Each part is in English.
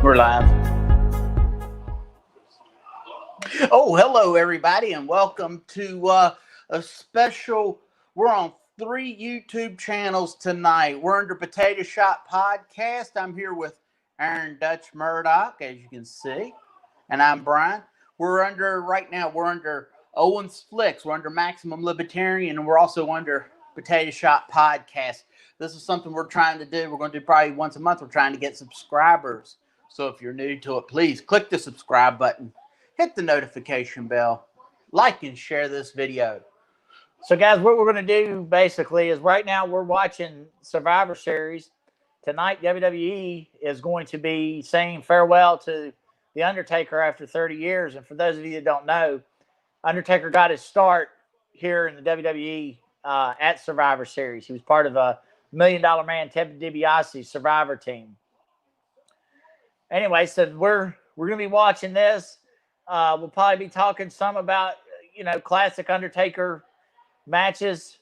We're live. Oh, hello, everybody, and welcome to a special. We're on 3 YouTube channels tonight. We're under Potato Shop Podcast. I'm here with Aaron Dutch Murdoch, as you can see, and I'm Brian. Right now, we're under Owensflix. We're under Maximum Libertarian, and we're also under Potato Shop Podcast. This is something we're trying to do. We're going to do probably once a month. We're trying to get subscribers. So if you're new to it, please click the subscribe button, hit the notification bell, like and share this video. So, guys, what we're going to do basically is right now we're watching Survivor Series. Tonight, WWE is going to be saying farewell to The Undertaker after 30 years. And for those of you that don't know, Undertaker got his start here in the WWE at Survivor Series. He was part of a $1 Million Man, Ted DiBiase's Survivor team. Anyway, so we're going to be watching this. We'll probably be talking some about, classic Undertaker matches,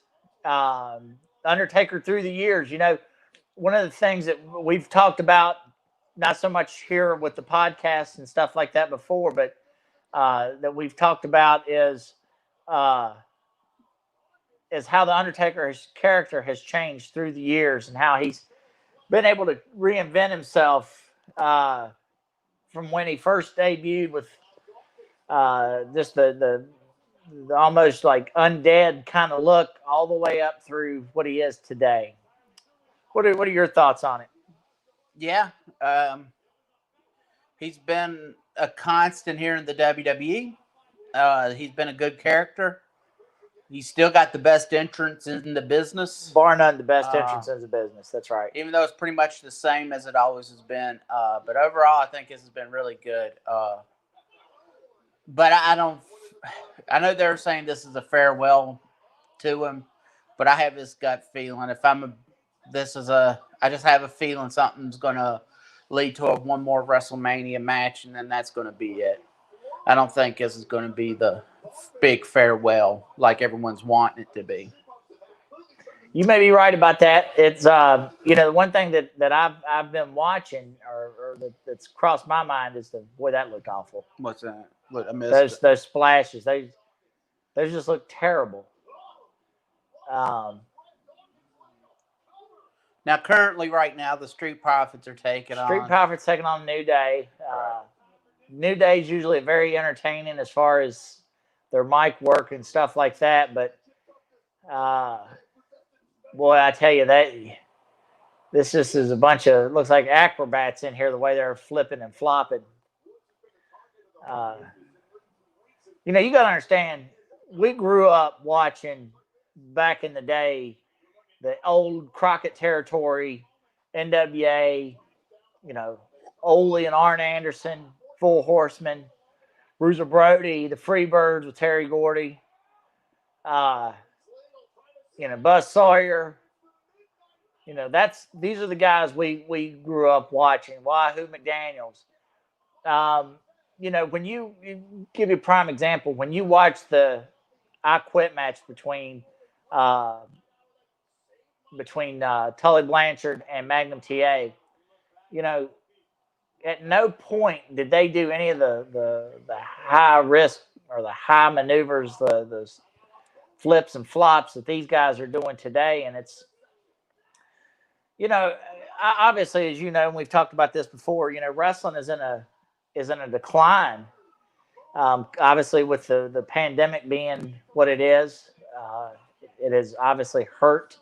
Undertaker through the years. One of the things that we've talked about, not so much here with the podcast and stuff like that before, but that we've talked about is how the Undertaker's character has changed through the years and how he's been able to reinvent himself from when he first debuted with just the almost like undead kind of look all the way up through what he is today. What are your thoughts on it? Yeah, he's been a constant here in the WWE. He's been a good character. He's still got the best entrance in the business. Bar none, the best entrance in the business. That's right. Even though it's pretty much the same as it always has been. But overall, I think this has been really good. But I know they're saying this is a farewell to him, but I have this gut feeling. I just have a feeling something's going to lead to one more WrestleMania match, and then that's going to be it. I don't think this is going to be the big farewell like everyone's wanting it to be. You may be right about that. It's the one thing that I've been watching or that's crossed my mind is boy, that looked awful. What's that? Look, I missed those splashes. They just look terrible. Now, currently, right now, the Street Profits are taking on. Street Profits taking on New Day. New Day is usually very entertaining as far as their mic work and stuff like that. But, boy, I tell you, this just is a bunch of, looks like acrobats in here, the way they're flipping and flopping. You got to understand, we grew up watching back in the day the old Crockett Territory, NWA, Ole and Arn Anderson, Full Horsemen, Bruiser Brody, the Freebirds with Terry Gordy, Buzz Sawyer. These are the guys we grew up watching. Wahoo McDaniels. When you give you a prime example, when you watch the I Quit match between Tully Blanchard and Magnum TA, at no point did they do any of the high risk or the high maneuvers, the flips and flops that these guys are doing today. And it's, obviously, as you know, and we've talked about this before, wrestling is in a decline. Obviously, with the pandemic being what it is, it has obviously hurt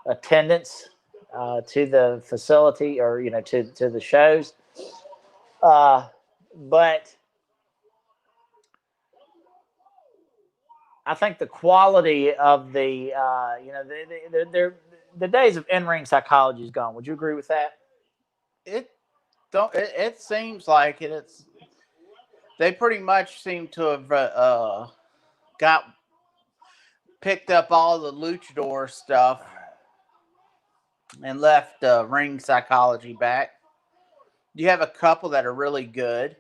attendance to the facility or to the shows. But I think the quality of the days of in-ring psychology is gone. Would you agree with that? It seems like it. They pretty much seem to have picked up all the luchador stuff and left ring psychology back. You have a couple that are really good.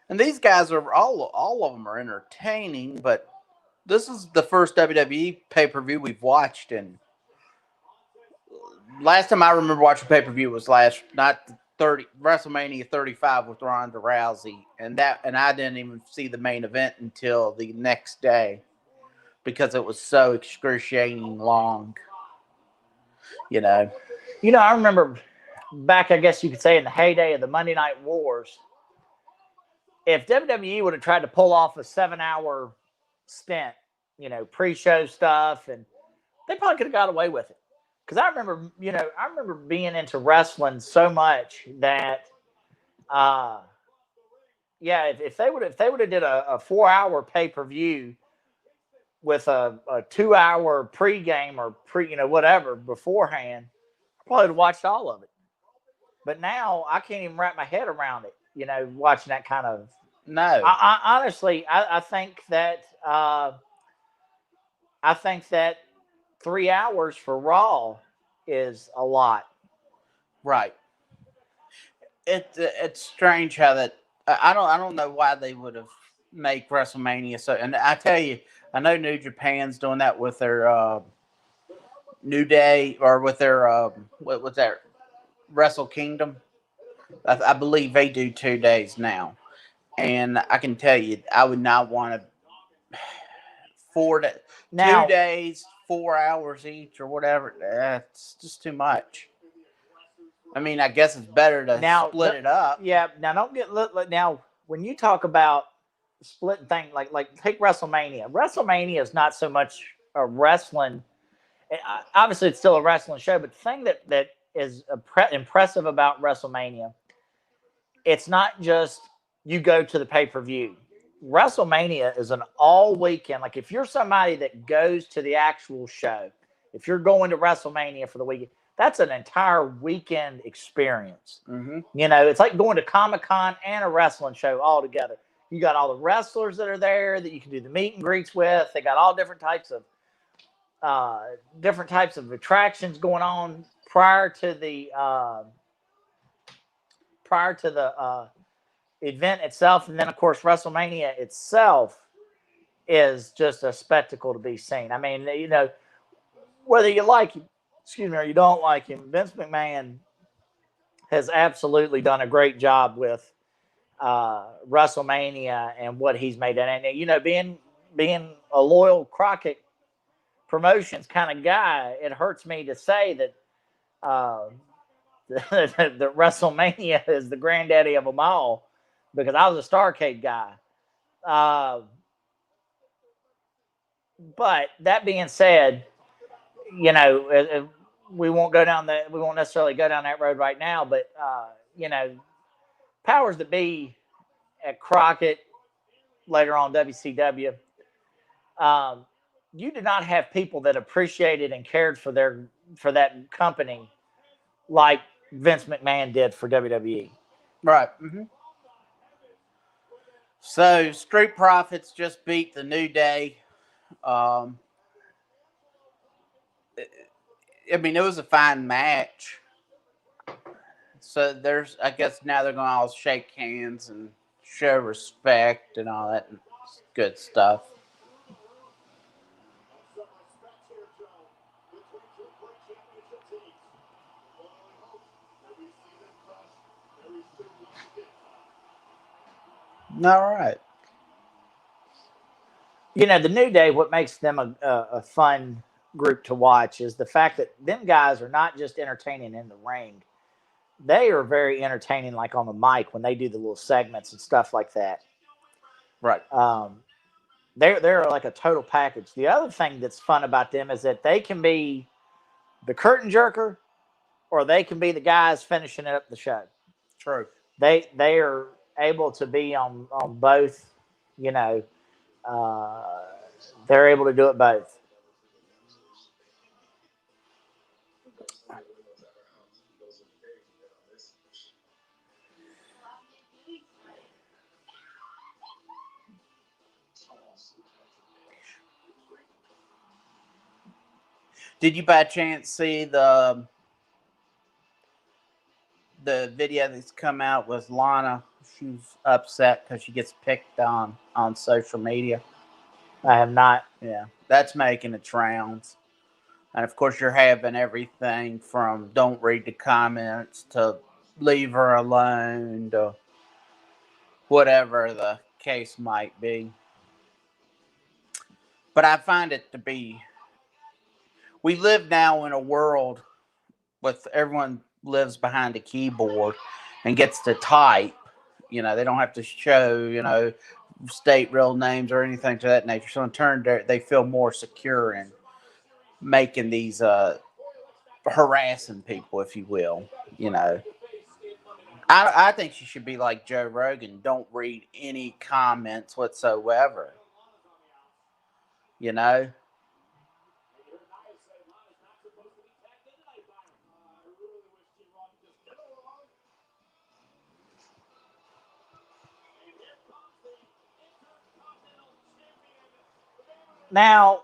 And these guys are all of them are entertaining, but this is the first WWE pay-per-view we've watched. And last time I remember watching pay-per-view was not WrestleMania 35 with Ronda Rousey, and I didn't even see the main event until the next day because it was so excruciating long. You know. I remember back, I guess you could say, in the heyday of the Monday Night Wars, if WWE would have tried to pull off a 7-hour stint, pre-show stuff, and they probably could have got away with it. Because I remember being into wrestling so much that, if they would have did a 4-hour pay-per-view with a 2-hour pregame or whatever beforehand, I probably would have watched all of it. But now I can't even wrap my head around it. Watching that kind of. No. I honestly, I think that 3 hours for Raw is a lot. Right. It's strange how that. I don't know why they would have make WrestleMania so. And I tell you, I know New Japan's doing that with their New Day, or with their what was that, Wrestle Kingdom. I believe they do 2 days now, and I can tell you, I would not want to 2 days, 4 hours each, or whatever. That's just too much. I mean, I guess it's better to split it up. Yeah. Now, don't get now. When you talk about splitting things, like take WrestleMania. WrestleMania is not so much a wrestling. Obviously, it's still a wrestling show, but the thing that is impressive about WrestleMania, it's not just you go to the pay-per-view. WrestleMania is an all weekend. Like, if you're somebody that goes to the actual show, if you're going to WrestleMania for the weekend, that's an entire weekend experience. Mm-hmm. It's like going to Comic-Con and a wrestling show all together. You got all the wrestlers that are there that you can do the meet and greets with. They got all different types of attractions going on prior to the event itself, and then of course WrestleMania itself is just a spectacle to be seen. I mean, whether you like him, or you don't like him, Vince McMahon has absolutely done a great job with WrestleMania and what he's made. And being a loyal Crockett Promotions kind of guy, it hurts me to say that that WrestleMania is the granddaddy of them all, because I was a Starrcade guy. But that being said, we won't necessarily go down that road right now. But powers that be at Crockett, later on WCW, you did not have people that appreciated and cared for that company like Vince McMahon did for WWE. Right. Mm-hmm. So Street Profits just beat the New Day. I mean, it was a fine match. So I guess now they're going to all shake hands and show respect and all that good stuff. All right. The New Day, what makes them a fun group to watch is the fact that them guys are not just entertaining in the ring. They are very entertaining, like on the mic when they do the little segments and stuff like that. Right. They're like a total package. The other thing that's fun about them is that they can be the curtain jerker, or they can be the guys finishing up the show. True. They are able to be on both. They're able to do it both. Did you by chance see the video that's come out with Lana? She's upset because she gets picked on social media. I have not. Yeah, that's making its rounds. And of course, you're having everything from don't read the comments to leave her alone, or whatever the case might be. But I find it to be, we live now in a world with everyone lives behind a keyboard and gets to type. They don't have to show, state real names or anything to that nature. So in turn, they feel more secure in making these harassing people, if you will. I think she should be like Joe Rogan. Don't read any comments whatsoever. You know. Now,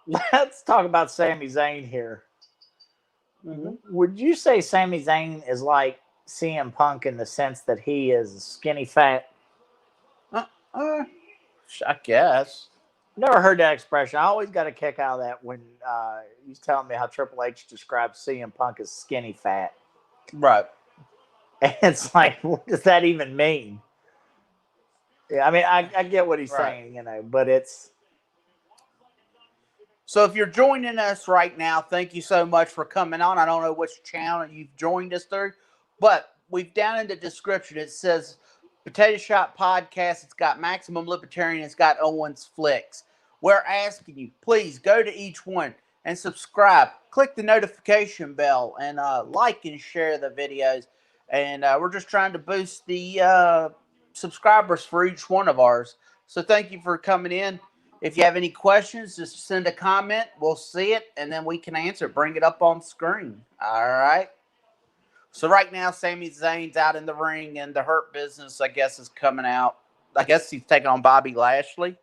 let's talk about Sami Zayn here. Mm-hmm. Would you say Sami Zayn is like CM Punk in the sense that he is skinny fat? I guess. Never heard that expression. I always got a kick out of that when he's telling me how Triple H describes CM Punk as skinny fat. Right. And it's like, what does that even mean? Yeah, I mean, I get what he's saying, but it's. So if you're joining us right now, thank you so much for coming on. I don't know which channel you've joined us through, but we've down in the description, it says Potato Shop Podcast. It's got Maximum Libertarian. It's got Owensflix. We're asking you, please go to each one and subscribe. Click the notification bell and like and share the videos. And we're just trying to boost the subscribers for each one of ours. So thank you for coming in. If you have any questions, just send a comment. We'll see it, and then we can answer it. Bring it up on screen. All right? So right now, Sami Zayn's out in the ring, and the Hurt Business, I guess, is coming out. I guess he's taking on Bobby Lashley.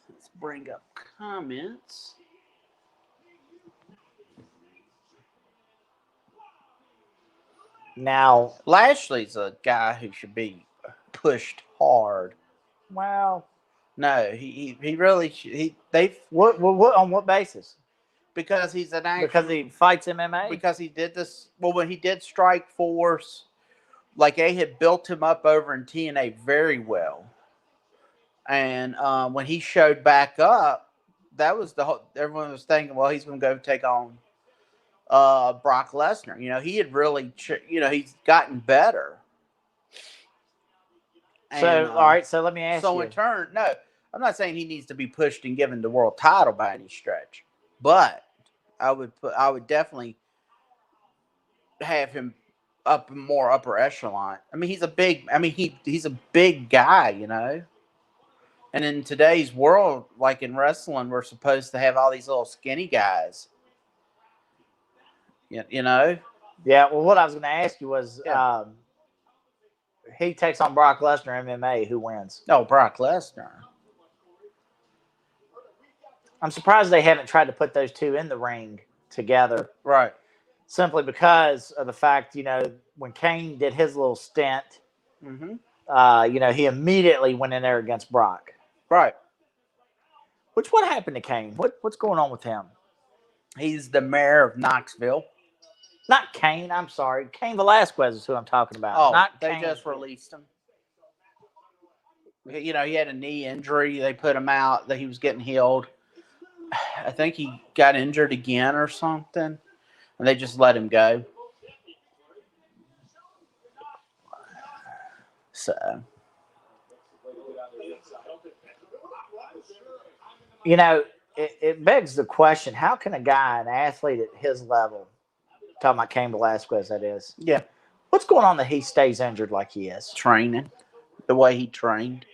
Let's bring up comments. Now, Lashley's a guy who should be pushed hard. well, no, he really they've what on what basis? Because he's an actor. Because he fights MMA. Because he did this. Well, when he did Strike Force, like they had built him up over in TNA very well, and when he showed back up, that was the whole. Everyone was thinking, well, he's going to go take on Brock Lesnar. He had really, he's gotten better. So, all right. So let me ask you. So in turn, no, I'm not saying he needs to be pushed and given the world title by any stretch, but I would definitely have him up more upper echelon. I mean, he's a big guy, And in today's world, like in wrestling, we're supposed to have all these little skinny guys. You know? Yeah, well, what I was going to ask you was, he takes on Brock Lesnar MMA. Who wins? No, Brock Lesnar. I'm surprised they haven't tried to put those two in the ring together. Right. Simply because of the fact, when Kane did his little stint, he immediately went in there against Brock. Right. What happened to Kane? What's going on with him? He's the mayor of Knoxville. Not Kane, I'm sorry. Cain Velasquez is who I'm talking about. Oh, not they Kane. just released him. He had a knee injury. They put him out. That he was getting healed. I think he got injured again or something, and they just let him go. So, it begs the question: how can a guy, an athlete at his level, talking about Cain Velasquez, that is, what's going on that he stays injured like he is? Training, the way he trained.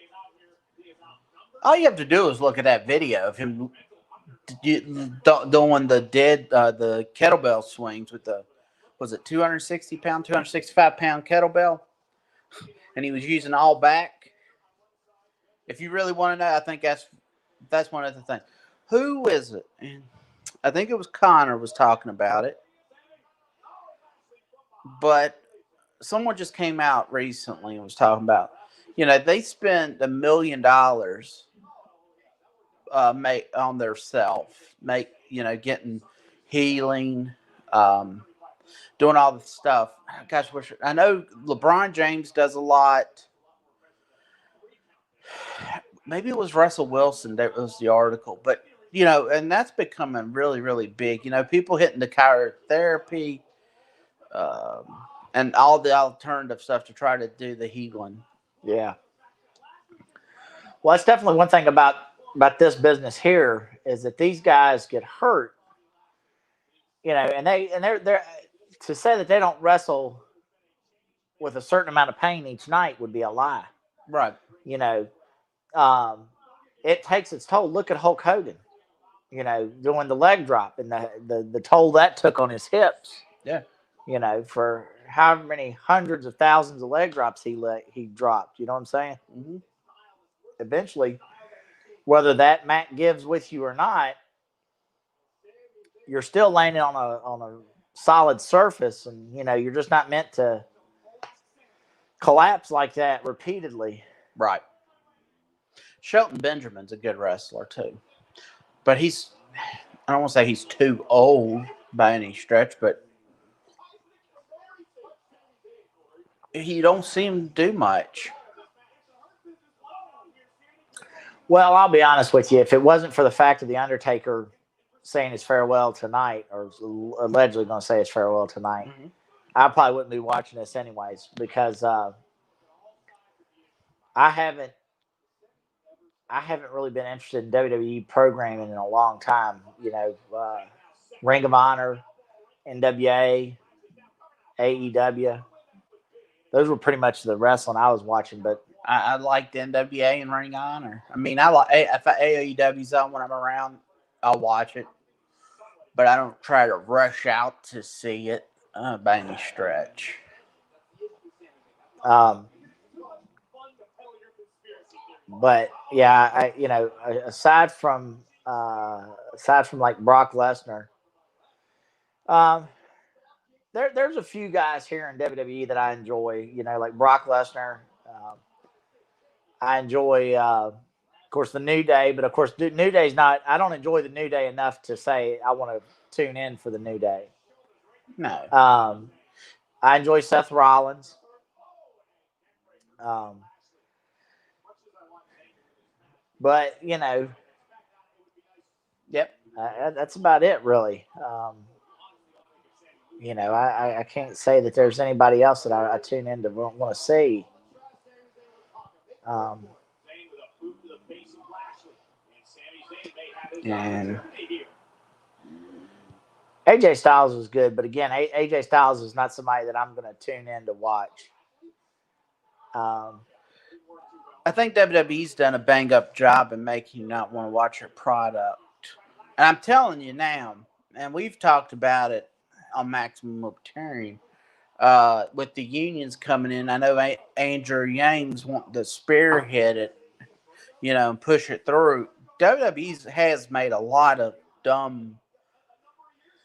All you have to do is look at that video of him doing the kettlebell swings with was it 260-pound, 265-pound kettlebell? And he was using all back. If you really want to know, I think that's one of the things. Who is it? And I think it was Connor was talking about it. But someone just came out recently and was talking about, they spent $1 million on their self, getting healing, doing all the stuff. Gosh, I know LeBron James does a lot. Maybe it was Russell Wilson that was the article, but and that's becoming really, really big. People hitting the cryotherapy, um, and all the alternative stuff to try to do the healing. Yeah. Well, that's definitely one thing about this business here is that these guys get hurt, and they're to say that they don't wrestle with a certain amount of pain each night would be a lie. Right. It takes its toll. Look at Hulk Hogan, doing the leg drop and the toll that took on his hips. Yeah. For how many hundreds of thousands of leg drops he dropped. You know what I'm saying? Mm-hmm. Eventually, whether that mat gives with you or not, you're still landing on a solid surface, and you're just not meant to collapse like that repeatedly. Right. Shelton Benjamin's a good wrestler too, but I don't want to say he's too old by any stretch, but he don't seem to do much. Well, I'll be honest with you. If it wasn't for the fact of the Undertaker saying his farewell tonight, or allegedly going to say his farewell tonight, Mm-hmm. I probably wouldn't be watching this anyways, because I haven't really been interested in WWE programming in a long time. Ring of Honor, NWA, AEW. Those were pretty much the wrestling I was watching, but I liked NWA and Ring of Honor. I mean, I like if AEW's on when I'm around, I'll watch it, but I don't try to rush out to see it by any stretch. But yeah, aside from like Brock Lesnar, there's a few guys here in WWE that I enjoy. Like Brock Lesnar. I enjoy, of course, the New Day, but of course, New Day's not. I don't enjoy the New Day enough to say I want to tune in for the New Day. No. I enjoy Seth Rollins. But Yep. That's about it, really. I can't say that there's anybody else that I tune in to want to see. And AJ Styles was good, but again, AJ Styles is not somebody that I'm going to tune in to watch. I think WWE's done a bang up job in making you not want to watch your product. And I'm telling you now, and we've talked about it on Maximum Libertarian, with the unions coming in. I know Andrew Yames wanting to spearhead it, and push it through. WWE has made a lot of dumb,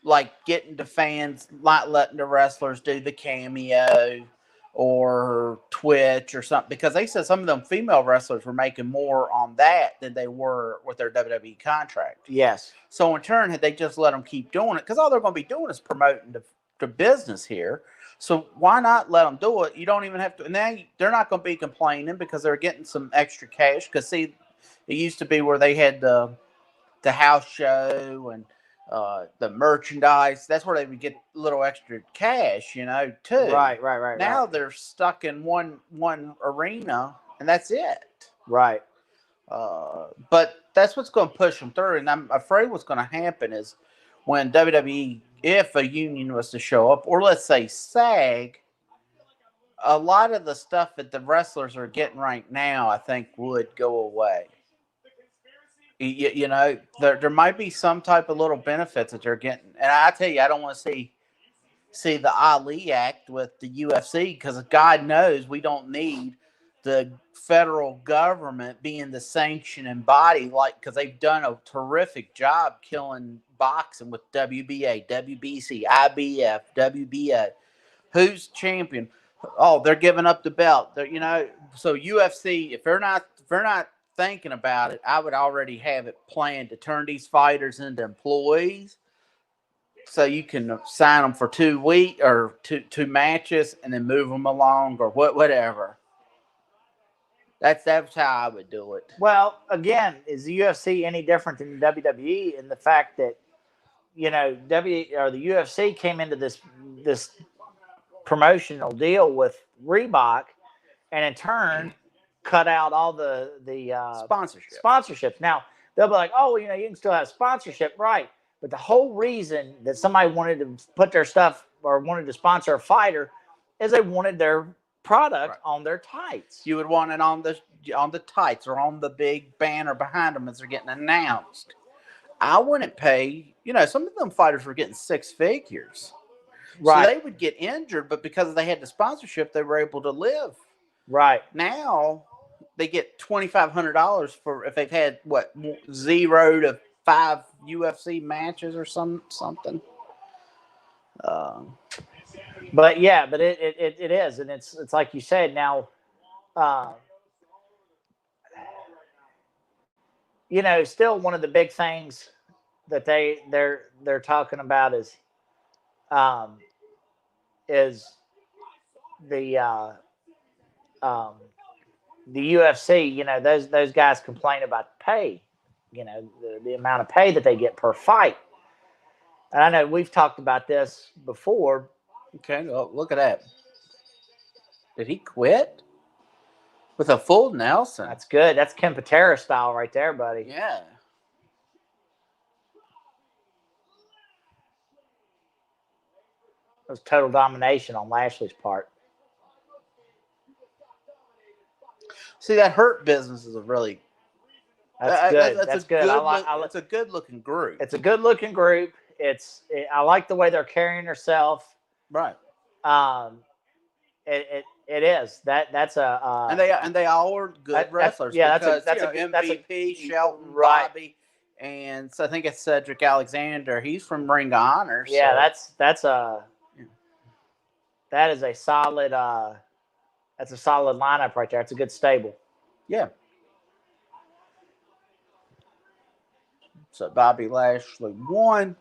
like getting the fans, not letting the wrestlers do the cameo or Twitch or something, because they said some of them female wrestlers were making more on that than they were with their WWE contract. Yes. So in turn, had they just let them keep doing it, because all they're going to be doing is promoting the business here. So why not let them do it? You don't even have to. And now they're not going to be complaining because they're getting some extra cash. Because see, it used to be where they had the house show and the merchandise. That's where they would get a little extra cash, too. Right. Now they're stuck in one arena, and that's it. Right. But that's what's going to push them through. And I'm afraid what's going to happen is when WWE, if a union was to show up, or let's say SAG, a lot of the stuff that the wrestlers are getting right now, I think, would go away. There might be some type of little benefits that they're getting. And I tell you, I don't want to see the Ali Act with the UFC, because God knows we don't need the federal government being the sanctioning body, because they've done a terrific job killing boxing with WBA, WBC, IBF, WBA. Who's champion? Oh, they're giving up the belt. So UFC, if they're not thinking about it, I would already have it planned to turn these fighters into employees so you can sign them for 2 weeks or two matches and then move them along or whatever. That's how I would do it. Well, again, is the UFC any different than WWE in the fact that the UFC came into this promotional deal with Reebok, and in turn cut out all the sponsorships. Now they'll be like, oh, you can still have sponsorship, right? But the whole reason that somebody wanted to put their stuff or wanted to sponsor a fighter is they wanted their product on their tights. You would want it on the tights or on the big banner behind them as they're getting announced. I wouldn't pay. Some of them fighters were getting 6 figures. Right. So they would get injured, but because they had the sponsorship, they were able to live. Right. Now they get $2,500 for if they've had 0 to 5 UFC matches or something. But it is, and it's like you said. Now, still one of the big things that they're talking about is the UFC. Those guys complain about pay. The amount of pay that they get per fight. And I know we've talked about this before. Okay, well, look at that. Did he quit? With a full Nelson. That's good. That's Ken Patera style right there, buddy. Yeah. It was total domination on Lashley's part. See, that Hurt Business is a really... That's good. That's good. It's a good-looking group. It's a good-looking group. I like the way they're carrying themselves. Right. It is. That's a... and they all are good wrestlers. Yeah, because, that's a MVP, Shelton, Bobby, and so I think it's Cedric Alexander. He's from Ring of Honor. Yeah, that is a solid that's a solid lineup right there. It's a good stable. Yeah. So Bobby Lashley won.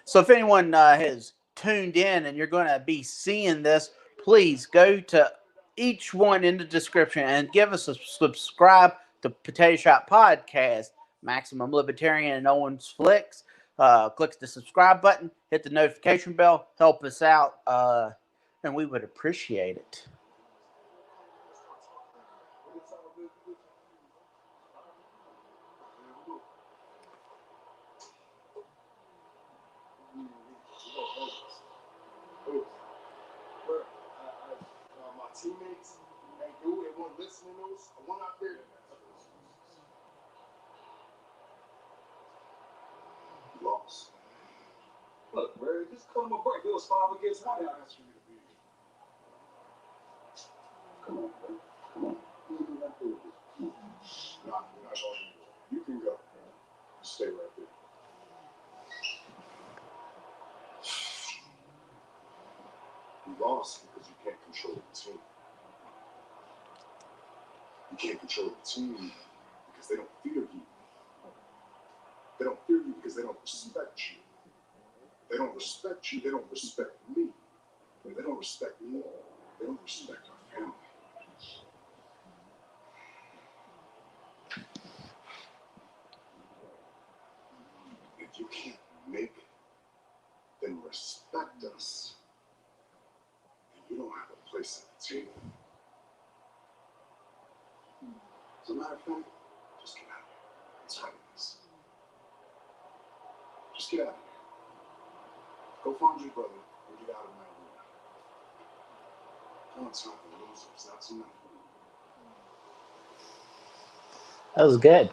So if anyone has tuned in and you're going to be seeing this, please go to each one in the description and give us a subscribe to Potato Shop Podcast, Maximum Libertarian and Owensflix. Click the subscribe button, hit the notification bell, help us out, and we would appreciate it. Teammates, they do, they weren't listening to us. I went out there. Lost. Look, bro, just cut them a break. It was 5 against 1. I asked you to be. Come on, bro. Come on. You do that thing. Nah, you're not going anywhere. You can go. Just stay right there. You lost because you can't control the team. You can't control the team because they don't fear you. They don't fear you because they don't respect you. They don't respect you, they don't respect me. And they don't respect me, they don't respect our family. If you can't make them respect us, then you don't have a place in the team. As a matter of fact, just get out of here. It's this. Just get out of here. Go find your brother and get out of my room. I don't time for losers. That's enough. That was good.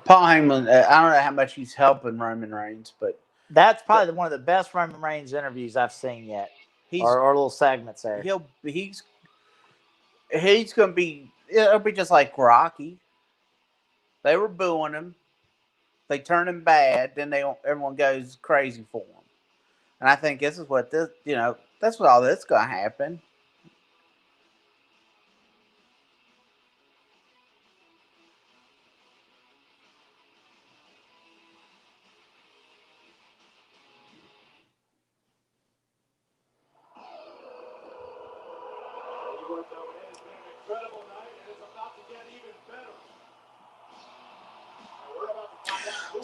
Paul Heyman, I don't know how much he's helping Roman Reigns, but that's probably one of the best Roman Reigns interviews I've seen yet. Or little segments there. He's going to be. It'll be just like Rocky. They were booing him. They turn him bad. Then everyone goes crazy for him. And I think this is what this. That's what all this is going to happen.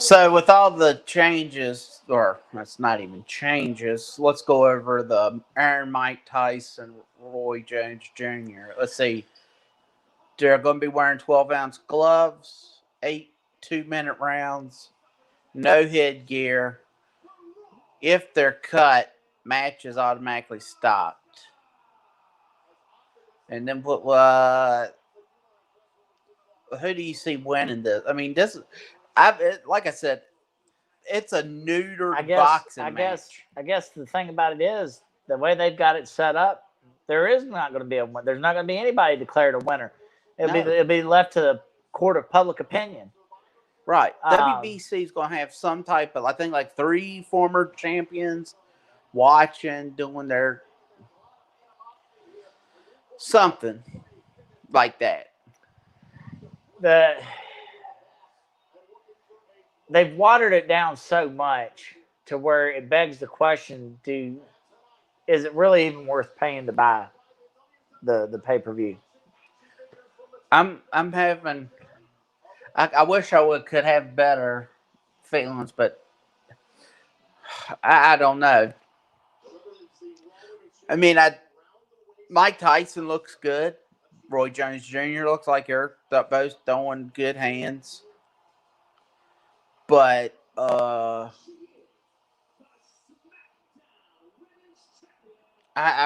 So with all the changes, or that's not even changes, let's go over the Iron Mike Tyson, Roy Jones Jr. Let's see. They're going to be wearing 12-ounce gloves, 8 2-minute rounds, no headgear. If they're cut, match is automatically stopped. And then who do you see winning this? I mean, like I said, it's a neutered boxing match. I guess the thing about it is the way they've got it set up. There is not going to be there's not going to be anybody declared a winner. It'll be left to the court of public opinion. Right. WBC is going to have some type of, I think, like 3 former champions watching, doing their something like that. They've watered it down so much to where it begs the question: is it really even worth paying to buy the pay-per-view? I'm having. I wish I could have better feelings, but I don't know. I mean, Mike Tyson looks good. Roy Jones Jr. looks like they're both throwing good hands. But I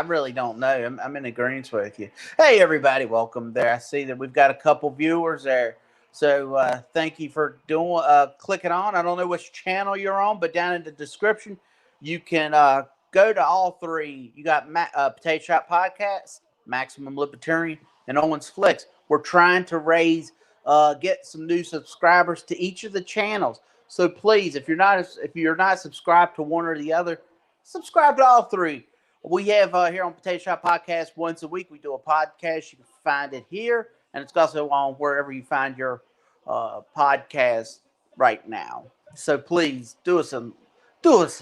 really don't know. I'm in agreement with you. Hey, everybody, welcome there. I see that we've got a couple viewers there. So thank you for clicking on. I don't know which channel you're on, but down in the description, you can go to all 3. You got Potato Shop Podcast, Maximum Libertarian, and Owensflix. We're trying to get some new subscribers to each of the channels. So please, if you're not subscribed to one or the other, subscribe to all 3. We have here on Potato Shop Podcast once a week. We do a podcast. You can find it here, and it's also on wherever you find your podcast right now. So please do us a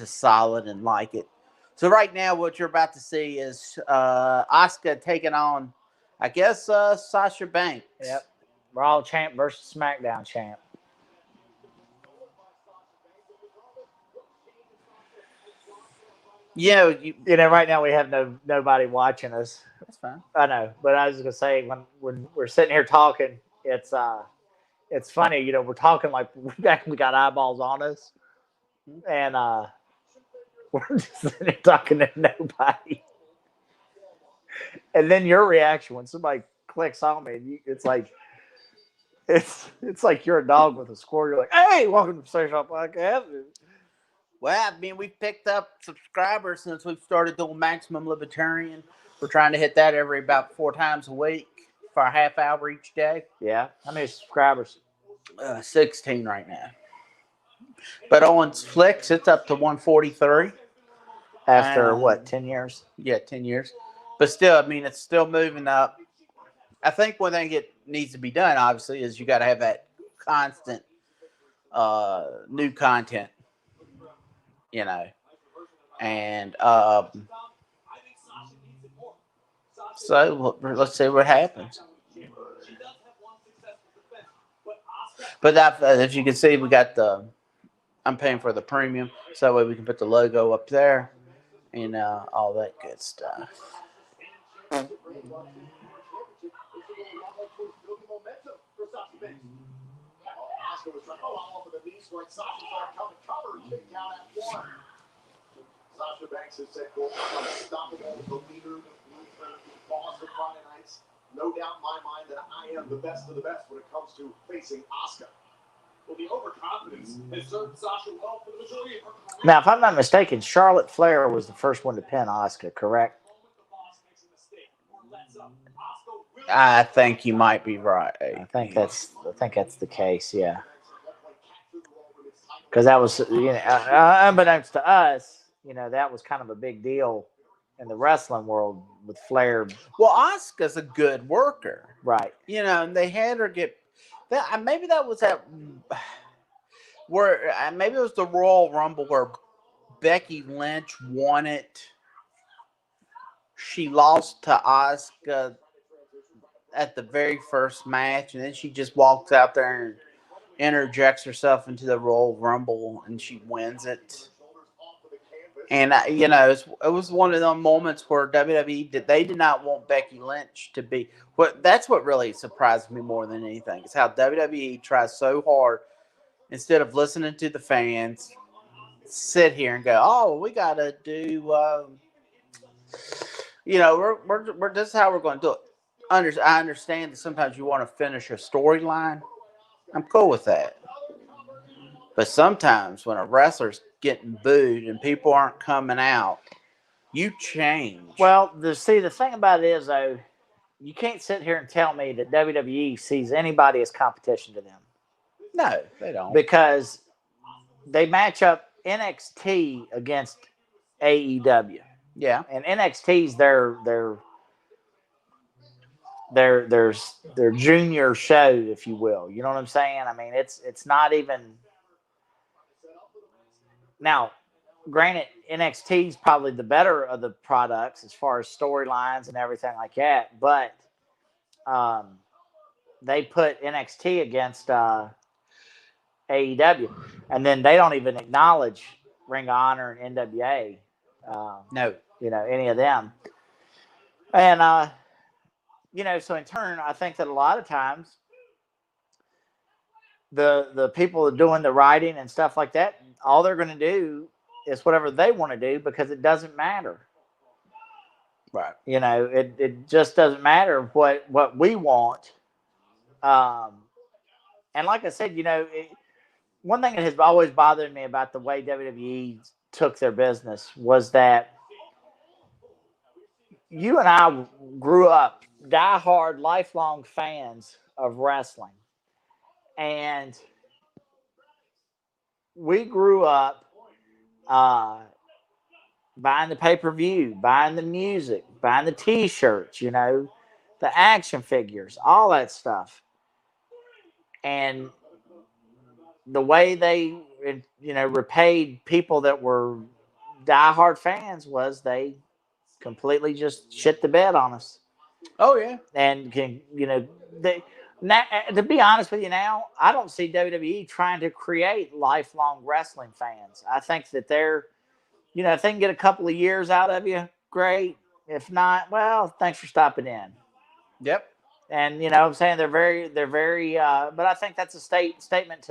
solid and like it. So right now, what you're about to see is Asuka taking on, I guess, Sasha Banks. Yep, Raw champ versus SmackDown champ. Yeah, right now we have nobody watching us. That's fine. I know, but I was gonna say when we're sitting here talking, it's funny. We're talking like we actually got eyeballs on us, and we're just sitting here talking to nobody. And then your reaction when somebody clicks on me, it's like you're a dog with a score. You're like, "Hey, welcome to Potato Shop Podcast." Well, I mean, we've picked up subscribers since we've started doing Maximum Libertarian. We're trying to hit that every about 4 times a week for a half hour each day. Yeah. How many subscribers? 16 right now. But Owensflix, it's up to 143. After 10 years? Yeah, 10 years. But still, I mean, it's still moving up. I think one thing it needs to be done, obviously, is you got to have that constant new content. And so let's see what happens. But as you can see, we got I'm paying for the premium, so that way we can put the logo up there and all that good stuff. Sasha Banks has said goals unstoppable, the leader, the boss of Friday nights. No doubt in my mind that I am the best of the best when it comes to facing Asuka. Well, the overconfidence has served Sasha well for the majority of her career. Now, if I'm not mistaken, Charlotte Flair was the first one to pin Asuka, correct? I think you might be right. I think that's the case. Yeah. Because that was, unbeknownst to us, that was kind of a big deal in the wrestling world with Flair. Well, Asuka's a good worker, right? And they had her get that. Maybe that was where maybe it was the Royal Rumble where Becky Lynch won it. She lost to Asuka at the very first match, and then she just walks out there interjects herself into the Royal Rumble and she wins it. And it was one of those moments where WWE did not want Becky Lynch to be. That's what really surprised me more than anything is how WWE tries so hard instead of listening to the fans, sit here and go, "Oh, we got to do." We're this is how we're going to do it. I understand that sometimes you want to finish a storyline. I'm cool with that. But sometimes when a wrestler's getting booed and people aren't coming out, you change. Well, the thing about it is, though, you can't sit here and tell me that WWE sees anybody as competition to them. No, they don't. Because they match up NXT against AEW. Yeah. And NXT's their junior show, if you will. You know what I'm saying? I mean, it's not even. Now, granted, NXT is probably the better of the products as far as storylines and everything like that, but they put NXT against AEW, and then they don't even acknowledge Ring of Honor and NWA. No. Any of them. And, so in turn, I think that a lot of times the people doing the writing and stuff like that, all they're going to do is whatever they want to do because it doesn't matter. Right. It just doesn't matter what we want. And like I said, one thing that has always bothered me about the way WWE took their business was that you and I grew up diehard, lifelong fans of wrestling. And we grew up buying the pay-per-view, buying the music, buying the T-shirts, the action figures, all that stuff. And the way they, repaid people that were diehard fans was they completely just shit the bed on us. Oh, yeah. And now, to be honest with you now, I don't see WWE trying to create lifelong wrestling fans. I think that they're, if they can get a couple of years out of you, great. If not, well, thanks for stopping in. Yep. And I'm saying they're very, but I think that's a statement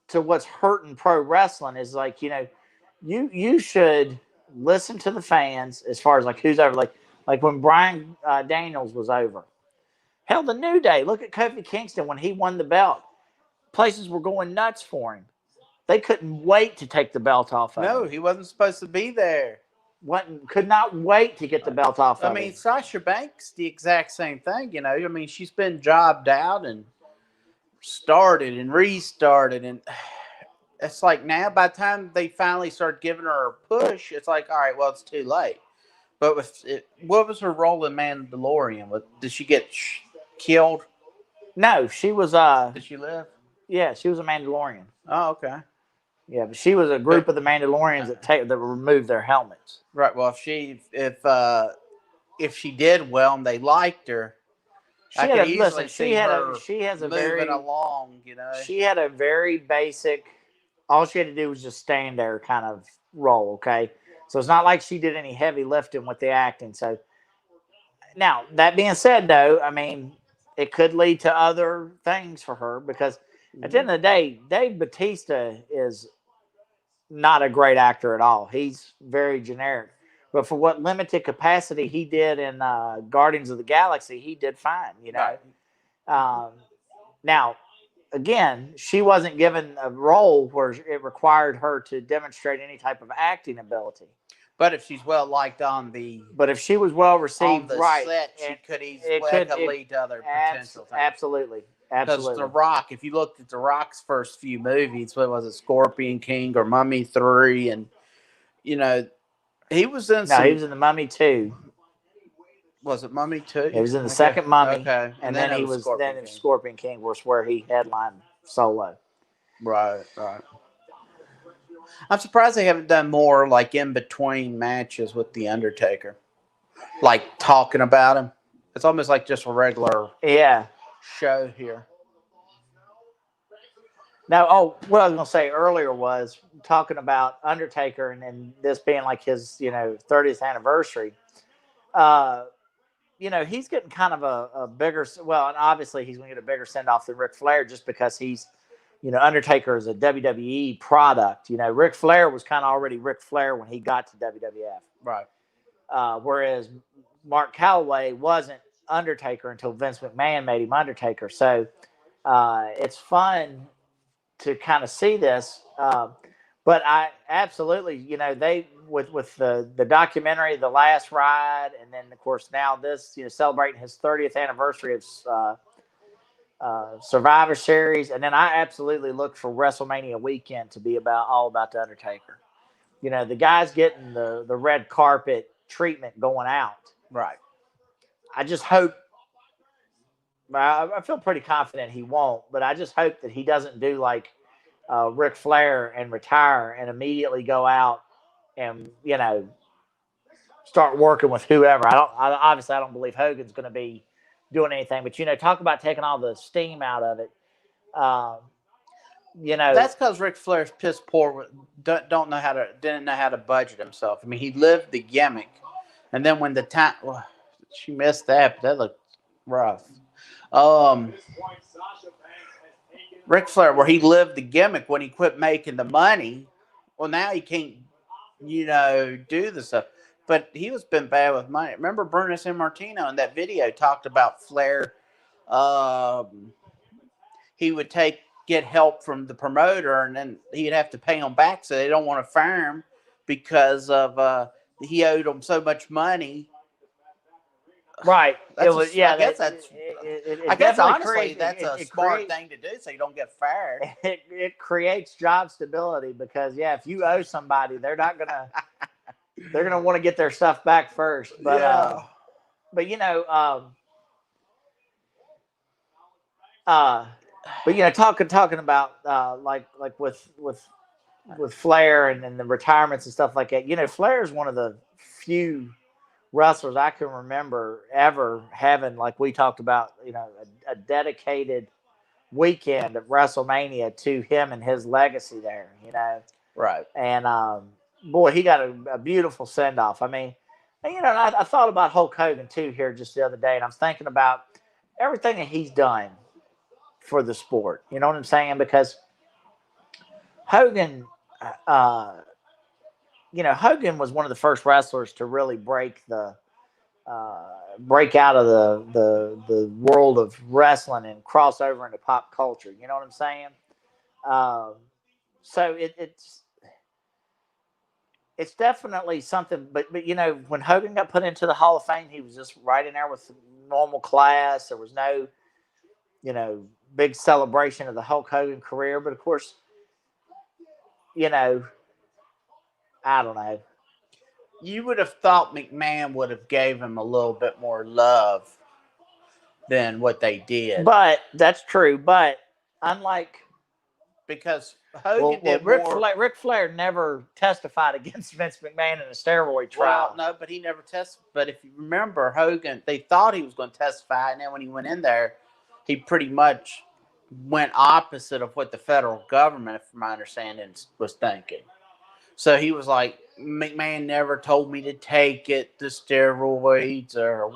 to what's hurting pro wrestling is like, you should listen to the fans as far as like who's over, like when Bryan Daniels was over. Hell, the New Day. Look at Kofi Kingston when he won the belt. Places were going nuts for him. They couldn't wait to take the belt off of him. No, he wasn't supposed to be there. Could not wait to get the belt off of him. I mean, Sasha Banks, the exact same thing, I mean, she's been jobbed out and started and restarted. And it's like now, by the time they finally start giving her a push, it's like, all right, well, it's too late. But what was her role in Mandalorian? Did she get killed? No, she was. Did she live? Yeah, she was a Mandalorian. Oh, okay. Yeah, but she was a group of the Mandalorians that removed their helmets. Right. Well, if she did well and they liked her, she has a very along. She had a very basic. All she had to do was just stand there, kind of role. Okay, so it's not like she did any heavy lifting with the acting. So now that being said, though, I mean, it could lead to other things for her because at the end of the day, Dave Bautista is not a great actor at all. He's very generic. But for what limited capacity he did in Guardians of the Galaxy, he did fine, Right. Now, again, she wasn't given a role where it required her to demonstrate any type of acting ability. But if she's well liked on the... But if she was well received, on the right, set, she could easily lead to other potential things. Absolutely. Because The Rock, if you looked at The Rock's first few movies, what was it, Scorpion King or Mummy 3, and, he was in he was in The Mummy 2. Was it Mummy 2? He was in the second Mummy. Okay. And then he was Scorpion King was where he headlined solo. Right. I'm surprised they haven't done more like in between matches with the Undertaker. Like talking about him. It's almost like just a regular show here. Now, what I was going to say earlier was talking about Undertaker and this being like his 30th anniversary. Uh, he's getting kind of a bigger, well, and obviously he's going to get a bigger send off than Ric Flair just because he's, Undertaker is a WWE product. Ric Flair was kind of already Ric Flair when he got to WWF. Right. Whereas Mark Calloway wasn't Undertaker until Vince McMahon made him Undertaker. So it's fun to kind of see this. But I absolutely, they with the documentary, The Last Ride, and then of course now this, celebrating his 30th anniversary of Survivor Series, and then I absolutely look for WrestleMania weekend to be all about the Undertaker. The guy's getting the red carpet treatment going out. Right. I just hope. I feel pretty confident he won't, but I just hope that he doesn't do like Ric Flair and retire and immediately go out and start working with whoever. Obviously I don't believe Hogan's going to be doing anything, but talk about taking all the steam out of it. That's because Ric Flair's piss poor. Didn't know how to budget himself. I mean, he lived the gimmick, and then when the time, she missed that, but that looked rough. Ric Flair, where he lived the gimmick when he quit making the money, well, now he can't, do the stuff. But he was been bad with money. Remember Bruno Sammartino in that video talked about Flair. He would get help from the promoter, and then he'd have to pay them back, so they don't want to fire him because of he owed them so much money. Right. I guess honestly that's a smart thing to do, so you don't get fired. It creates job stability because if you owe somebody, they're gonna want to get their stuff back first. But talking about like with Flair and the retirements and stuff like that. Flair is one of the few wrestlers I can remember ever having, like we talked about, a dedicated weekend of WrestleMania to him and his legacy there, Right. And boy, he got a beautiful send off. I mean, and, I thought about Hulk Hogan too here just the other day, and I'm thinking about everything that he's done for the sport. You know what I'm saying? Because Hogan, Hogan was one of the first wrestlers to really break out of the world of wrestling and cross over into pop culture. You know what I'm saying? So it's definitely something. But when Hogan got put into the Hall of Fame, he was just right in there with normal class. There was no big celebration of the Hulk Hogan career. But of course, I don't know. You would have thought McMahon would have gave him a little bit more love than what they did. But that's true. But unlike, because Hogan did Ric Flair never testified against Vince McMahon in a steroid trial. Well, no, but he never testified. But if you remember, Hogan, they thought he was going to testify, and then when he went in there, he pretty much went opposite of what the federal government, from my understanding, was thinking. So he was like, McMahon never told me to take it, the steroids, or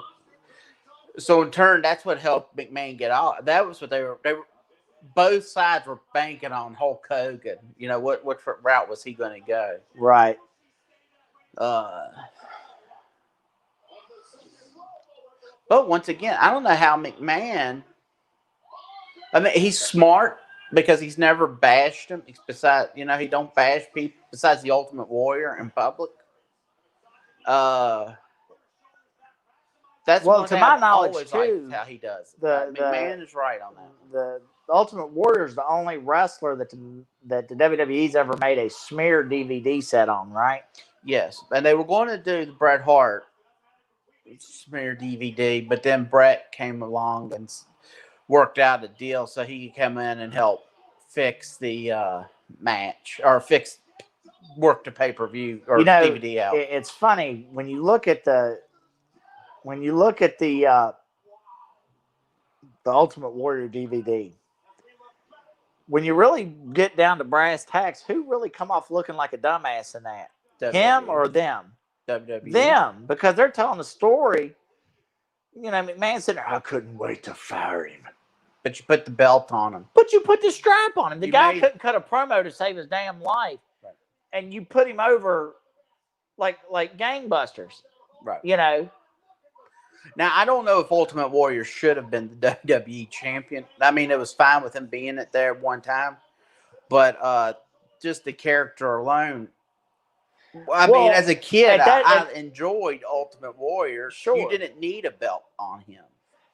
so in turn, that's what helped McMahon get out. That was what they were. Both sides were banking on Hulk Hogan. What route was he going to go? Right. But once again, I don't know how McMahon. I mean, he's smart because he's never bashed him. Besides, he don't bash people besides the Ultimate Warrior in public. That's to my knowledge too. How he does. McMahon is right on that. The Ultimate Warrior is the only wrestler that the WWE's ever made a smear DVD set on, right? Yes, and they were going to do the Bret Hart smear DVD, but then Bret came along and worked out a deal so he could come in and help fix the match or work the pay-per-view or DVD out. It's funny when you look at the Ultimate Warrior DVD. when you really get down to brass tacks, who really come off looking like a dumbass in that? Him or them? WWE. Them, because they're telling the story. You know, McMahon said, I couldn't wait to fire him. But you put the belt on him. But you put the strap on him. The guy made... couldn't cut a promo to save his damn life. Right. And you put him over like gangbusters. Right. You know. Now, I don't know if Ultimate Warrior should have been the WWE champion. I mean, it was fine with him being it there one time. But just the character alone. I mean, as a kid, I enjoyed Ultimate Warrior. Sure. You didn't need a belt on him.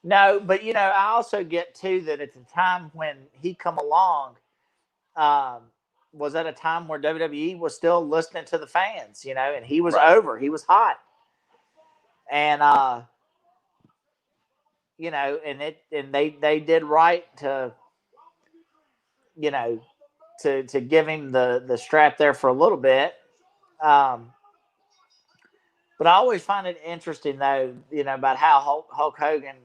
No, but, you know, I also get, too, that at the time when he come along, was at a time where WWE was still listening to the fans, you know, and he was over. He was hot. And, you know, and they did right to, you know, to give him the strap there for a little bit. But I always find it interesting, though, you know, about how Hulk Hogan,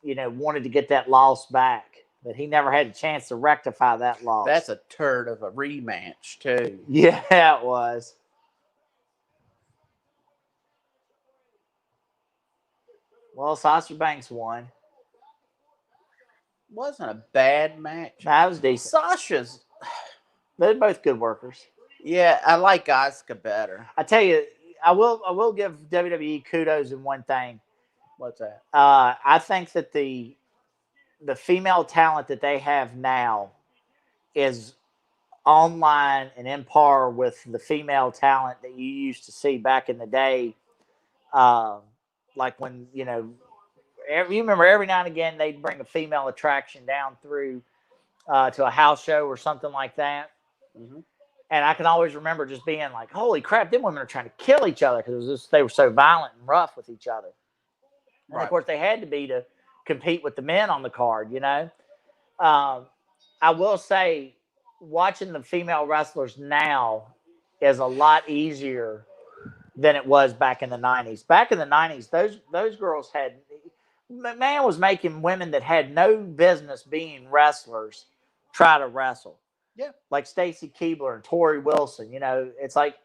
you know, wanted to get that loss back, that he never had a chance to rectify that loss. That's a turd of a rematch, too. Yeah, it was. Well, Sasha Banks won. Wasn't a bad match. That was decent. Sasha's... They're both good workers. Yeah, I like Asuka better. I tell you, I will give WWE kudos in one thing. What's that? I think that the female talent that they have now is online and in par with the female talent that you used to see back in the day. Like when, you know, you remember every now and again they'd bring a female attraction down through to a house show or something like that. Mm-hmm. And I can always remember just being like, holy crap, them women are trying to kill each other because they were so violent and rough with each other. And of course, they had to be to compete with the men on the card, you know. I will say, watching the female wrestlers now is a lot easier than it was back in the 90s. Back in the 90s, those girls had... McMahon was making women that had no business being wrestlers try to wrestle. Yeah. Like Stacy Keibler and Tori Wilson. You know, it's like...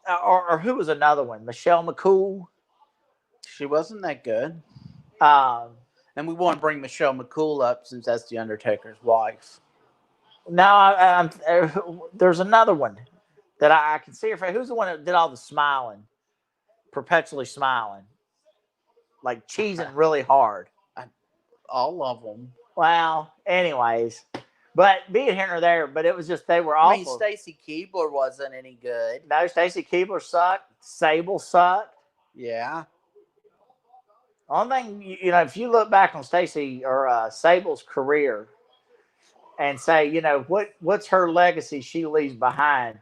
Or who was another one? Michelle McCool. She wasn't that good. And we want to bring Michelle McCool up since that's the Undertaker's wife. No, there's another one that I can see her face. Who's the one that did all the smiling? Perpetually smiling. Like cheesing really hard. All of them. Well, anyways. But be it here or there, but it was just they were awful. I mean, Stacy Keibler wasn't any good. No, Stacy Keibler sucked. Sable sucked. Yeah. Only thing, you know, if you look back on Stacy or Sable's career and say, you know, what's her legacy she leaves behind?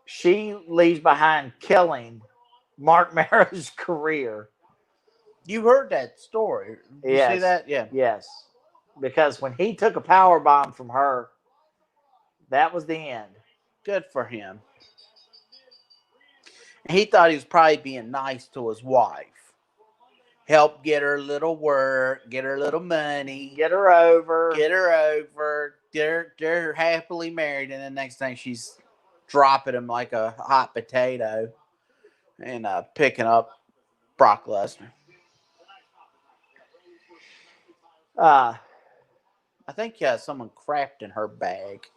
She leaves behind killing Mark Marrow's career. You heard that story. Did you see that? Yeah. Yes. Because when he took a power bomb from her, that was the end. Good for him. He thought he was probably being nice to his wife. Help get her a little work, get her a little money. Get her over. They're happily married, and the next thing she's dropping him like a hot potato and picking up Brock Lesnar. I think someone crapped in her bag.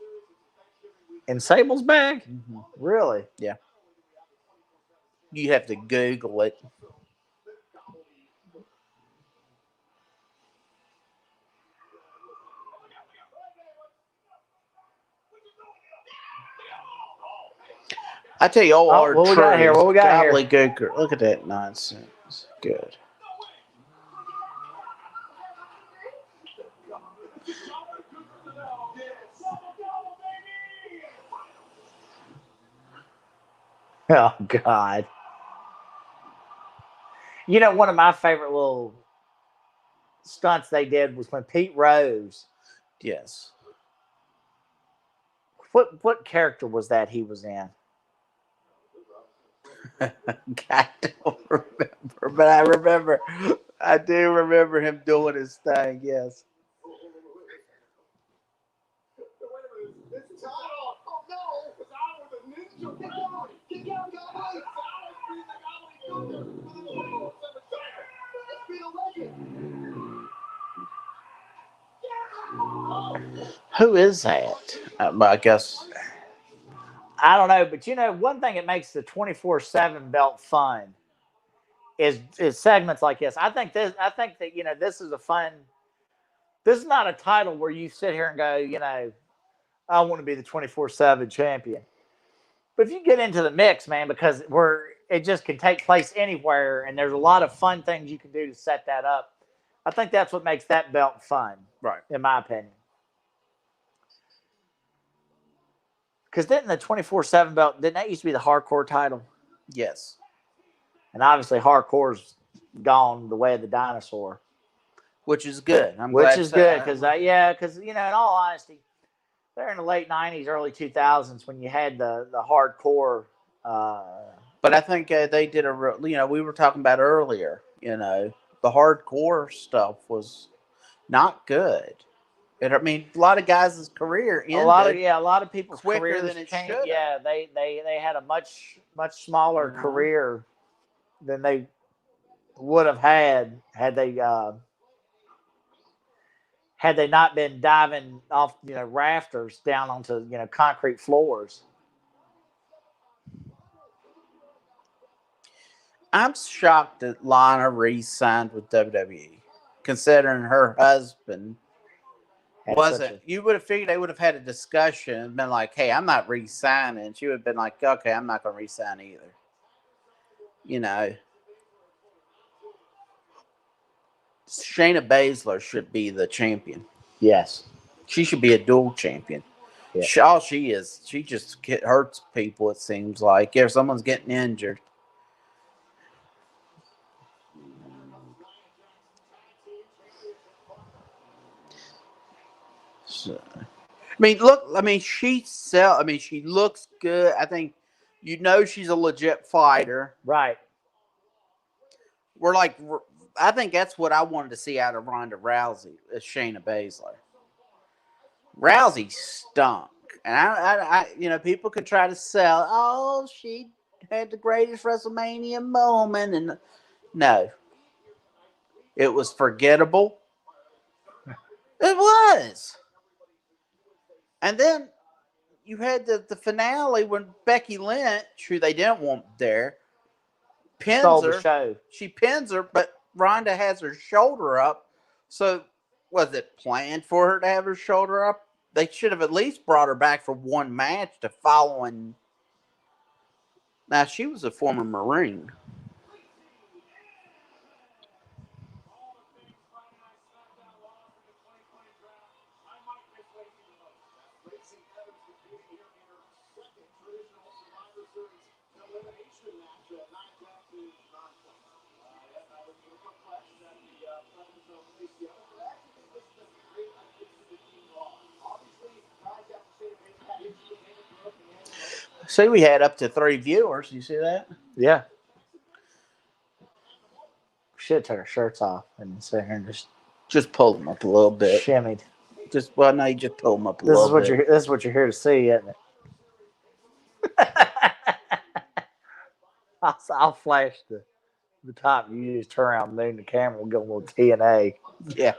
In Sable's bag? Mm-hmm. Really? Yeah. You have to Google it. I tell you, what we got here? What we got here? Gooker. Look at that nonsense. Good. Oh, God. You know, one of my favorite little stunts they did was when Pete Rose. Yes. What character was that he was in? I don't remember, but I do remember him doing his thing, yes. Who is that? I guess. I don't know, but one thing that makes the 24/7 belt fun is segments like this. I think that this is a fun. This is not a title where you sit here and go, I want to be the 24/7 champion. But if you get into the mix, man, because it just can take place anywhere, and there's a lot of fun things you can do to set that up. I think that's what makes that belt fun, Right. in my opinion. Because didn't the 24/7 belt, didn't that used to be the hardcore title? Yes. And obviously hardcore's gone the way of the dinosaur. Which is good. I'm Which glad is to- good because in all honesty, they're in the late '90s, early 2000s when you had the hardcore. But I think they did we were talking about earlier. The hardcore stuff was not good. And I mean, a lot of guys' career ended. A lot of people's quicker careers than it changed. should've. Yeah, they had a much smaller career than they would have had they not been diving off rafters down onto concrete floors. I'm shocked that Lana re-signed with WWE, considering her husband wasn't. You would have figured they would have had a discussion and been like, "Hey, I'm not re-signing." She would have been like, "Okay, I'm not going to re-sign either." Shayna Baszler should be the champion. Yes, she should be a dual champion. Yeah. All she is, she just hurts people. It seems like if someone's getting injured. So, she looks good. I think she's a legit fighter. Right. I think that's what I wanted to see out of Ronda Rousey, is Shayna Baszler. Rousey stunk. And people could try to sell, she had the greatest WrestleMania moment. And no, it was forgettable. It was. And then you had the finale when Becky Lynch, who they didn't want there, pins her. Show. She pins her, but Ronda has her shoulder up. So was it planned for her to have her shoulder up? They should have at least brought her back for one match to following. Now, she was a former Marine. See, we had up to 3 viewers. You see that? Yeah. Should take our shirts off and sit here and just pull them up a little bit. Shimmied. You just pull them up a little bit. This is what you're here to see, isn't it? I'll flash the top. You just turn around and move the camera and go a little TNA. Yeah.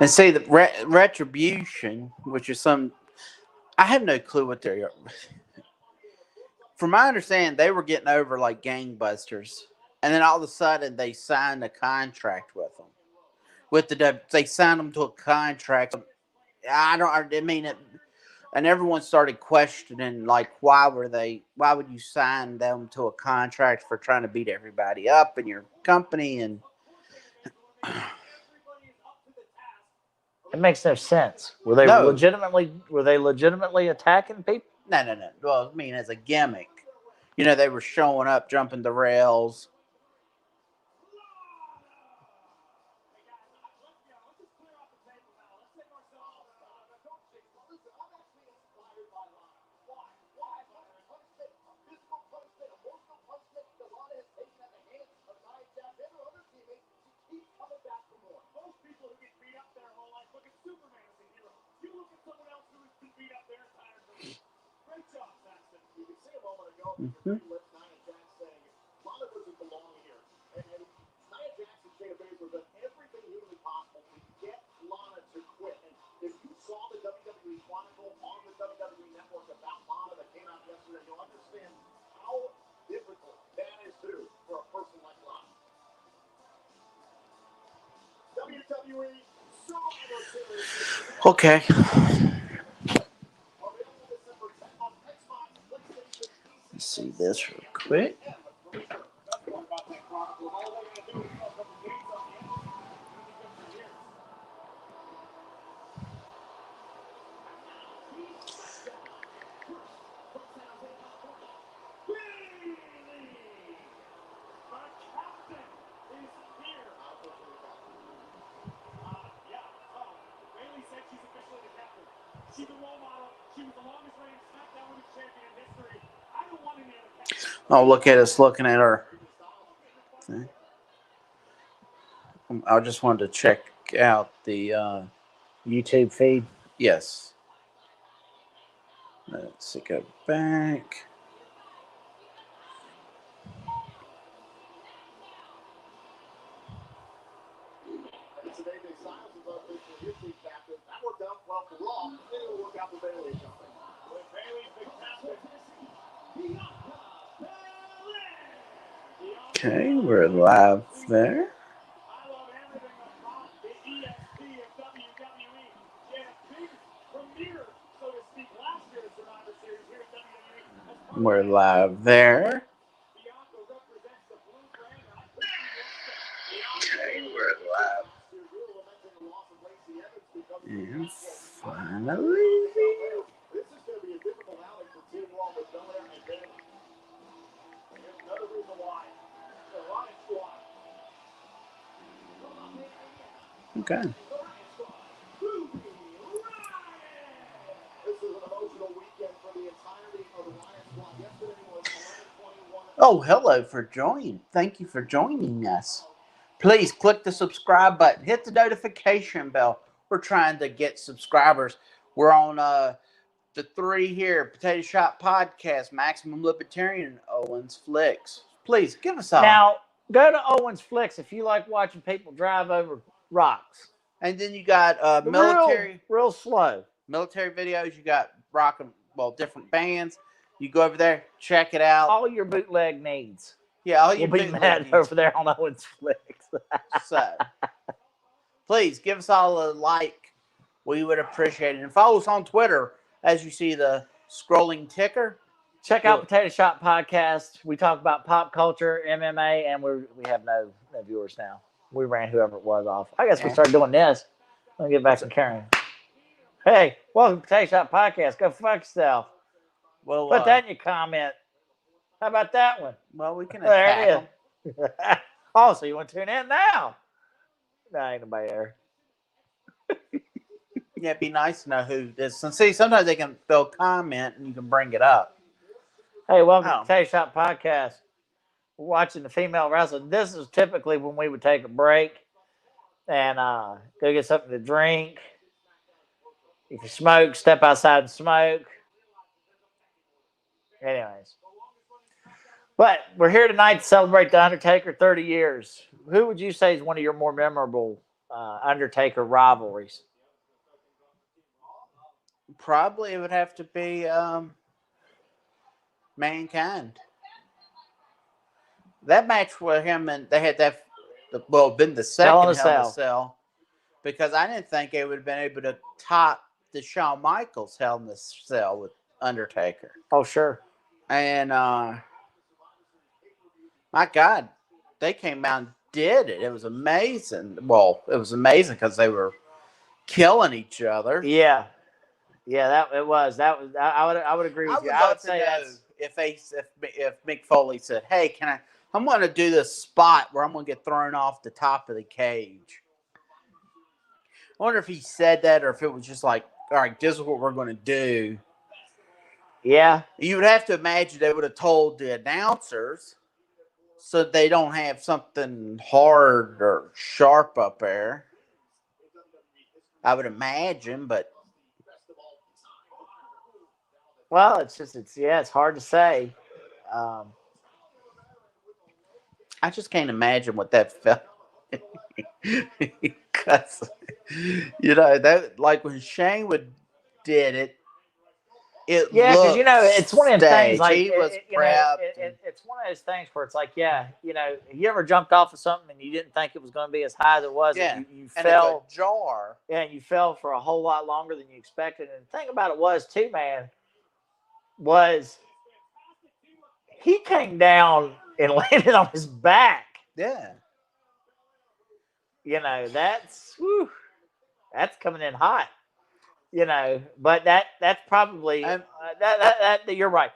And see the retribution, which is I have no clue what they're. From my understanding, they were getting over like gangbusters, and then all of a sudden they signed a contract with them. They signed them to a contract. I mean it, and everyone started questioning like why would you sign them to a contract for trying to beat everybody up in your company? And it makes no sense. Were they legitimately attacking people? No. Well, I mean, as a gimmick, they were showing up, jumping the rails. Mm-hmm. Lana doesn't belong here. And Nia Jax and Shayna Baszler done everything humanly possible to get Lana to quit. And if you saw the WWE Chronicle on the WWE Network about Lana that came out yesterday, you'll understand how difficult that is to do for a person like Lana. WWE Survivor Series. Okay. Let's see this real quick. She's a role model. She was the longest reigning SmackDown Women's Champion in history. I don't want any other. Oh, look at us looking at her. I just wanted to check out the YouTube feed. yes. Let's see, go back. That worked out well for Raw. Then it'll work out for Bayley or something. With Bayley's big captain. Okay, we're live there. I love everything about the ESP of WWE. She had a big premiere, so to speak, last year at Survivor Series here at WWE. We're live there. Bianca represents the blue brand. Okay, we're live. And finally. This is going to be a difficult outing for Team Raw with Belair and Bayley. Here's another reason why. The Riot Squad. Okay. This is an emotional weekend for the entirety of the Riot Squad. Yesterday was 11/21. Oh, hello for joining. Thank you for joining us. Please click the subscribe button. Hit the notification bell. We're trying to get subscribers. We're on the three here: Potato Shop Podcast, Maximum Libertarian, and Owensflix. Please give us a Now, go to Owensflix if you like watching people drive over rocks. And then you got military real slow. Military videos. You got different bands. You go over there, check it out. All your bootleg needs. Yeah, all your You'll be bootleg mad needs. over there on Owensflix. So, please give us all a like. We would appreciate it. And follow us on Twitter as you see the scrolling ticker. Check out Potato Shop Podcast. We talk about pop culture, MMA, and we have no viewers now. We ran whoever it was off. I guess we started doing this. Let me get back to carrying. Hey, welcome to Potato Shop Podcast. Go fuck yourself. Well, put that in your comment. How about that one? Well, we can attack them. Oh, so you want to tune in now? No, ain't nobody there. Yeah, it'd be nice to know who this. And see, sometimes they'll comment and you can bring it up. Hey, welcome to Potato Shop Podcast. We're watching the female wrestling. This is typically when we would take a break and go get something to drink. If you smoke, step outside and smoke. Anyways. But we're here tonight to celebrate the Undertaker 30 years. Who would you say is one of your more memorable Undertaker rivalries? Probably it would have to be Mankind. That match with him, and they had been the second Hell in a Cell, because I didn't think they would have been able to top the Shawn Michaels Hell in a Cell with Undertaker. Oh, sure. And my God, they came out and did it. It was amazing. Well, it was amazing because they were killing each other. Yeah, it was. I would agree with you. I would say if Mick Foley said, "Hey, I'm going to do this spot where I'm going to get thrown off the top of the cage." I wonder if he said that or if it was just like, "All right, this is what we're going to do." Yeah. You would have to imagine they would have told the announcers so they don't have something hard or sharp up there. I would imagine, but. Well, it's hard to say. I just can't imagine what that felt. Because, that like when Shane did it, it Yeah, because looked it's one of those things. staged. Like He was prepped. it's one of those things where it's like, yeah, you ever jumped off of something and you didn't think it was going to be as high as it was, Yeah, and you and it's a fell, jar. yeah, and you fell for a whole lot longer than you expected. And the thing about it was, too, man, was he came down and landed on his back. Yeah. That's coming in hot. But that's probably And that you're right.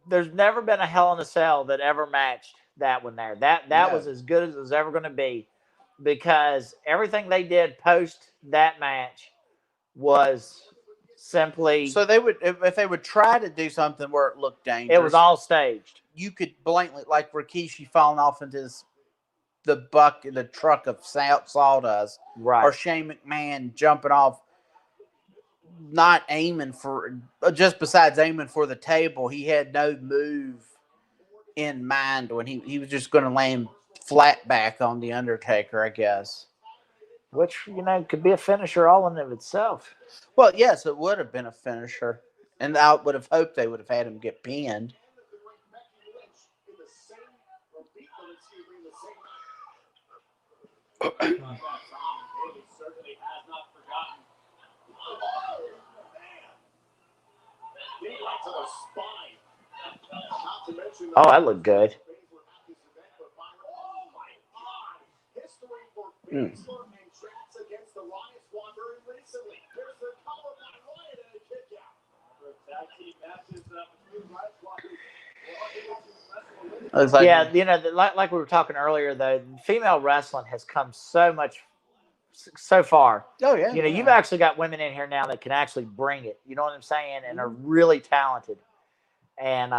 There's never been a Hell in a Cell that ever matched that one there. That No. was as good as it was ever going to be, because everything they did post that match was simply, so they would, if they would try to do something where it looked dangerous, it was all staged. you could blatantly, like Rikishi falling off into the truck of sawdust, Right. or Shane McMahon jumping off, not aiming for, just besides aiming for the table, he had no move in mind when he was just going to land flat back on the Undertaker, I guess. Which, could be a finisher all in of itself. Well, yes, it would have been a finisher, and I would have hoped they would have had him get pinned. Oh, that looked good. Mm. Looks like, Yeah, like we were talking earlier, though, female wrestling has come so far. oh yeah, You've actually got women in here now that can actually bring it. You know what I'm saying? And are really talented. And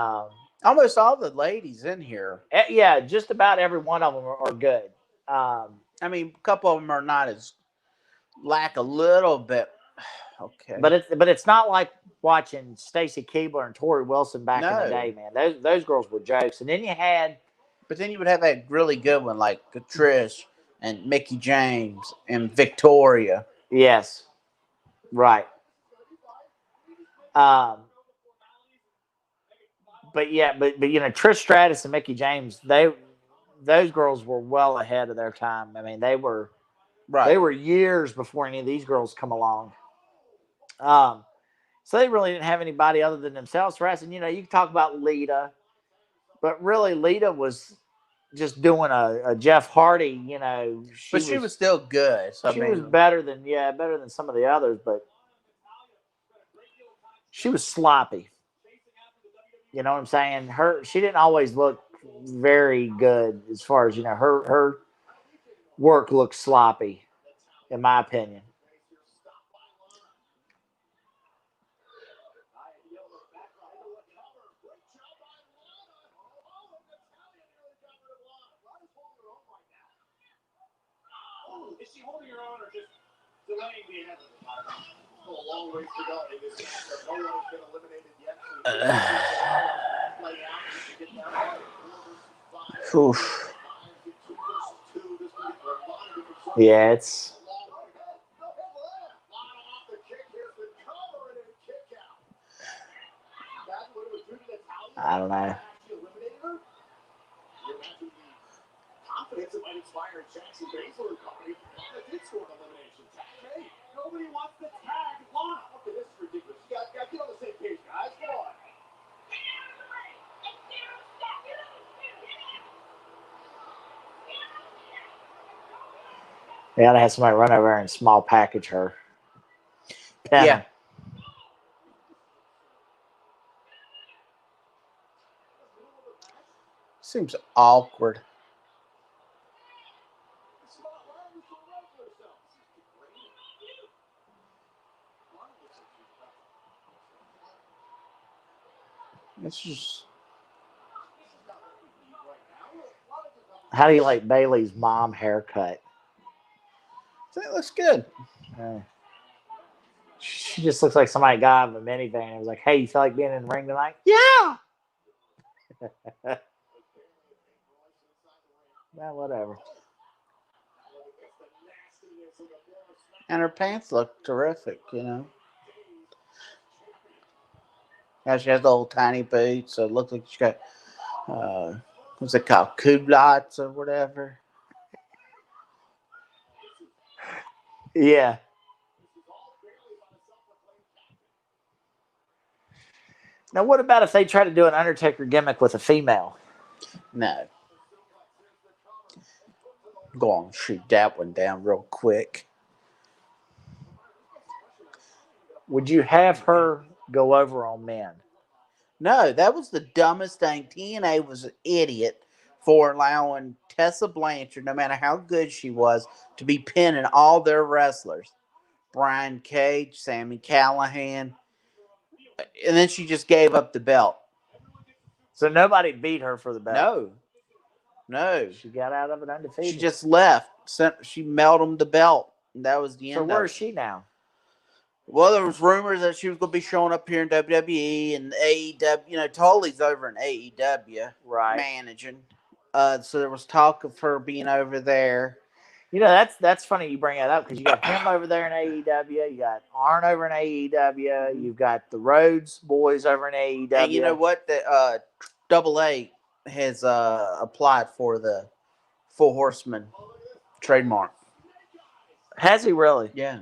almost all the ladies in here. yeah, just about every one of them are good. I mean, a couple of them are not as, lack a little bit. Okay, but it's not like watching Stacy Keibler and Tori Wilson back in the No. day, man. Those girls were jokes. And then you had, but then you would have a really good one like Trish and Mickey James and Victoria. yes, right. But Trish Stratus and Mickey James, those girls were well ahead of their time. I mean, they were years before any of these girls come along. So they really didn't have anybody other than themselves wrestling. You can talk about Lita, but really Lita was just doing a Jeff Hardy. She was still good. So she was better than some of the others, but she was sloppy. You know what I'm saying? She didn't always look very good as far as her work looked sloppy, in my opinion. Is she holding her own or just delaying the inevitable? A long ways to go in this matchup. No one has been eliminated yet. Oof. Yeah, it's. I don't know. Confidence it might expire in Jackson Baszler and company. Did score an elimination tag. Hey, nobody wants the tag. Lana. Okay, this is ridiculous. You got to get on the same page, guys. Come on. They ought to have somebody run over and small package her. Yeah. Seems awkward. It's just. How do you like Bailey's mom haircut? It looks good. She just looks like somebody got out of a minivan and was like, "Hey, you feel like being in the ring tonight?" Yeah. Well, whatever. And her pants look terrific, you know. Now she has the old tiny boots, so it looks like she got, what's it called, culottes or whatever. Yeah. Now, what about if they try to do an Undertaker gimmick with a female? No. Go on, shoot that one down real quick. Would you have her go over on men? No, that was the dumbest thing. TNA was an idiot for allowing Tessa Blanchard, no matter how good she was, to be pinning all their wrestlers. Brian Cage, Sammy Callahan. And then she just gave up the belt. So nobody beat her for the belt. No. No. She got out of it undefeated. She just left. She mailed them the belt. And that was the end So of where it. is she now? Well, there was rumors that she was going to be showing up here in WWE and AEW. You know, Tully's over in AEW, Right. managing. So there was talk of her being over there. You know, that's funny you bring that up because you got him over there in AEW, you got Arn over in AEW, you've got the Rhodes boys over in AEW. And you know what? The AA has applied for the Four Horsemen trademark. Has he really? Yeah.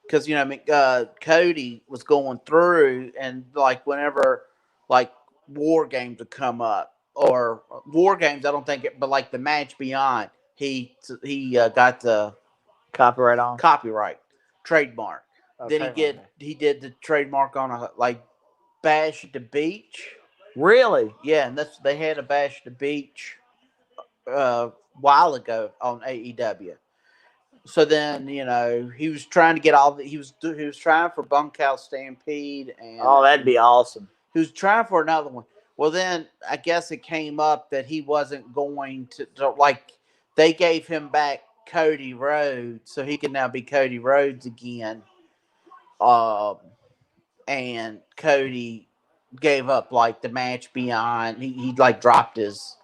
Because, you know, Cody was going through, and, like, whenever, like, War Games would come up, or War Games, I don't think it, but, like, the match beyond, he got the Copyright trademark. Then he did the trademark on a, like, Bash at the Beach. Really? Yeah, and they had a Bash at the Beach while ago on AEW. So then, you know, he was trying to get he was trying for Bunkhouse Stampede, and that'd be awesome. He was trying for another one. Well, then I guess it came up that he wasn't going to like, they gave him back Cody Rhodes, so he can now be Cody Rhodes again. And Cody gave up, like, the match beyond. He like dropped his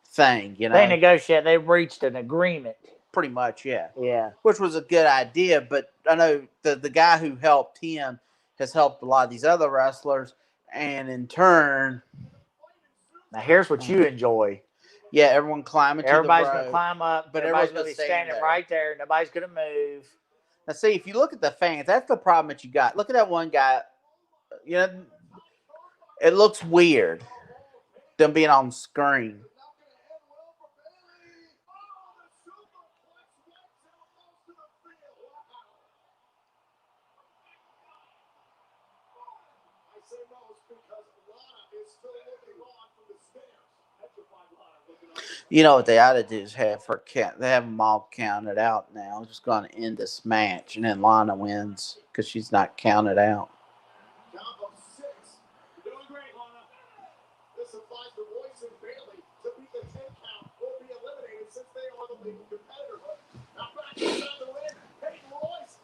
thing, you know. They negotiated. They reached an agreement. Pretty much, yeah. Yeah. Which was a good idea, but I know the guy who helped him has helped a lot of these other wrestlers, and in turn, now here's what you enjoy. Yeah, everyone climbing. Everybody's to the road, going to climb up, but everybody's going to be standing right there. Nobody's going to move. Now, see, if you look at the fans, that's the problem that you got. Look at that one guy. You know, it looks weird, them being on screen. You know what they ought to do is have her count. They have them all counted out now. I'm just going to end this match, and then Lana wins because she's not counted out. Count of 6. You're doing great, Lana. This applies to Royce and Bailey to beat the 10 count or be eliminated since they are the leading competitor. Now back inside the ring, Peyton Royce.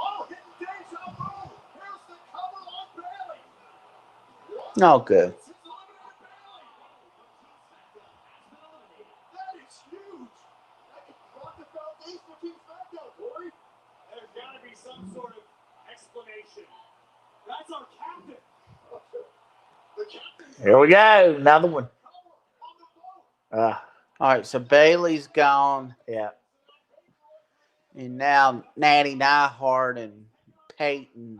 Oh, hitting deja vu. Here's the cover on Bailey. No good. Some sort of explanation. That's our captain. The captain. Here we go. Another one. All right, so Bailey's gone. Yeah. And now Natty Neidhart and Peyton.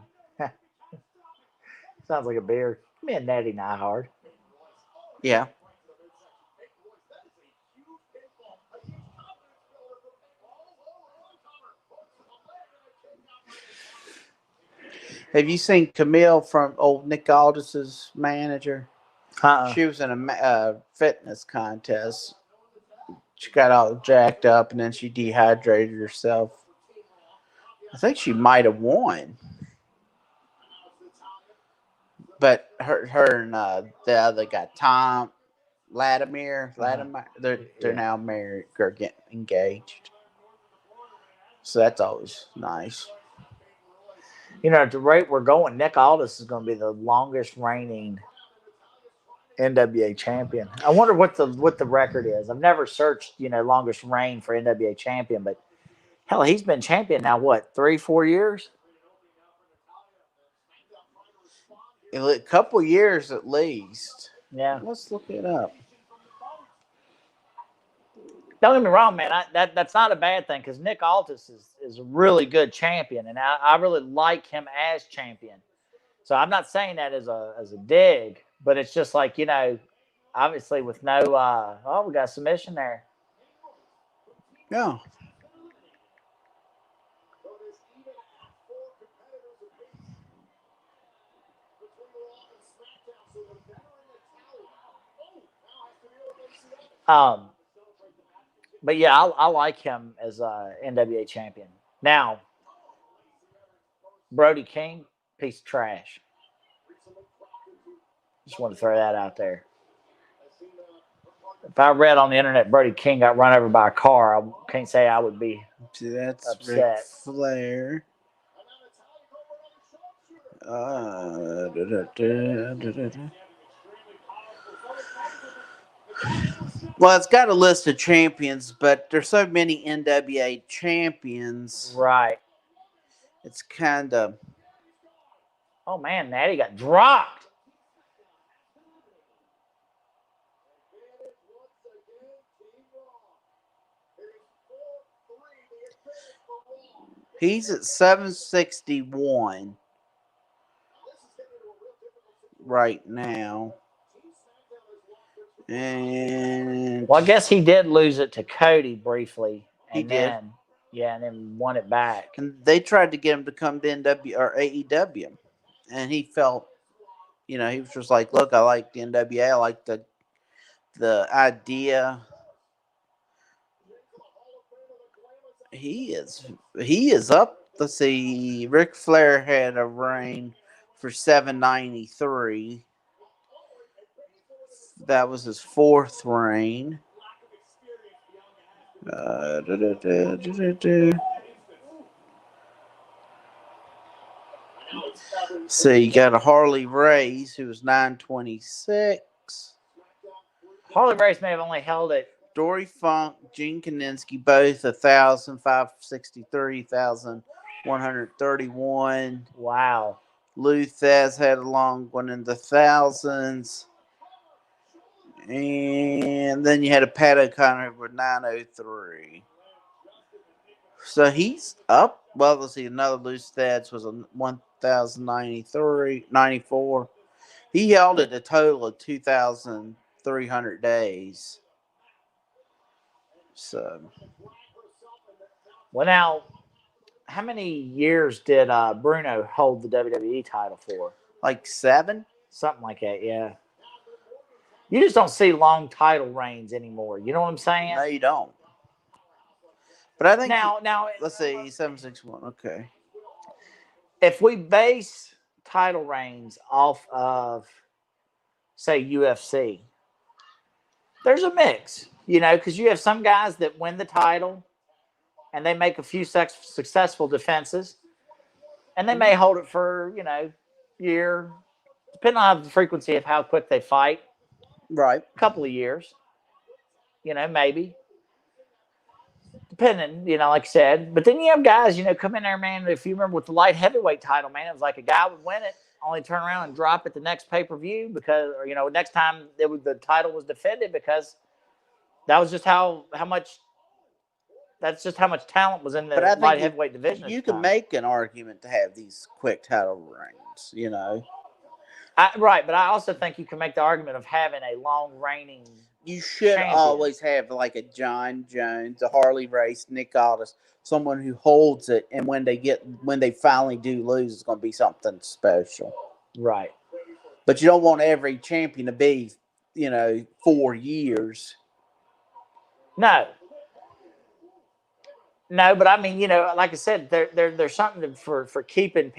Sounds like a beer. Give me a Natty Neidhart. Yeah. Have you seen Camille from old Nick Aldis's manager? She was in a fitness contest. She got all jacked up, and then she dehydrated herself. I think she might have won. But her and the other guy, Tom Latimer, they're now married or getting engaged. So that's always nice. You know, at the rate we're going, Nick Aldis is going to be the longest reigning NWA champion. I wonder what the record is. I've never searched, longest reign for NWA champion, but hell, he's been champion now. What, 3-4 years? A couple years at least. Yeah. Let's look it up. Don't get me wrong, man. That's not a bad thing because Nick Aldis is a really good champion, and I really like him as champion. So I'm not saying that as a dig, but it's just like, obviously with no we got a submission there. Yeah. But yeah, I like him as a NWA champion. Now, Brody King, piece of trash. Just want to throw that out there. If I read on the internet Brody King got run over by a car, I can't say I would be that's upset. Ric Flair. Well, it's got a list of champions, but there's so many NWA champions. Right. It's kind of. Oh man, Natty got dropped. He's at 761 right now. And well, I guess he did lose it to Cody briefly. He did. And then won it back. And they tried to get him to come to NW or AEW. And he felt, he was just like, look, I like the NWA. I like the idea. He is up. Let's see. Ric Flair had a reign for 793. That was his fourth reign. So you got a Harley Race who was 926. Harley Race may have only held it. Dory Funk, Gene Kaninsky, both 1,563, 1,131. Wow. Lou Thesz had a long one in the thousands. And then you had a Pat O'Connor with 903. So he's up. Well, let's see. Another Lou Thesz was a 1,094. He held it a total of 2,300 days. So. Well, now, how many years did Bruno hold the WWE title for? Like 7? Something like that, yeah. You just don't see long title reigns anymore. You know what I'm saying? No, you don't. But I think now, let's see, 761. Okay. If we base title reigns off of, say, UFC, there's a mix, because you have some guys that win the title and they make a few successful defenses, and they may hold it for year, depending on the frequency of how quick they fight. Right. A couple of years, maybe. Depending, like I said. But then you have guys, come in there, man. If you remember with the light heavyweight title, man, it was like a guy would win it, only turn around and drop it the next pay-per-view because, next time the title was defended because that was just how much talent was in the light heavyweight division. You can make an argument to have these quick title reigns, Right, but I also think you can make the argument of having a long reigning. You should always have like a John Jones, a Harley Race, Nick Aldis, someone who holds it, and when they finally do lose, it's going to be something special. Right. But you don't want every champion to be, 4 years. No, but I mean, like I said, there's something for keeping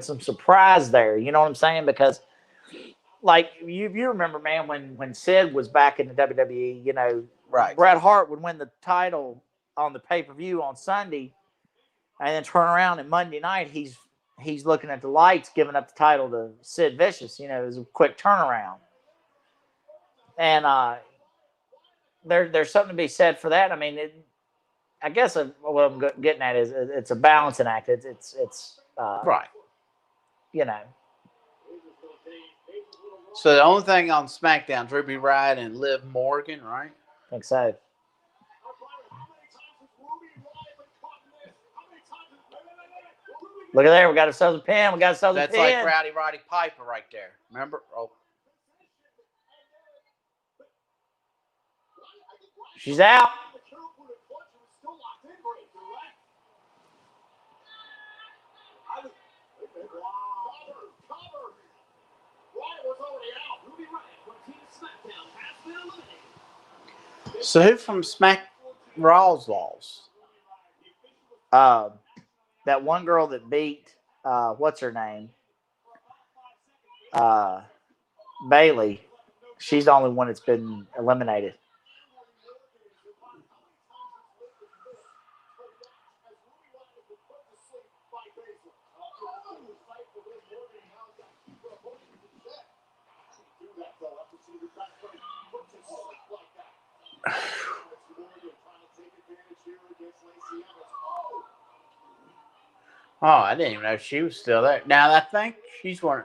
some surprise there. You know what I'm saying? Because, like, you remember, man, when Sid was back in the WWE, right. Bret Hart would win the title on the pay-per-view on Sunday and then turn around and Monday night he's he's looking at the lights, giving up the title to Sid Vicious. It was a quick turnaround. And there's something to be said for that. I mean, I guess what I'm getting at is it's a balancing act. It's Right. So the only thing on SmackDown is Ruby Riott and Liv Morgan, right? I think so. Look at there. We got ourselves a pin. That's like Roddy Piper right there. Remember? Oh. She's out. So who from Raw's lost? That one girl that beat what's her name? Bailey. She's the only one that's been eliminated. Oh, I didn't even know she was still there. Now I think she's one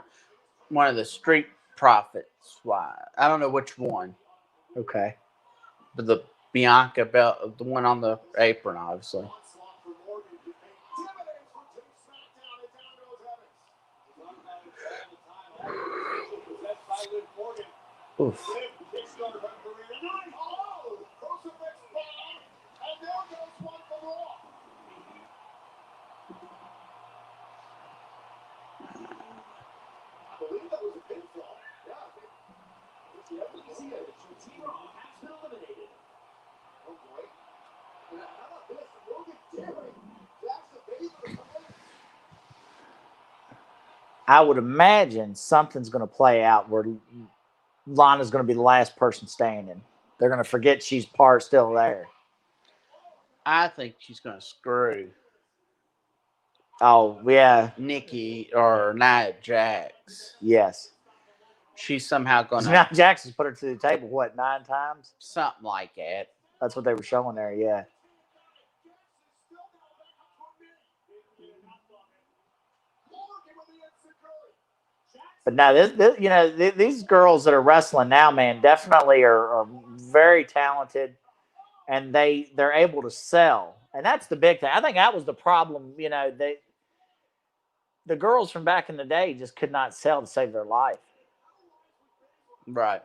of the Street Profits. Why? I don't know which one. Okay. But the Bianca belt, the one on the apron, obviously. Oof. I would imagine something's going to play out where Lana's going to be the last person standing. They're going to forget she's still there. I think she's going to screw. Oh, yeah. Nikki or Nia Jax. Yes. She's somehow going to. Nia Jax has put her to the table, what, 9 times? Something like that. That's what they were showing there, yeah. But now, these girls that are wrestling now, man, definitely are very talented, and they're able to sell, and that's the big thing. I think that was the problem. The girls from back in the day just could not sell to save their life. Right.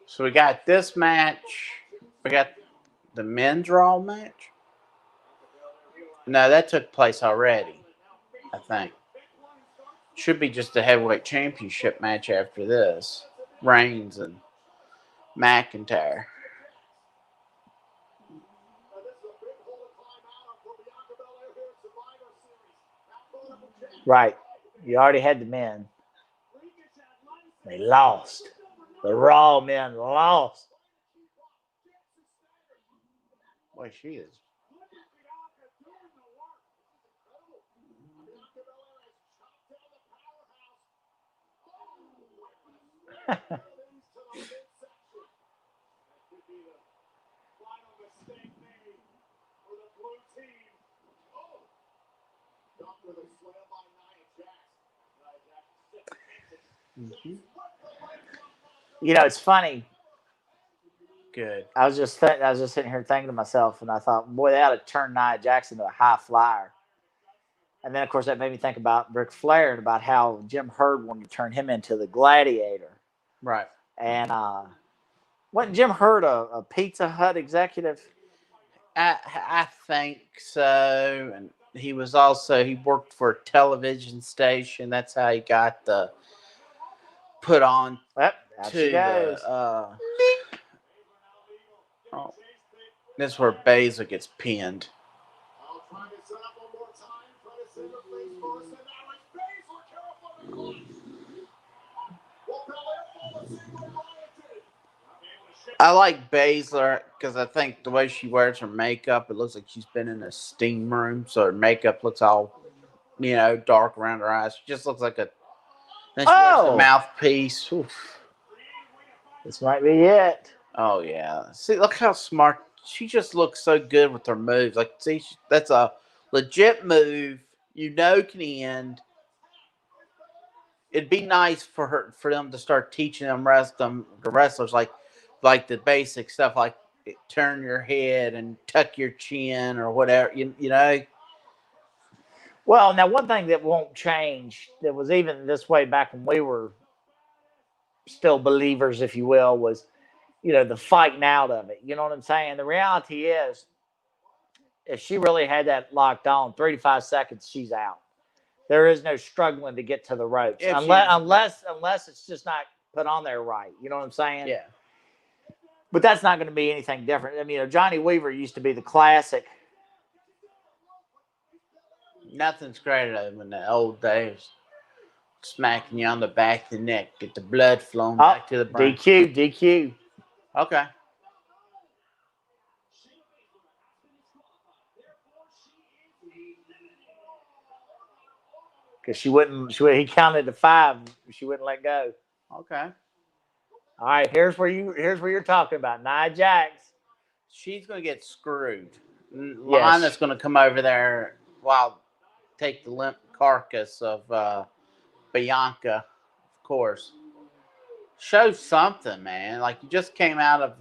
So we got this match. We got the men's Raw match. No, that took place already, I think. Should be just a heavyweight championship match after this. Reigns and McIntyre. Right. You already had the men. They lost. The Raw men lost. Boy, she is. Mm-hmm. It's funny. Good. I was just sitting here thinking to myself, and I thought, boy, they ought to turn Nia Jax into a high flyer. And then, of course, that made me think about Ric Flair and about how Jim Herd wanted to turn him into the Gladiator. Right. And wasn't Jim Herd a Pizza Hut executive? I think so. And he worked for a television station. That's how he got put on Yep, out she goes. That's where Baszler gets pinned. I like Baszler because I think the way she wears her makeup, it looks like she's been in a steam room, so her makeup looks all, dark around her eyes. She just looks like a. Then she wears the mouthpiece. Oof. This might be it. Oh yeah. See, look how smart she just looks. So good with her moves. Like, see, that's a legit move. Can end. It'd be nice for them to start teaching the wrestlers like the basic stuff, like turn your head and tuck your chin or whatever. You know. Well, now one thing that won't change, that was even this way back when we were still believers, if you will, was the fighting out of it. You know what I'm saying? The reality is, if she really had that locked on, 3 to 5 seconds, she's out. There is no struggling to get to the ropes unless it's just not put on there right. You know what I'm saying? Yeah. But that's not going to be anything different. I mean, Johnny Weaver used to be the classic. Nothing's greater than the old days. Smacking you on the back of the neck, get the blood flowing back to the brain. DQ. Okay. Because he counted to 5. She wouldn't let go. Okay. All right, here's where you're talking about Nia Jax. She's going to get screwed. Lana's going to come over there take the limp carcass of Bianca, of course. Show something, man. Like, you just came out of.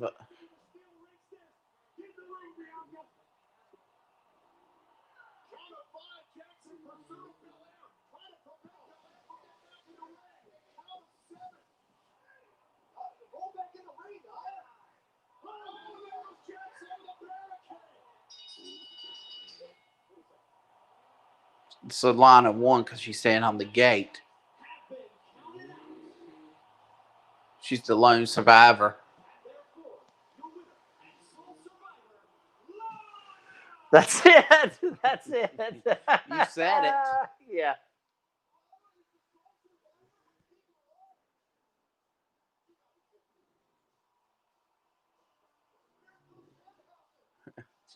So Lana won because she's standing on the gate. She's the lone survivor. That's it. That's it. You said it. Yeah.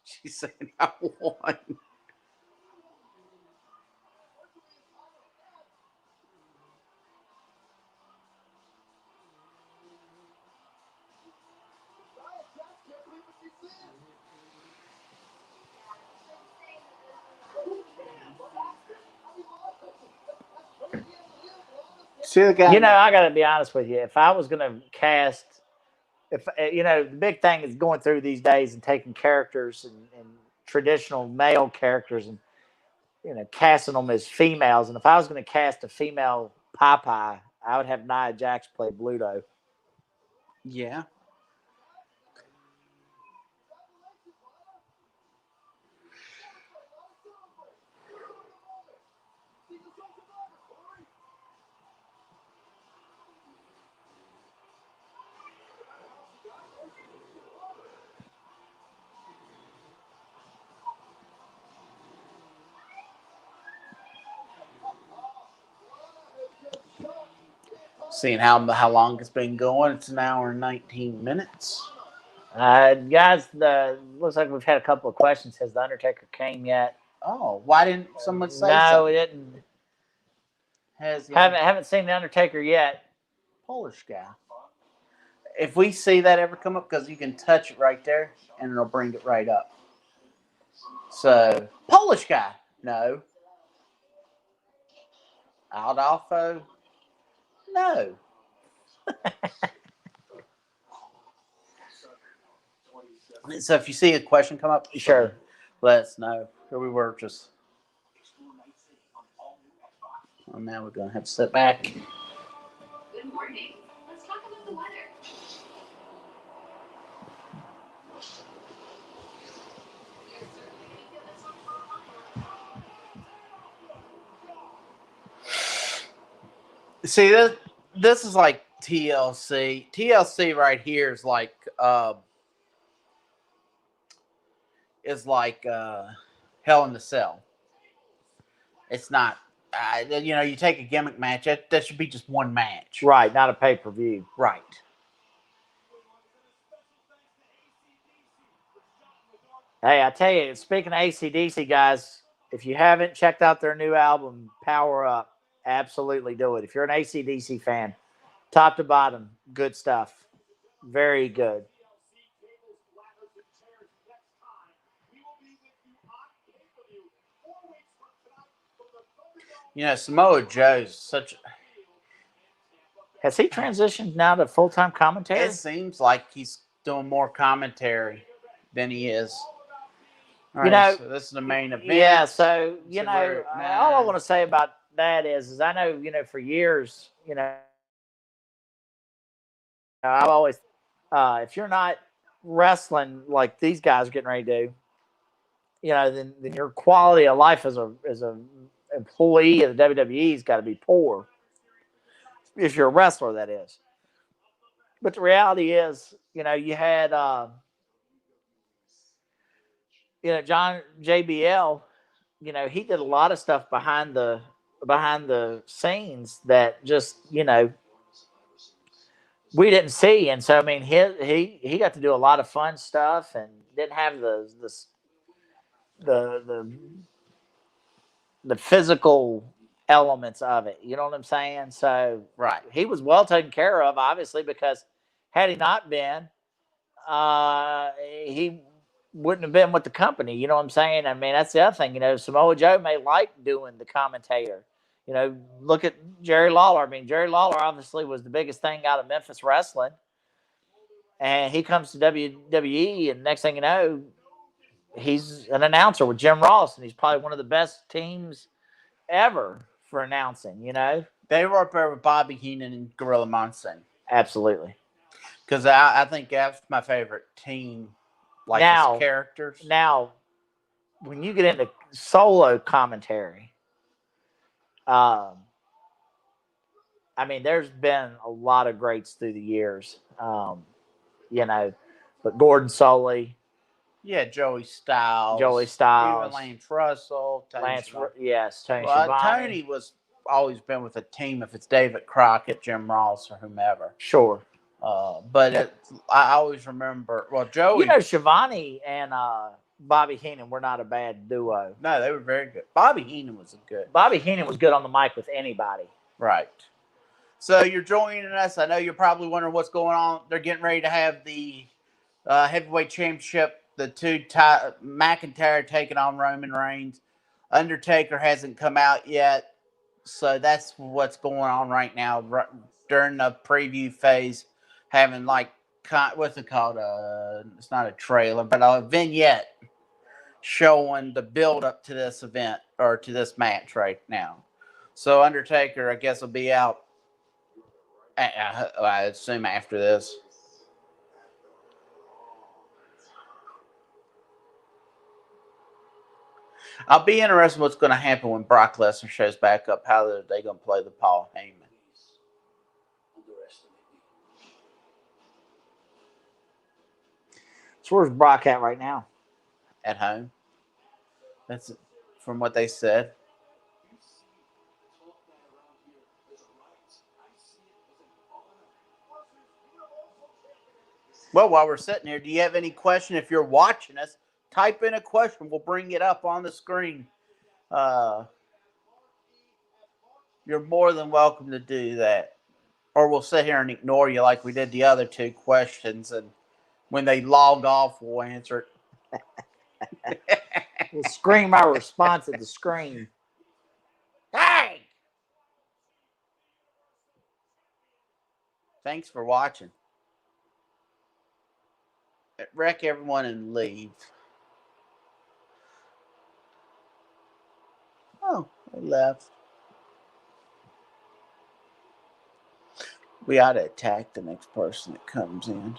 She said, I won. See the guy? I got to be honest with you. If I was going to cast, the big thing is going through these days and taking characters and traditional male characters and casting them as females. And if I was going to cast a female Popeye, I would have Nia Jax play Bluto. Yeah. Seeing how long it's been going, it's an hour and 19 minutes. Guys, looks like we've had a couple of questions. Has the Undertaker came yet? Oh, why didn't someone say no, something? We didn't. Haven't seen the Undertaker yet. Polish guy. If we see that ever come up, because you can touch it right there, and it'll bring it right up. So, Polish guy. No. Adolfo. No. So if you see a question come up, sure, let us know. Here we were just. Well, now we're going to have to sit back. Good morning. Let's talk about the weather. See, this is like TLC. TLC right here is like Hell in the Cell. It's not. You take a gimmick match. That should be just one match. Right, not a pay-per-view. Right. Hey, I tell you, speaking of AC/DC, guys, if you haven't checked out their new album, Power Up, absolutely do it. If you're an AC/DC fan, top to bottom, good stuff. Very good. Samoa Joe's such. Has he transitioned now to full-time commentary? It seems like he's doing more commentary than he is. All right, so this is the main event. Yeah, so, all I want to say about that is I know, for years, I've always, if you're not wrestling like these guys are getting ready to do, then your quality of life as a employee of the WWE's got to be poor. If you're a wrestler, that is. But the reality is, you had, John JBL. He did a lot of stuff behind the scenes that just, we didn't see. And so, I mean, he got to do a lot of fun stuff and didn't have the physical elements of it. You know what I'm saying? So, right, he was well taken care of, obviously, because had he not been, he wouldn't have been with the company. You know what I'm saying? I mean, that's the other thing. Samoa Joe may like doing the commentator. Look at Jerry Lawler. I mean, Jerry Lawler obviously was the biggest thing out of Memphis wrestling. And he comes to WWE, and next thing you know, he's an announcer with Jim Ross, and he's probably one of the best teams ever for announcing, They were up there with Bobby Heenan and Gorilla Monsoon. Absolutely. Because I think that's my favorite team, like his characters. Now, when you get into solo commentary, I mean, there's been a lot of greats through the years, but Gordon Soley. Yeah, Joey Styles. Even Lance Russell. Tony Schiavone. Tony was always been with a team if it's David Crockett, Jim Ross, or whomever. Sure. But I always remember, Joey. Schiavone and Bobby Heenan were not a bad duo. No, they were very good. Bobby Heenan was good on the mic with anybody. Right. So you're joining us. I know you're probably wondering what's going on. They're getting ready to have the heavyweight championship. The two McIntyre taking on Roman Reigns. Undertaker hasn't come out yet. So that's what's going on right now during the preview phase. Having what's it called? It's not a trailer, but a vignette showing the build up to this event or to this match right now. So Undertaker, I guess, will be out. I assume after this. I'll be interested in what's going to happen when Brock Lesnar shows back up. How are they going to play the Paul Heyman? So where's Brock at right now? At home. That's from what they said. Well, while we're sitting here, do you have any question? If you're watching us, type in a question. We'll bring it up on the screen. You're more than welcome to do that. Or we'll sit here and ignore you like we did the other two questions. And when they log off, we'll answer it. We'll scream our response at the screen. Hey! Thanks for watching. Wreck everyone and leave. Oh, they left. We ought to attack the next person that comes in.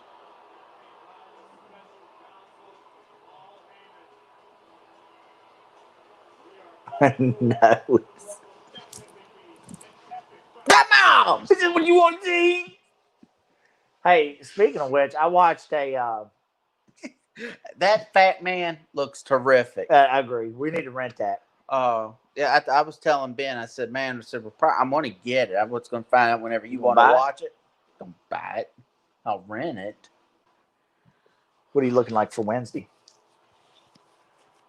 No. Come on! This is what you want to see? Hey, speaking of which, I watched a... that fat man looks terrific. I agree. We need to rent that. Yeah, I was telling Ben, I said, man, I'm going to get it. I was going to find out whenever you gonna want to buy it? watch it. Don't buy it. I'll rent it. What are you looking like for Wednesday?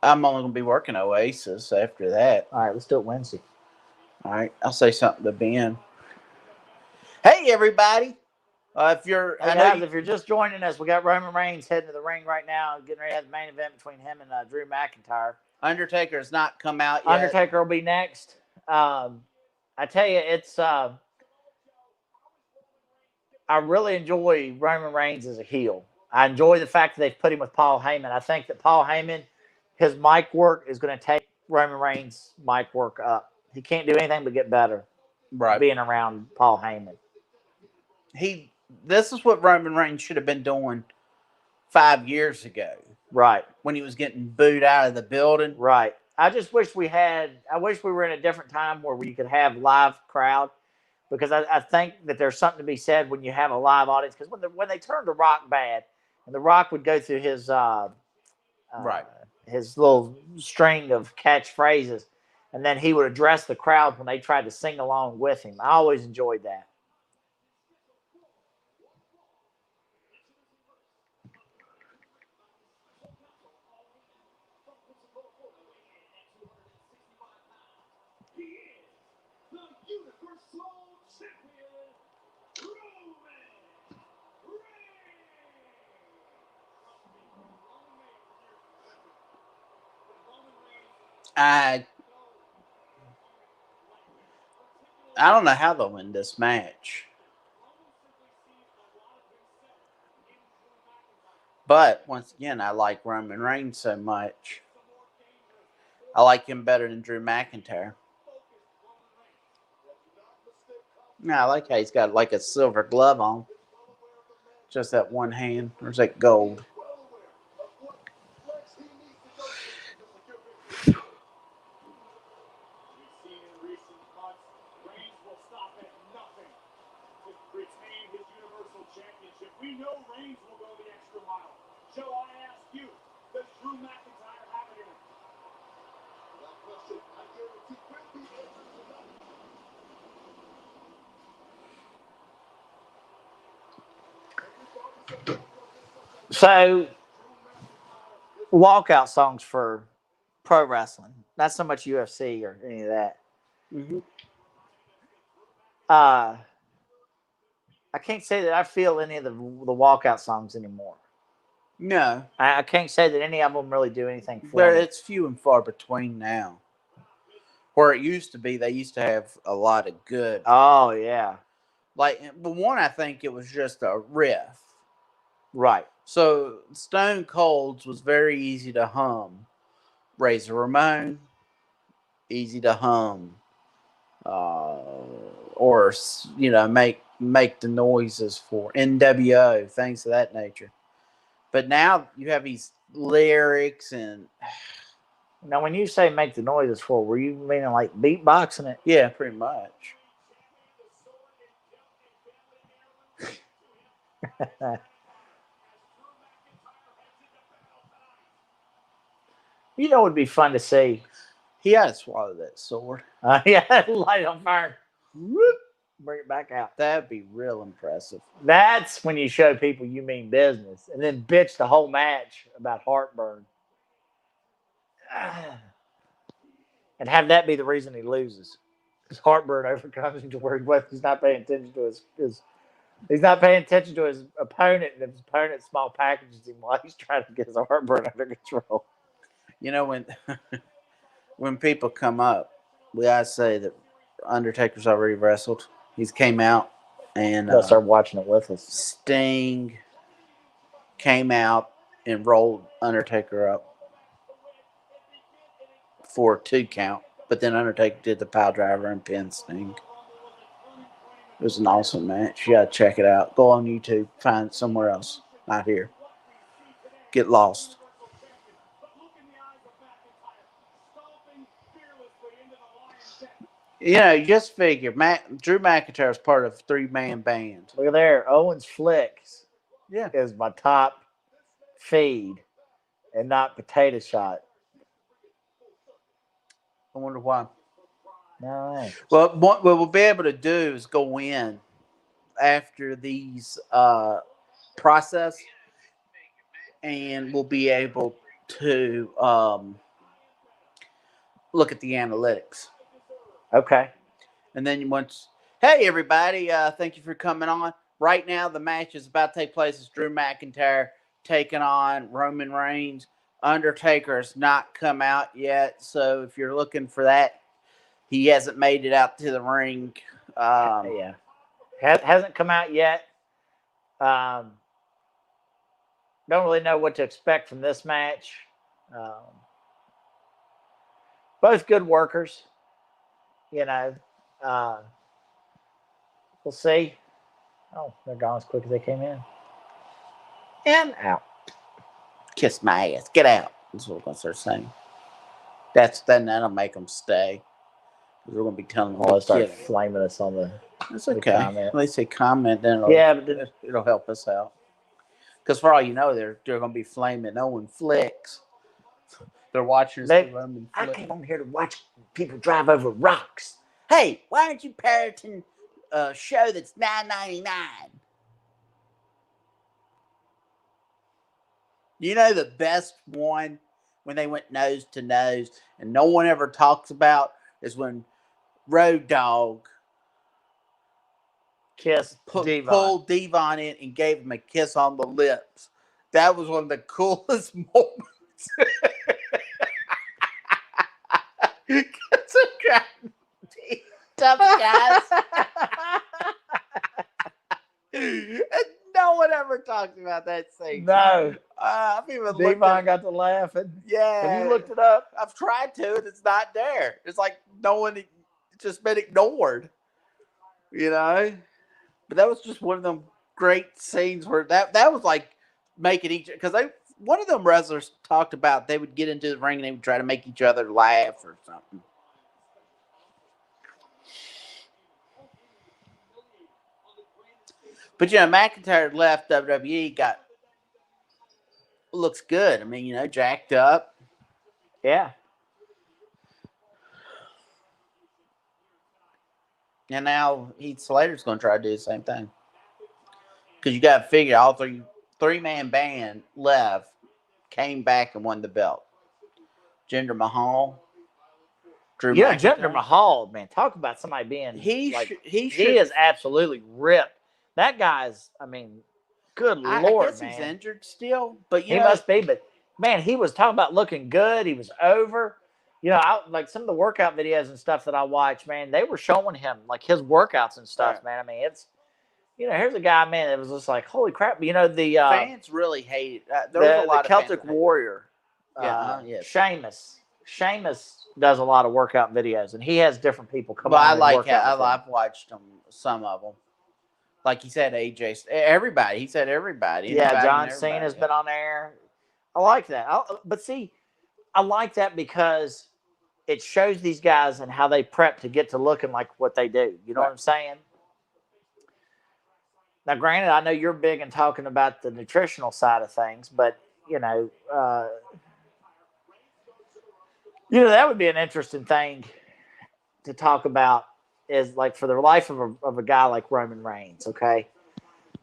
I'm only going to be working Oasis after that. All right, let's do it Wednesday. All right, I'll say something to Ben. Hey, everybody! If you're, Hey I know guys, if you're just joining us, we got Roman Reigns heading to the ring right now, getting ready to have the main event between him and Drew McIntyre. Undertaker has not come out yet. Undertaker will be next. I tell you, it's I really enjoy Roman Reigns as a heel. I enjoy the fact that they've put him with Paul Heyman. I think that Paul Heyman, his mic work is going to take Roman Reigns' mic work up. He can't do anything but get better Right. being around Paul Heyman. This is what Roman Reigns should have been doing 5 years ago. Right. When he was getting booed out of the building. Right. I just wish we were in a different time where we could have live crowd, because I think that there's something to be said when you have a live audience. Because when they turned The Rock bad, and The Rock would go through his his little string of catchphrases, and then he would address the crowd when they tried to sing along with him. I always enjoyed that. I don't know how they'll win this match. But once again, I like Roman Reigns so much. I like him better than Drew McIntyre. Yeah, I like how he's got like a silver glove on. Just that one hand. Or is that gold? We know Reigns will go the extra mile. So I ask you, does Drew McIntyre have it in him? Without question, I guarantee will be able to. So, walkout songs for pro wrestling, not so much UFC or any of that. Mm-hmm. I can't say that I feel any of the walkout songs anymore. No. I can't say that any of them really do anything for But me. it's few and far between now. Where it used to be, they used to have a lot of good. Oh, yeah. Like, but one, I think it was just a riff. Right. So, Stone Cold's was very easy to hum. Razor Ramon, easy to hum. Or, make the noises for NWO, things of that nature. But now you have these lyrics and... Now, when you say make the noises for, were you meaning like beatboxing it? Yeah, pretty much. You know, it would be fun to see. He had to swallow that sword. Yeah, light it on fire. Whoop, bring it back out. That'd be real impressive. That's when you show people you mean business, and then bitch the whole match about heartburn. And have that be the reason he loses. His heartburn overcomes him to where he's not paying attention to his he's not paying attention to his opponent, and his opponent small packages him while he's trying to get his heartburn under control. You know, when people come up, we gotta say that Undertaker's already wrestled. He's came out and They'll start watching it with us. Sting came out and rolled Undertaker up for a 2 count, but then Undertaker did the pile driver and pinned Sting. It was an awesome match. You gotta check it out. Go on YouTube, find it somewhere else, not here. Get lost. You know, you just figure Drew McIntyre is part of a 3-man band. Look at there, Owensflix. Yeah, is my top feed, and not Potato Shot. I wonder why. No. Well, what we'll be able to do is go in after these process, and we'll be able to look at the analytics. Okay. And then once, hey everybody, thank you for coming on. Right now, the match is about to take place. It's Drew McIntyre taking on Roman Reigns. Undertaker has not come out yet, so if you're looking for that, he hasn't made it out to the ring. Yeah. Hasn't come out yet. Don't really know what to expect from this match. Both good workers. You know, we'll see. Oh, they're gone as quick as they came in. And out. Kiss my ass. Get out. That's what we're going to start saying. That'll make them stay. We're going to be telling them. Oh, they'll start flaming us on the. That's okay. Comment. At least they comment, then it'll help us out. Because for all you know, they're going to be flaming Owensflix. They're watching us. I came on here to watch people drive over rocks. Hey, why aren't you parroting a show that's $9.99? You know the best one when they went nose to nose and no one ever talks about is when Road Dogg pulled Devon in and gave him a kiss on the lips. That was one of the coolest moments. Tough guys. And no one ever talks about that scene. No. I've even Devon got to laughing. Yeah. Have you looked it up? I've tried to, and it's not there. It's like no one, it's just been ignored. You know? But that was just one of them great scenes where that was like making each, because one of them wrestlers talked about they would get into the ring and they would try to make each other laugh or something. But McIntyre left WWE, looks good. I mean, jacked up. Yeah. And now Heath Slater's going to try to do the same thing. Because you got to figure all three-man band left, came back and won the belt. Jinder Mahal, Drew McIntyre. Jinder Mahal, man, talk about somebody being he is absolutely ripped. That guy's, good Lord, I guess man. He's injured still, but he must be. But man, he was talking about looking good. He was over. Like some of the workout videos and stuff that I watched, man, they were showing him like his workouts and stuff, man. It's, here's a guy, man, that was just like, holy crap. The fans really hate it. There was a lot of Celtic Warrior. Sheamus does a lot of workout videos, and he has different people come on. I've watched some of them. Like he said, AJ, everybody. He said everybody. Yeah, John Cena's been on there. I like that. But see, I like that because it shows these guys and how they prep to get to looking like what they do. You know what I'm saying? Now, granted, I know you're big in talking about the nutritional side of things, but that would be an interesting thing to talk about. Is like for the life of a guy like Roman Reigns, okay?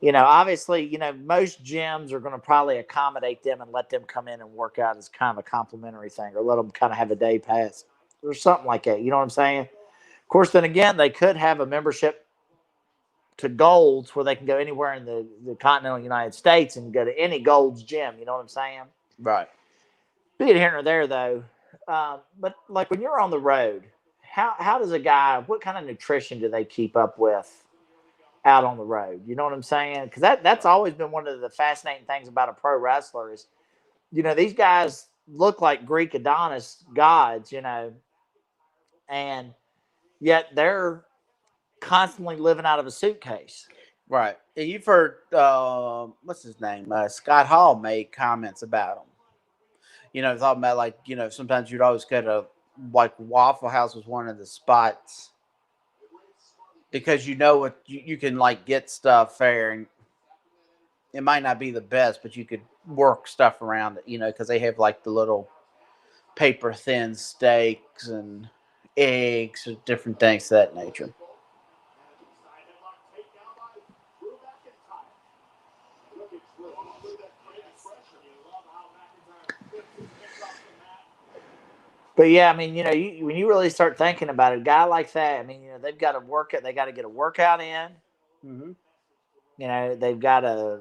Obviously, most gyms are going to probably accommodate them and let them come in and work out as kind of a complimentary thing, or let them kind of have a day pass or something like that. You know what I'm saying? Of course, then again, they could have a membership to Gold's where they can go anywhere in the continental United States and go to any Gold's gym. You know what I'm saying? Right. Be it here or there, though. But like when you're on the road, how does a guy, what kind of nutrition do they keep up with out on the road? You know what I'm saying? Because that's always been one of the fascinating things about a pro wrestler is, these guys look like Greek Adonis gods, and yet they're constantly living out of a suitcase. Right. You've heard, what's his name? Scott Hall made comments about him. Talking about like, sometimes you'd always go to like Waffle House was one of the spots because what you can like get stuff there, and it might not be the best, but you could work stuff around it, because they have like the little paper thin steaks and eggs or different things of that nature. But yeah, I mean, when you really start thinking about it, a guy like that, I mean, they've got to work it. They got to get a workout in. Mm-hmm. They've got to.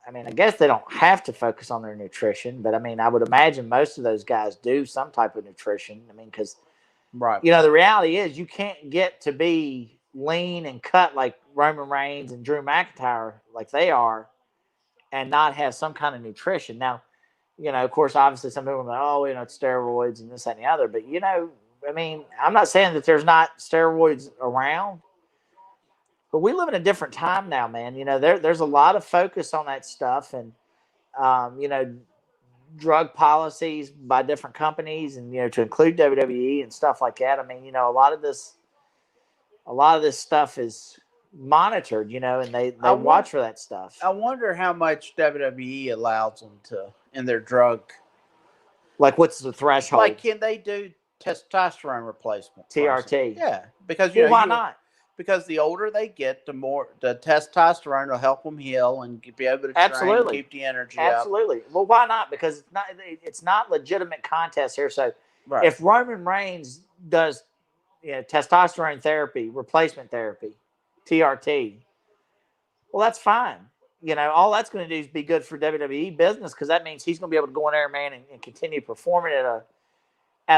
I mean, I guess they don't have to focus on their nutrition, but I mean, I would imagine most of those guys do some type of nutrition. I mean, because Right. the reality is you can't get to be lean and cut like Roman Reigns and Drew McIntyre like they are, and not have some kind of nutrition. Now, of course, obviously, some people are like, oh, it's steroids and this and the other. But, I mean, I'm not saying that there's not steroids around, but we live in a different time now, man. There's a lot of focus on that stuff and, drug policies by different companies and, to include WWE and stuff like that. I mean, a lot of this stuff is monitored, and they watch for that stuff. I wonder how much WWE allows them to in their drug. Like, what's the threshold? Like, can they do testosterone replacement? TRT. Yeah, because why not? Because the older they get, the more the testosterone will help them heal and be able to train and keep the energy Absolutely. Well, why not? Because it's not legitimate contest here. So if Roman Reigns does testosterone therapy, replacement therapy, TRT, well, that's fine. All that's going to do is be good for WWE business because that means he's going to be able to go in there, man, and continue performing at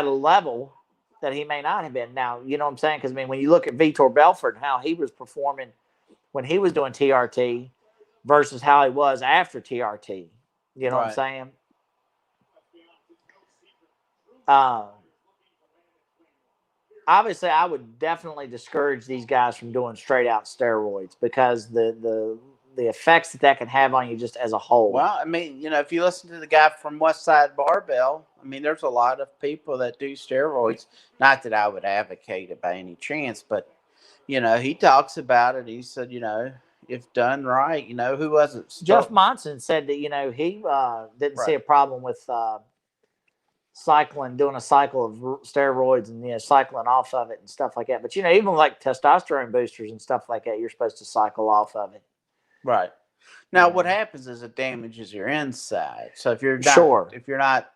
a level that he may not have been. Now, you know what I'm saying? Because, I mean, when you look at Vitor Belfort and how he was performing when he was doing TRT versus how he was after TRT, you know what I'm saying? Obviously, I would definitely discourage these guys from doing straight out steroids because the effects that can have on you just as a whole. Well, I mean, if you listen to the guy from West Side Barbell, I mean, there's a lot of people that do steroids. Not that I would advocate it by any chance, but, he talks about it. He said, if done right, who wasn't? Jeff Monson said that, he didn't see a problem with doing a cycle of steroids and, cycling off of it and stuff like that. But, even like testosterone boosters and stuff like that, you're supposed to cycle off of it. Right. Now, what happens is it damages your inside. So if you're not,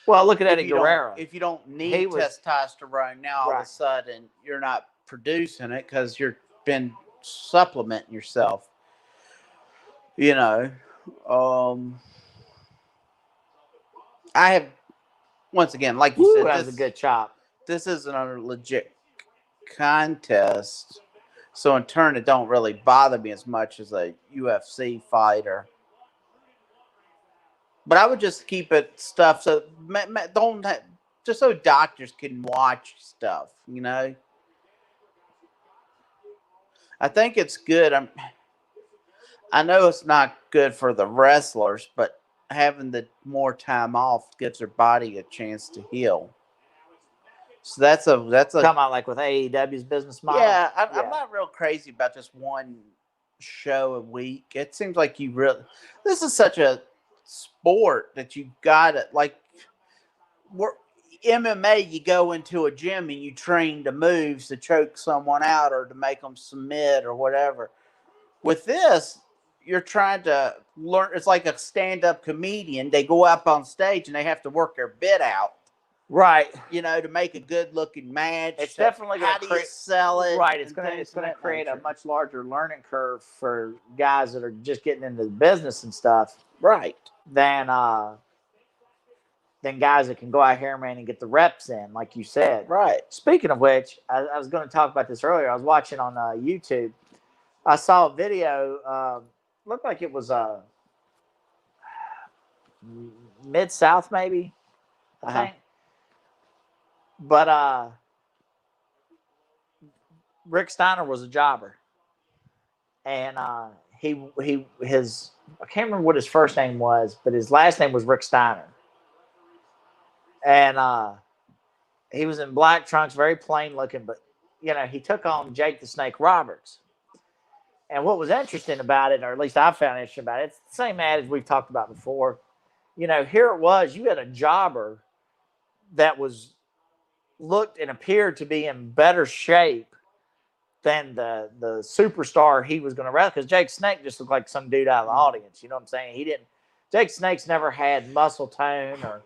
well, look at Eddie Guerrero. If you don't need testosterone, now all of a sudden you're not producing it because you've been supplementing yourself. I have, once again, like you said, that's a good chop. This isn't a legit contest. So in turn, it don't really bother me as much as a UFC fighter. But I would just keep it stuff so just so doctors can watch stuff. I think it's good. I know it's not good for the wrestlers, but having the more time off gives their body a chance to heal. So that's a talking about like with AEW's business model. Yeah, I'm not real crazy about just one show a week. It seems like this is such a sport that you got it. Like MMA, you go into a gym and you train the moves to choke someone out or to make them submit or whatever. With this, you're trying to learn. It's like a stand-up comedian. They go up on stage and they have to work their bit out. Right. To make a good-looking match. It's definitely going to sell it. Right. It's going to create a much larger learning curve for guys that are just getting into the business and stuff. Right. Than guys that can go out here, man, and get the reps in, like you said. Right. Speaking of which, I was going to talk about this earlier. I was watching on YouTube. I saw a video. Looked like it was Mid-South, maybe, I think. But Rick Steiner was a jobber, and I can't remember what his first name was, but his last name was Rick Steiner, and he was in black trunks, very plain looking, but he took on Jake the Snake Roberts. And what was interesting about it, or at least I found interesting about it, it's the same adage we've talked about before. Here it was, you had a jobber that was looked and appeared to be in better shape than the superstar he was going to wrestle. Because Jake Snake just looked like some dude out of the audience. You know what I'm saying? He didn't. Jake Snake's never had muscle tone or,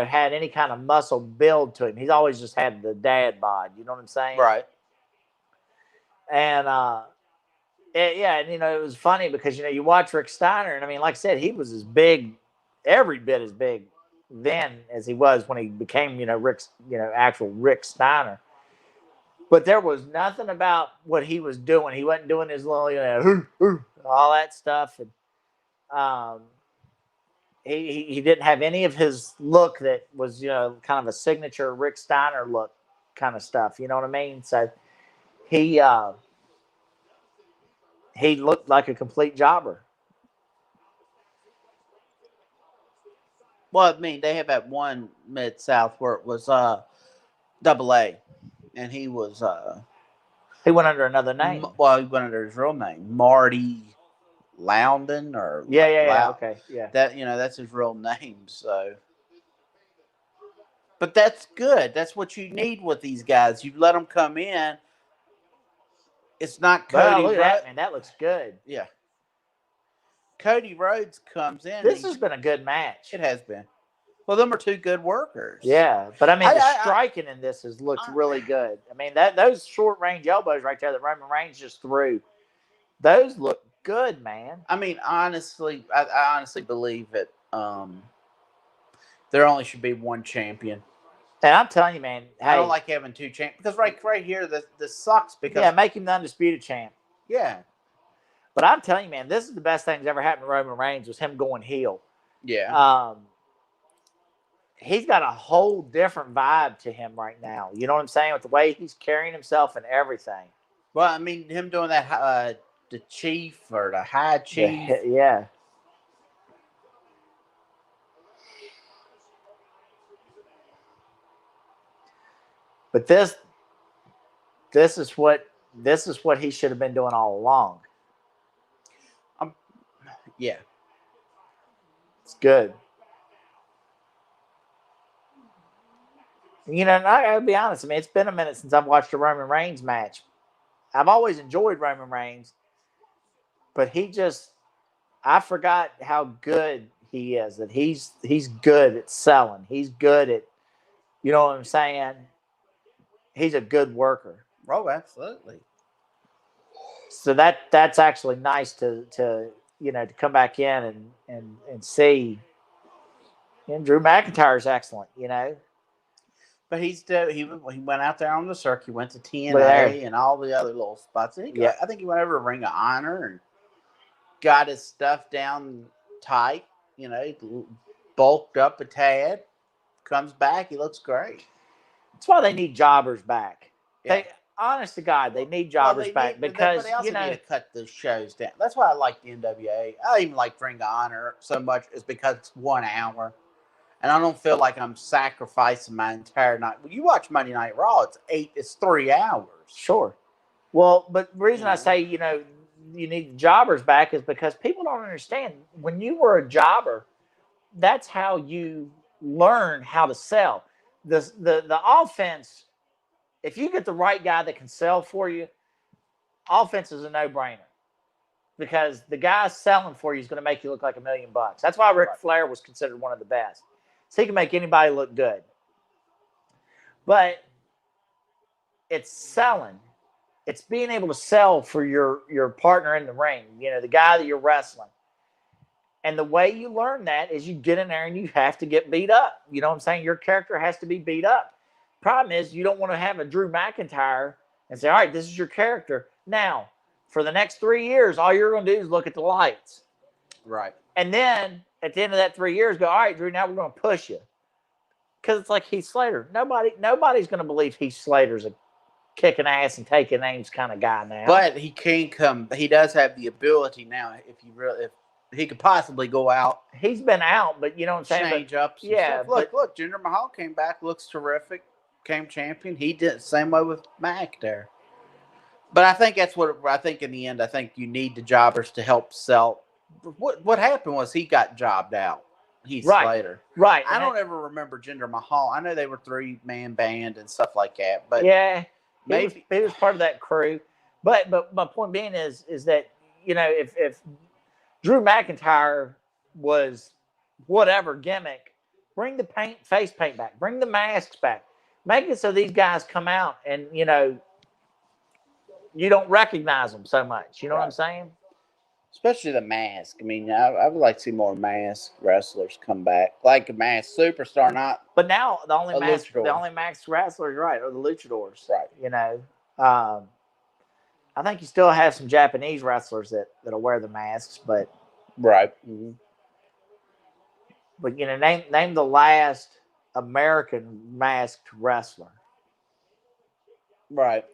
had any kind of muscle build to him. He's always just had the dad bod. You know what I'm saying? Right. And and it was funny because you watch Rick Steiner, and I mean, like I said, he was as big, every bit as big then as he was when he became, actual Rick Steiner. But there was nothing about what he was doing. He wasn't doing his little, all that stuff, and he didn't have any of his look that was, kind of a signature Rick Steiner look kind of stuff. You know what I mean? So he looked like a complete jobber. Well, I mean, they have that one Mid-South where it was Double A, and he was he went under another name. Well, he went under his real name, Marty Loudon, or yeah, okay, yeah. That that's his real name. So, but that's good. That's what you need with these guys. You let them come in. It's not Cody. Look at that, man. That looks good. Yeah. Cody Rhodes comes in. This has been a good match. It has been. Well, them are two good workers. Yeah, but I mean, the striking in this has looked really good. I mean, those short range elbows right there that Roman Reigns just threw, those look good, man. I mean, honestly, I honestly believe that there only should be one champion. And I'm telling you, man, I don't like having two champions because right here, this sucks because make him the undisputed champ. Yeah. But I'm telling you, man, this is the best thing that's ever happened to Roman Reigns was him going heel. Yeah. He's got a whole different vibe to him right now. You know what I'm saying? With the way he's carrying himself and everything. Well, I mean, him doing that, the chief or the high chief. Yeah. But this is what he should have been doing all along. Yeah. It's good. I gotta be honest. I mean, it's been a minute since I've watched a Roman Reigns match. I've always enjoyed Roman Reigns, but I forgot how good he is. That he's good at selling. He's good at, you know what I'm saying? He's a good worker. Oh, absolutely. So that's actually nice to come back in and see. And Drew McIntyre's excellent, But he went out there on the circuit, went to TNA and all the other little spots. I think he went over to Ring of Honor and got his stuff down tight. He bulked up a tad. Comes back, he looks great. That's why they need jobbers back. Yeah. Honest to God, they need jobbers back because they also need to cut the shows down. That's why I like the NWA. I even like Ring of Honor so much is because it's 1 hour, and I don't feel like I'm sacrificing my entire night. When you watch Monday Night Raw, it's 3 hours. Sure. Well, but the reason I say you need jobbers back is because people don't understand when you were a jobber, that's how you learn how to sell. The offense. If you get the right guy that can sell for you, offense is a no-brainer. Because the guy selling for you is going to make you look like $1 million. That's why Ric Flair was considered one of the best. So he can make anybody look good. But it's selling. It's being able to sell for your partner in the ring, the guy that you're wrestling. And the way you learn that is you get in there and you have to get beat up. You know what I'm saying? Your character has to be beat up. Problem is, you don't want to have a Drew McIntyre and say, all right, this is your character. Now, for the next 3 years, all you're going to do is look at the lights. Right. And then, at the end of that 3 years, go, all right, Drew, now we're going to push you. Because it's like Heath Slater. Nobody's going to believe Heath Slater's a kicking ass and taking names kind of guy now. But he can come. He does have the ability now, if he could possibly go out. He's been out, but you know what I'm saying? Change up. Yeah. Look, Jinder Mahal came back, looks terrific. Became champion. He did the same way with Mac there. But I think that's what I think in the end. I think you need the jobbers to help sell. What happened was he got jobbed out. Heath Right. Slater. Right. I don't ever remember Jinder Mahal. I know they were 3-man band and stuff like that, but yeah, maybe he was part of that crew. But my point being is that, you know, if Drew McIntyre was whatever gimmick, bring the face paint back, bring the masks back, make it so these guys come out and, you know, you don't recognize them so much. You know what I'm saying? especially the mask. I mean, I would like to see more masked wrestlers come back, like a masked superstar, not. But now the only A masked luchador. wrestlers, right, are the luchadors. Right. You know, I think you still have some Japanese wrestlers that'll wear the masks, but Right. Mm-hmm. you know, name the last American masked wrestler. Right.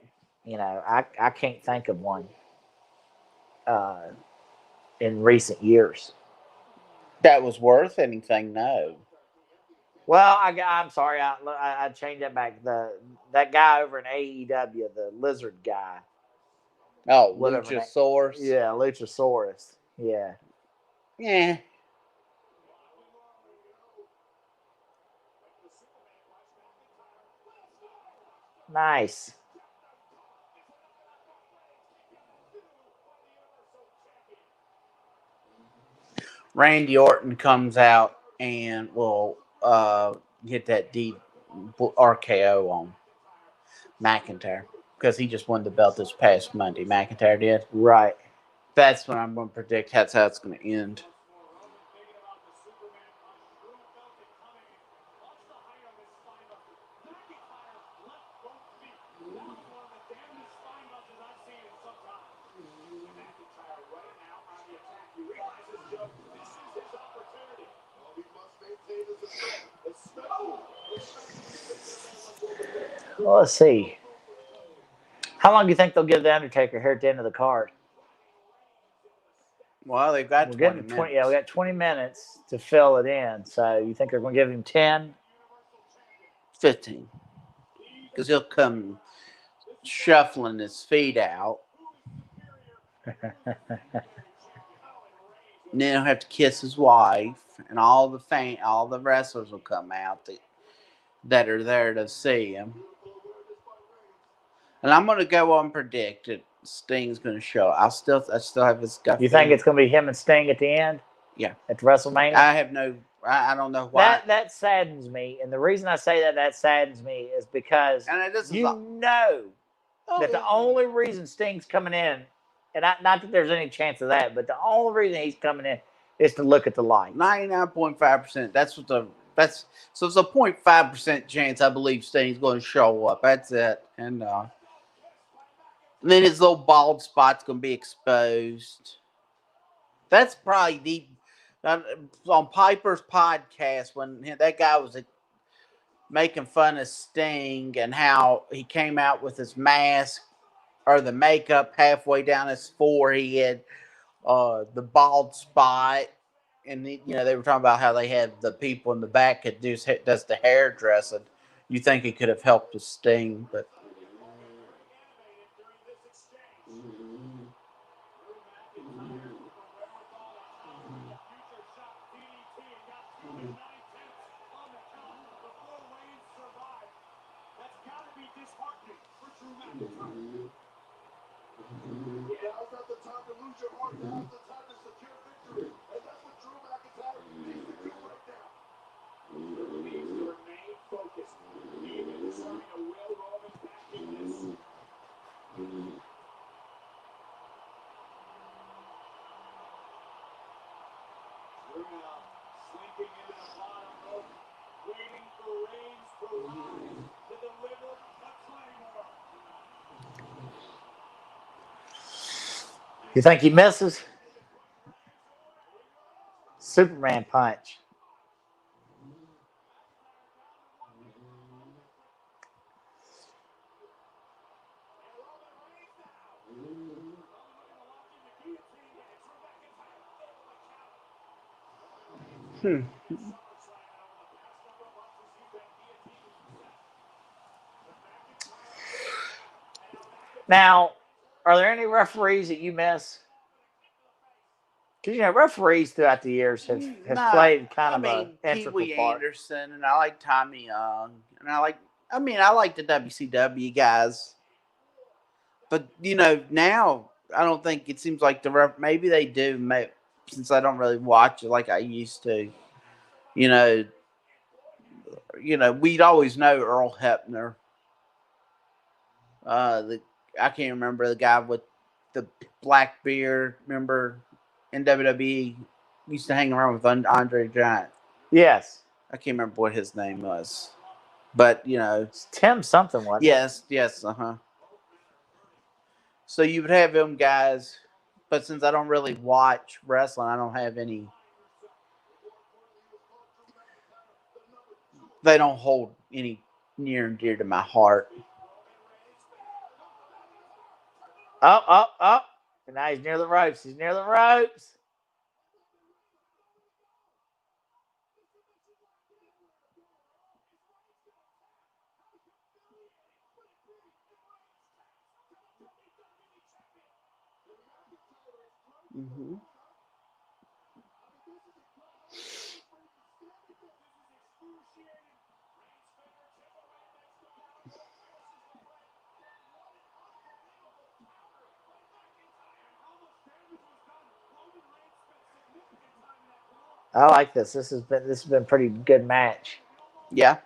You know, I can't think of one in recent years. That was worth anything? No. Well, I'm sorry, I changed that back. That guy over in AEW, the lizard guy. Oh, Whatever Luchasaurus. Yeah, Luchasaurus. Yeah. Yeah. Nice. Randy Orton comes out and will get that RKO on McIntyre because he just won the belt this past Monday. McIntyre did. Right. That's when I'm going to predict that's how it's going to end. Well, let's see. How long do you think they'll give the Undertaker here at the end of the card? Well, they've got We're 20 getting minutes. Yeah, we got 20 minutes to fill it in. So you think they're going to give him 10? 15. Because he'll come shuffling his feet out. And then he'll have to kiss his wife, and all the wrestlers will come out that are there to see him. And I'm going to go on and predict that Sting's going to show. I still have his gut. You think it's going to be him and Sting at the end? Yeah. At WrestleMania? I don't know why. That saddens me. And the reason I say that saddens me is because know that the only reason Sting's coming in, and not that there's any chance of that, but the only reason he's coming in is to look at the lights. 99.5%. So it's a 0.5% chance I believe Sting's going to show up. That's it. And then his little bald spot's going to be exposed. That's probably on Piper's podcast when that guy was making fun of Sting and how he came out with his mask or the makeup halfway down his forehead, the bald spot, and they were talking about how they had the people in the back that does the hairdressing. You think it could have helped with Sting, but. Now's not the time to lose your heart. Now's the time to secure victory. And that's what Drew McIntyre needs to do right now. He needs to remain focused. He is trying to will Roman back in this. Drew now slinking into the bottom rope, waiting for Reigns to rise to deliver a claymore. You think he misses? Superman punch. Now, are there any referees that you miss? Because referees throughout the years have played kind of an integral Pee-wee part. Anderson, and I like Tommy Young, and I like the WCW guys. But now I don't think it seems like maybe they do. Since I don't really watch it like I used to. You know, we'd always know Earl Hebner. I can't remember the guy with the black beard. Remember in WWE used to hang around with Andre Giant. Yes. I can't remember what his name was, but It's Tim something, wasn't it? yes, So you would have them guys, but since I don't really watch wrestling, I don't have any. They don't hold any near and dear to my heart. Oh. And now he's near the ropes. He's near the ropes. Mm-hmm. I like this. This has been a pretty good match. Yeah.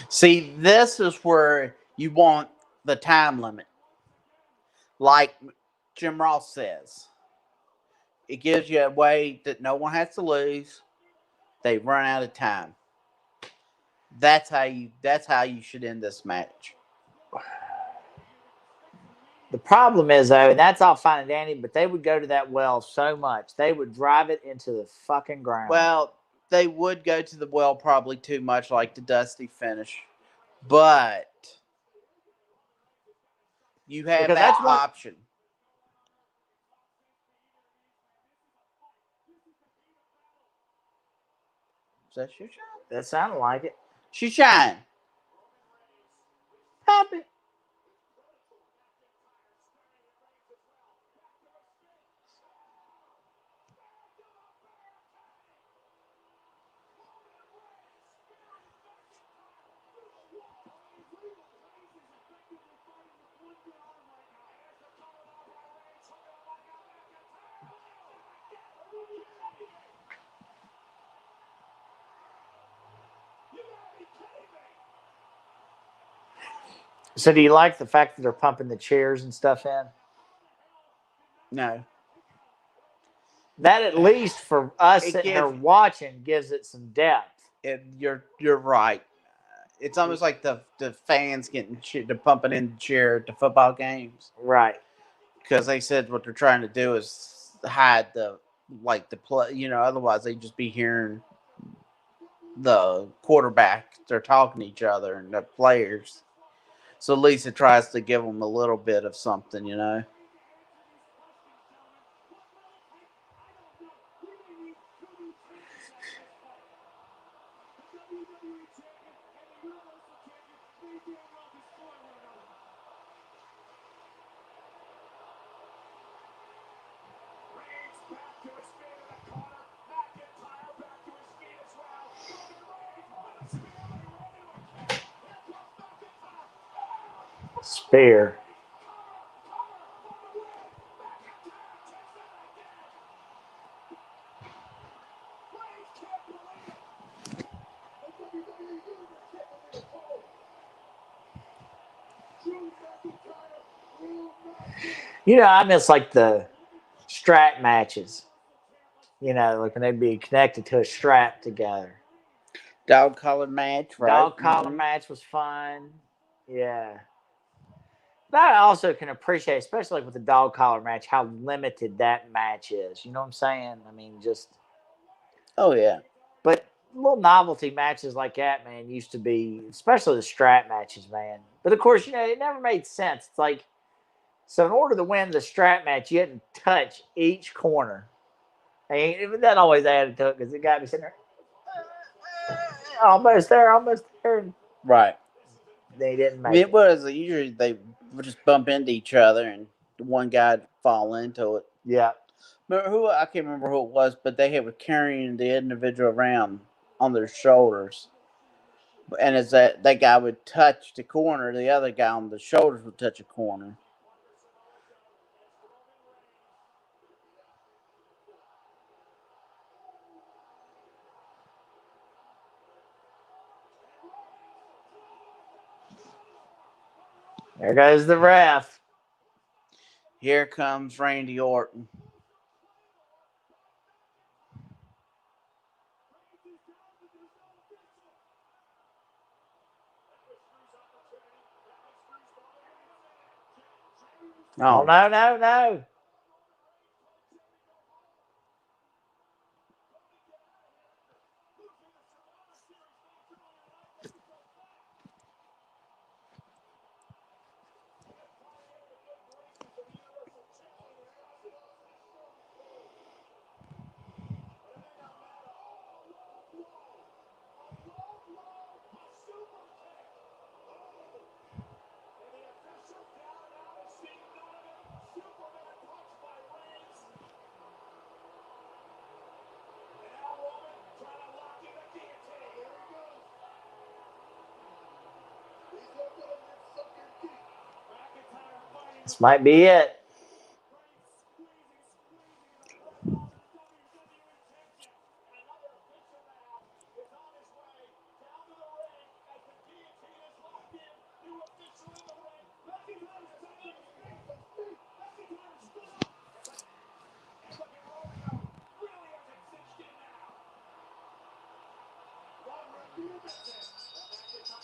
See, this is where you want the time limit. Like Jim Ross says, it gives you a way that no one has to lose. They run out of time. That's how you should end this match. The problem is, though, and that's all fine and dandy, but they would go to that well so much. They would drive it into the fucking ground. Well, they would go to the well probably too much, like the Dusty finish. But you have Because that that's what- option. Is that your shine? That sounded like it. She shine. Happy. So do you like the fact that they're pumping the chairs and stuff in? No. That at least for us sitting here watching gives it some depth. You're right. It's almost like the fans getting the pumping in the chair at the football games, right? Because they said what they're trying to do is hide the play. Otherwise they'd just be hearing the quarterback. They're talking to each other and the players. So at least it tries to give them a little bit of something. Spear. I miss like the strap matches. Like when they'd be connected to a strap together. Dog collar match, right? Dog collar match was fun. Yeah. But I also can appreciate, especially with the dog collar match, how limited that match is. You know what I'm saying? I mean, just. Oh yeah. But little novelty matches like that, man, used to be, especially the strap matches, man. But of course, it never made sense. It's like, so in order to win the strap match, you had to touch each corner. And that always added to it because it got me sitting there, almost there, almost there. Right. They didn't I make mean, it. it was usually they would just bump into each other and one guy'd fall into it. Yeah. Remember who? I can't remember who it was, but they were carrying the individual around on their shoulders. And as that guy would touch the corner, the other guy on the shoulders would touch a corner. There goes the ref. Here comes Randy Orton. Oh, no, no, no. This might be it.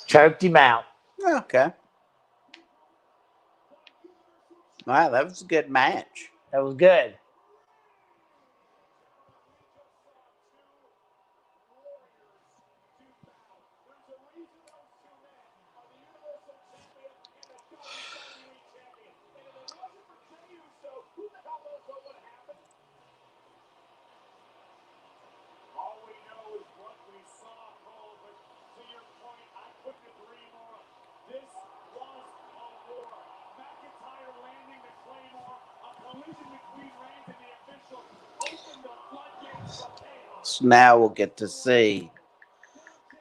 Choked him out. Okay. Wow, that was a good match. That was good. So now we'll get to see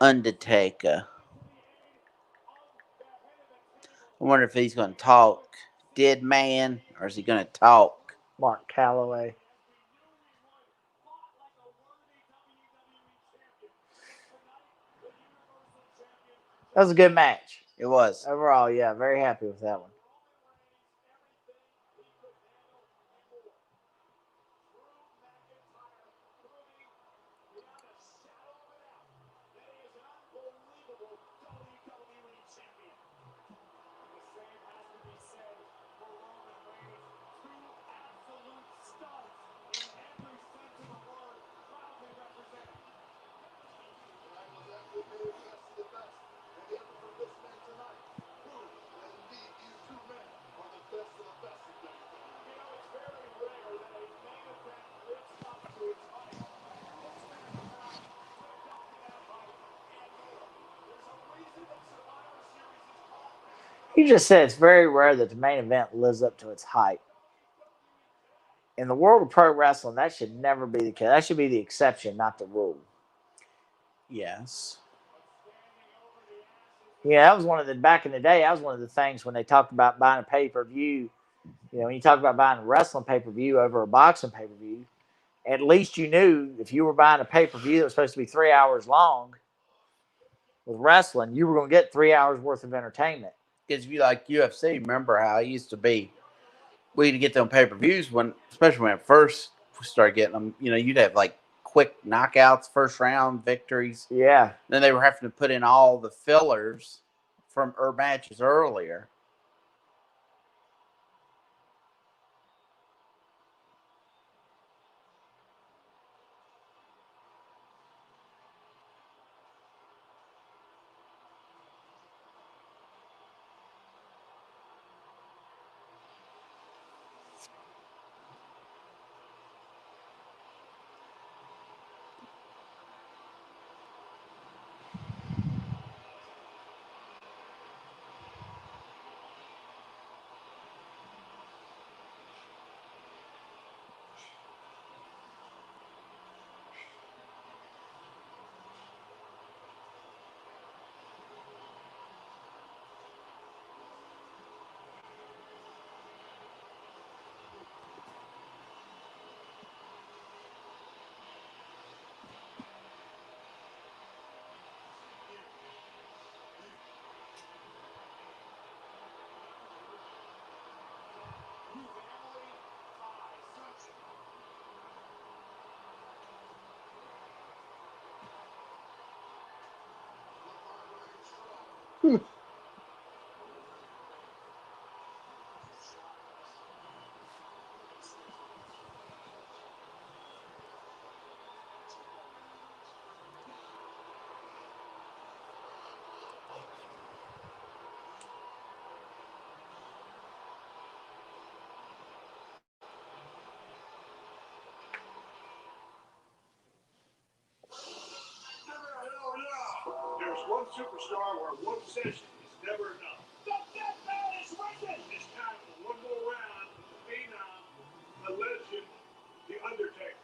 Undertaker. I wonder if he's going to talk Dead Man or is he going to talk? Mark Calloway. That was a good match. It was. Overall, yeah, very happy with that one. You just said it's very rare that the main event lives up to its hype. In the world of pro wrestling, that should never be the case. That should be the exception, not the rule. Yes. Yeah, that was one of the back in the day. That was one of the things when they talked about buying a pay per view. When you talk about buying a wrestling pay per view over a boxing pay per view, at least you knew if you were buying a pay per view that was supposed to be 3 hours long with wrestling, you were going to get 3 hours worth of entertainment. Because if you like UFC, remember how it used to be? We had to get them pay per views when, especially when it first started getting them. You'd have like quick knockouts, first round victories. Yeah. Then they were having to put in all the fillers from matches earlier. There's one superstar where one session is never enough. The death bell is ringing. It's time for one more round with the phenom, the legend, the Undertaker.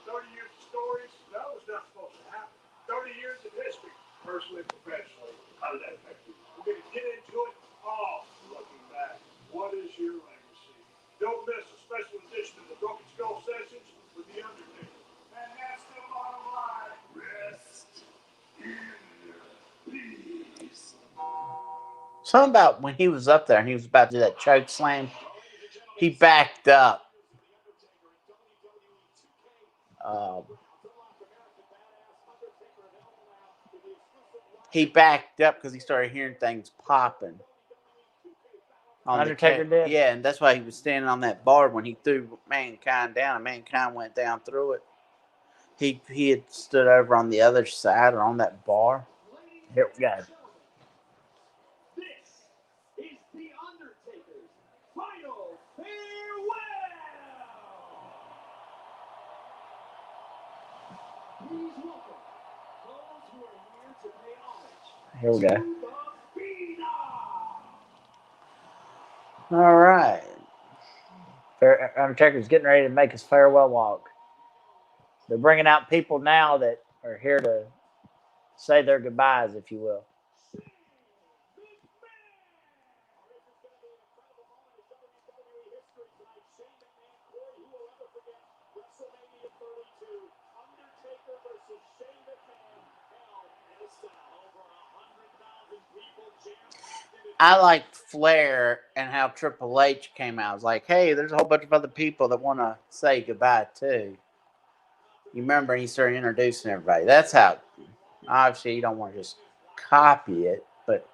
30 years of stories. That was not supposed to happen. 30 years of history, personally and professionally. How did that affect you? We're going to get into it all. Looking back, what is your legacy? Don't miss a special edition of the Broken Skull Sessions with the Undertaker. And that's the bottom line. Rest in peace. Something about when he was up there and he was about to do that choke slam, he backed up. He backed up because he started hearing things popping. Undertaker did? Yeah, and that's why he was standing on that bar when he threw Mankind down, and Mankind went down through it. He had stood over on the other side or on that bar. Here we go. This is the Undertaker's final farewell. Please welcome those who are here to pay homage Here we go. to the Phenom. All right. Undertaker's getting ready to make his farewell walk. They're bringing out people now that are here to say their goodbyes, if you will. I liked Flair and how Triple H came out. I was like, hey, there's a whole bunch of other people that want to say goodbye too. You remember he started introducing everybody. That's how, obviously, you don't want to just copy it, but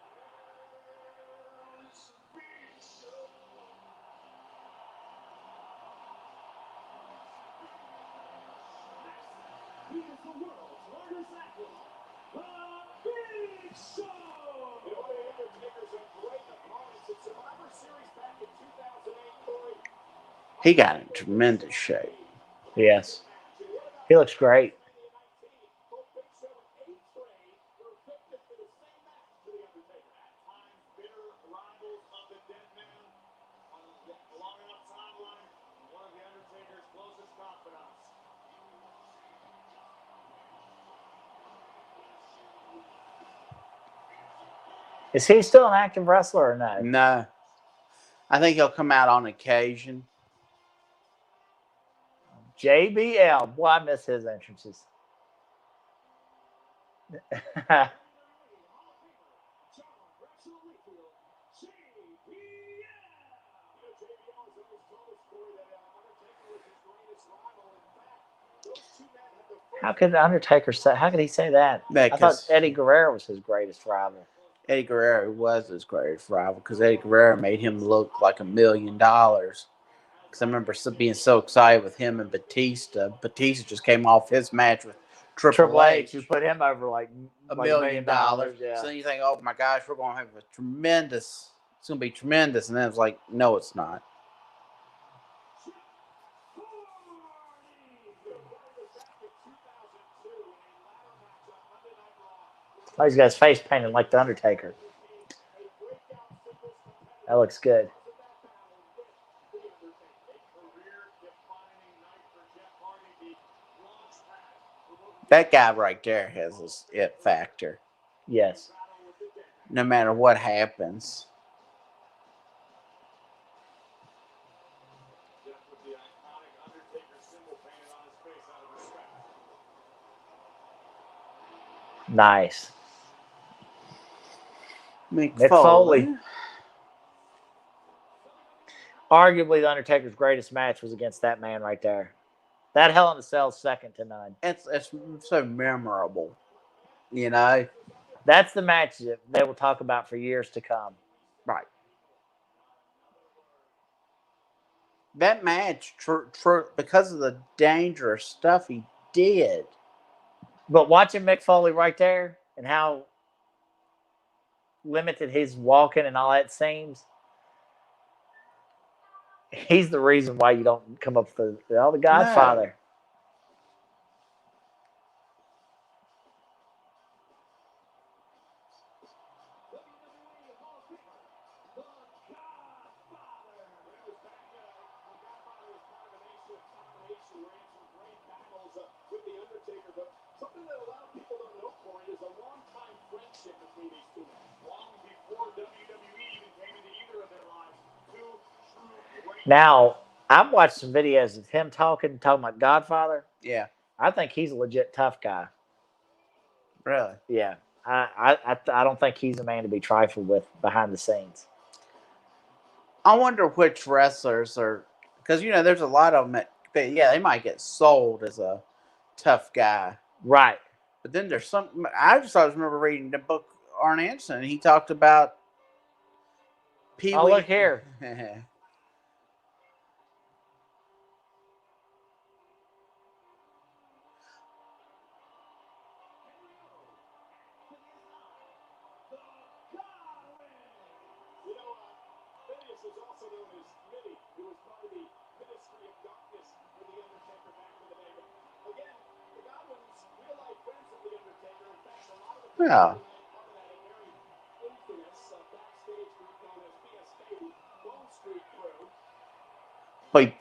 He is the world's largest athlete, the Big Show. You know, the Undertaker's a great opponent in Survivor Series back in 2008, Corey. he got in tremendous shape. Yes. He looks great. Is he still an active wrestler or no? No. I think he'll come out on occasion. JBL. Boy, I miss his entrances. How could the Undertaker say? How could he say that? I thought Eddie Guerrero was his greatest rival. Eddie Guerrero was his greatest rival because Eddie Guerrero made him look like $1 million. Because I remember being so excited with him and Batista. Batista just came off his match with Triple H. You put him over like $1 million. Yeah. So then you think, oh my gosh, we're going to have a tremendous. It's going to be tremendous, and then it's like, no, it's not. Oh, he's got his face painted like the Undertaker. That looks good. That guy right there has his it factor. Yes. No matter what happens. Nice. Mick Foley. Arguably, the Undertaker's greatest match was against that man right there. That Hell in a Cell's second to none. It's so memorable, you know. That's the match that they will talk about for years to come. Right. That match, because of the dangerous stuff he did. But watching Mick Foley right there and how limited his walking and all that seems, he's the reason why you don't come up with the Godfather. With the Undertaker, but something that a lot of people don't know, Corey, is a long-time friendship between these two men. Long before WWE even came into either of their lives, two true great. Now, I've watched some videos of him talking about Godfather. Yeah. I think he's a legit tough guy. Really? Yeah. I don't think he's a man to be trifled with behind the scenes. I wonder which wrestlers are, because there's a lot of them that they might get sold as a tough guy, right? But then there's some. I just always remember reading the book Arn Anderson. And he talked about Pee Wee. Oh, look here. Was also known as Mitty, who was part of the Ministry of Darkness with the Undertaker back in the day. But again, the Godwins, real-life friends of the Undertaker. In fact, a lot of the people Yeah. part of that very infamous backstage group known as BSK, Bone Street Crew. Wait.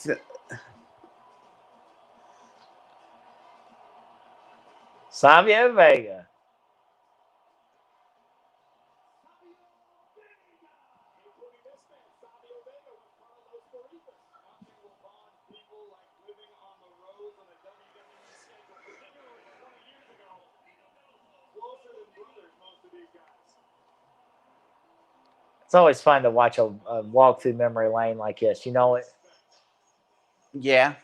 Savio Vega. It's always fun to watch a walk through memory lane like this. You know it? Yeah.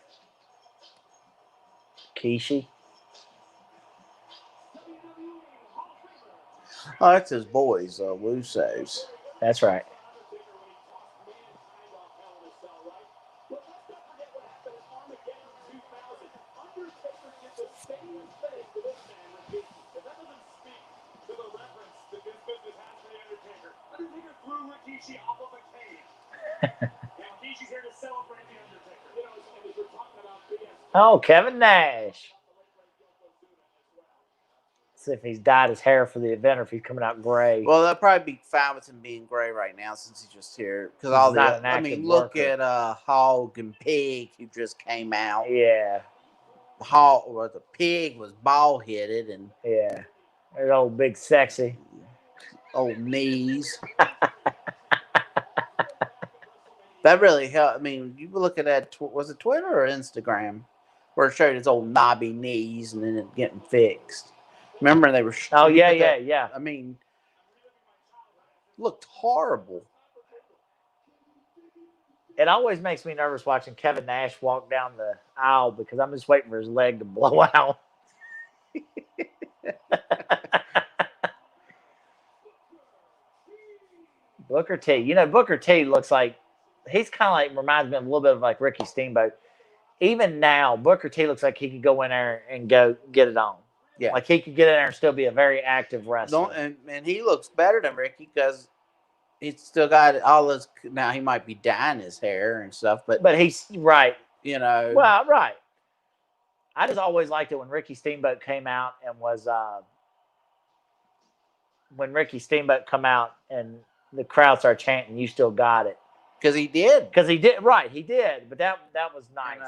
Kishi. Oh, that's his boys, Wusos. That's right. Oh, Kevin Nash. See if he's dyed his hair for the event or if he's coming out gray. Well, they'll probably be fine with him being gray right now since he's just here. Because all the, look at Hog and Pig who just came out. Yeah. Hog or the Pig was bald headed and yeah, there's old big sexy old knees. That really helped. I mean, you look at that. Was it Twitter or Instagram where it showed his old knobby knees and then it getting fixed? Remember they were. Oh yeah. I mean, looked horrible. It always makes me nervous watching Kevin Nash walk down the aisle because I'm just waiting for his leg to blow out. Booker T. Booker T looks like he's kind of like reminds me of a little bit of like Ricky Steamboat. Even now, Booker T looks like he could go in there and go get it on. Yeah, like he could get in there and still be a very active wrestler. And he looks better than Ricky because he's still got all his. Now he might be dyeing his hair and stuff, but he's right. Well, right. I just always liked it when Ricky Steamboat came out and was when Ricky Steamboat come out and the crowd started chanting, "You still got it." Because he did. Right, he did. But that was nice.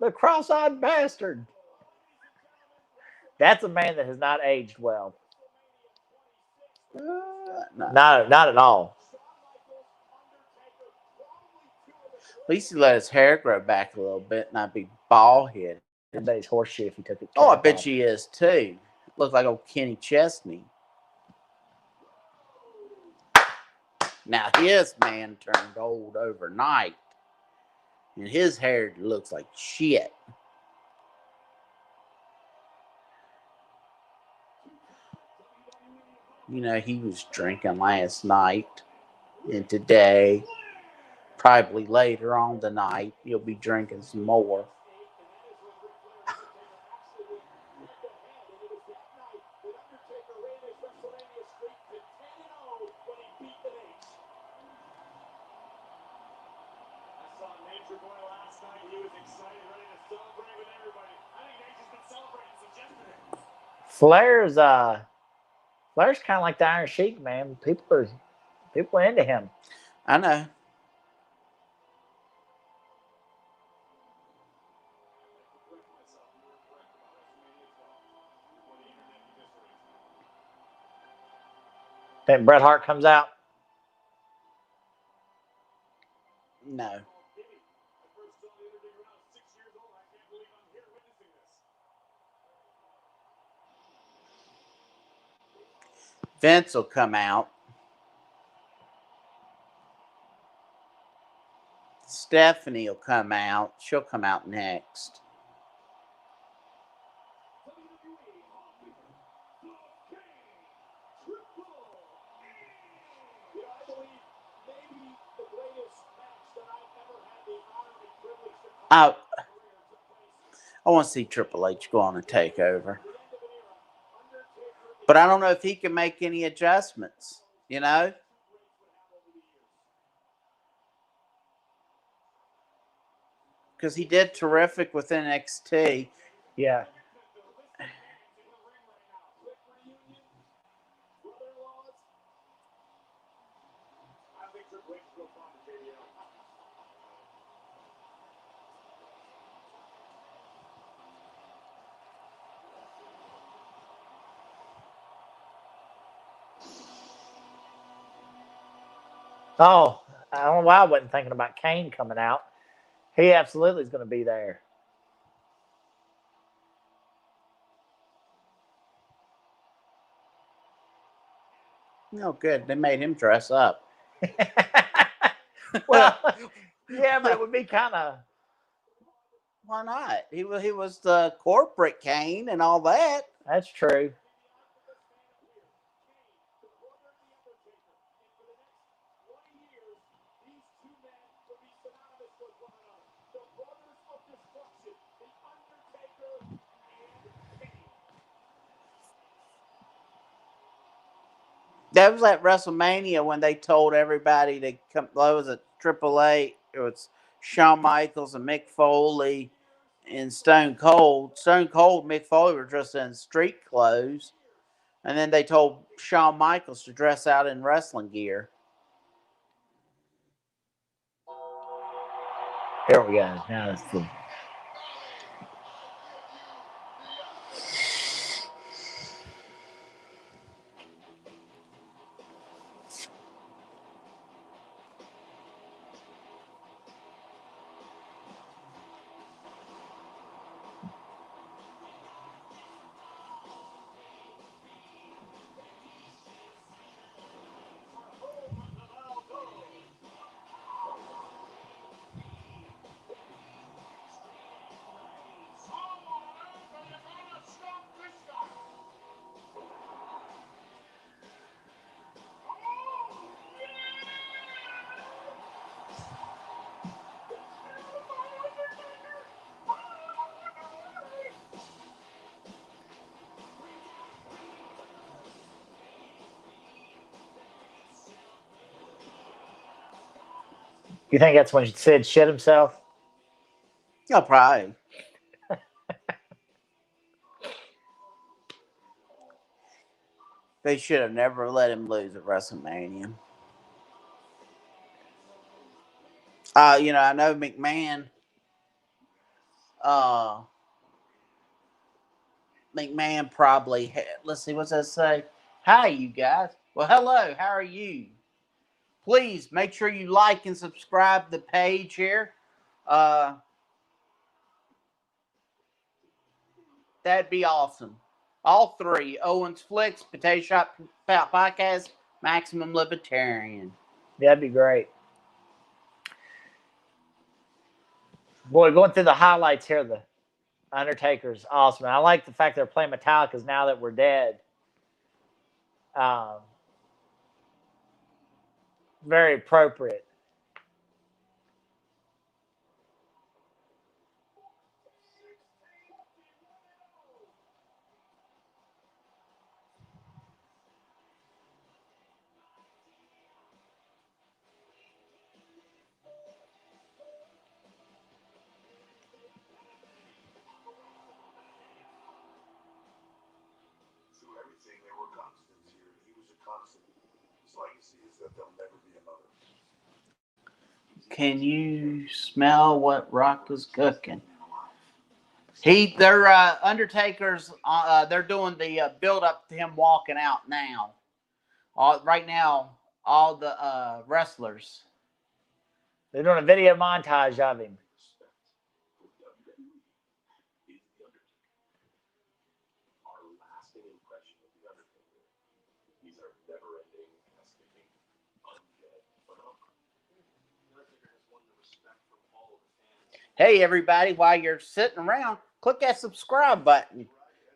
The cross-eyed bastard. That's a man that has not aged well. No. Not at all. At least he let his hair grow back a little bit, not be bald headed. I bet he's horseshit if he took it. Oh, I bet he is too. Looks like old Kenny Chesney. Now his man turned old overnight. And his hair looks like shit. You know, he was drinking last night and today. Probably later on tonight, he'll be drinking some more. Flair's kind of like the Iron Sheik, man. People are into him. I know. Then Bret Hart comes out. No. Vince will come out. Stephanie will come out. She'll come out next. I want to see Triple H go on a takeover. But I don't know if he can make any adjustments, you know? Because he did terrific with NXT. Yeah. Oh, I don't know why I wasn't thinking about Kane coming out. He absolutely is going to be there. Oh, good. They made him dress up. Well, yeah, but it would be kind of. Why not? He was the corporate Kane and all that. That's true. That was at WrestleMania when they told everybody to come. That was a Triple H. It was Shawn Michaels and Mick Foley and Stone Cold. Stone Cold and Mick Foley were dressed in street clothes. And then they told Shawn Michaels to dress out in wrestling gear. Here we go. Now that's the. You think that's when Sid shit himself? Yeah, probably. They should have never let him lose at WrestleMania. You know, I know McMahon. McMahon probably had. Let's see, what's that say? Hi, you guys. Well, hello. How are you? Please make sure you like and subscribe the page here. That'd be awesome. All three: Owensflix, Potato Shop Podcast, Maximum Libertarian. That'd be great. Boy, going through the highlights here, the Undertaker's awesome. And I like the fact they're playing Metallica's Now That We're Dead. Very appropriate. Through everything, there were constants here. He was a constant. His legacy is that there'll never be another. Can you smell what Rock is cooking? They're Undertaker's. They're doing the build up to him walking out now. Right now, all the wrestlers. They're doing a video montage of him. Our lasting impression of the Undertaker. These are never-ending, cascading, undead phenomena. The Undertaker has won the respect from all of the fans. Hey, everybody! While you're sitting around, click that subscribe button,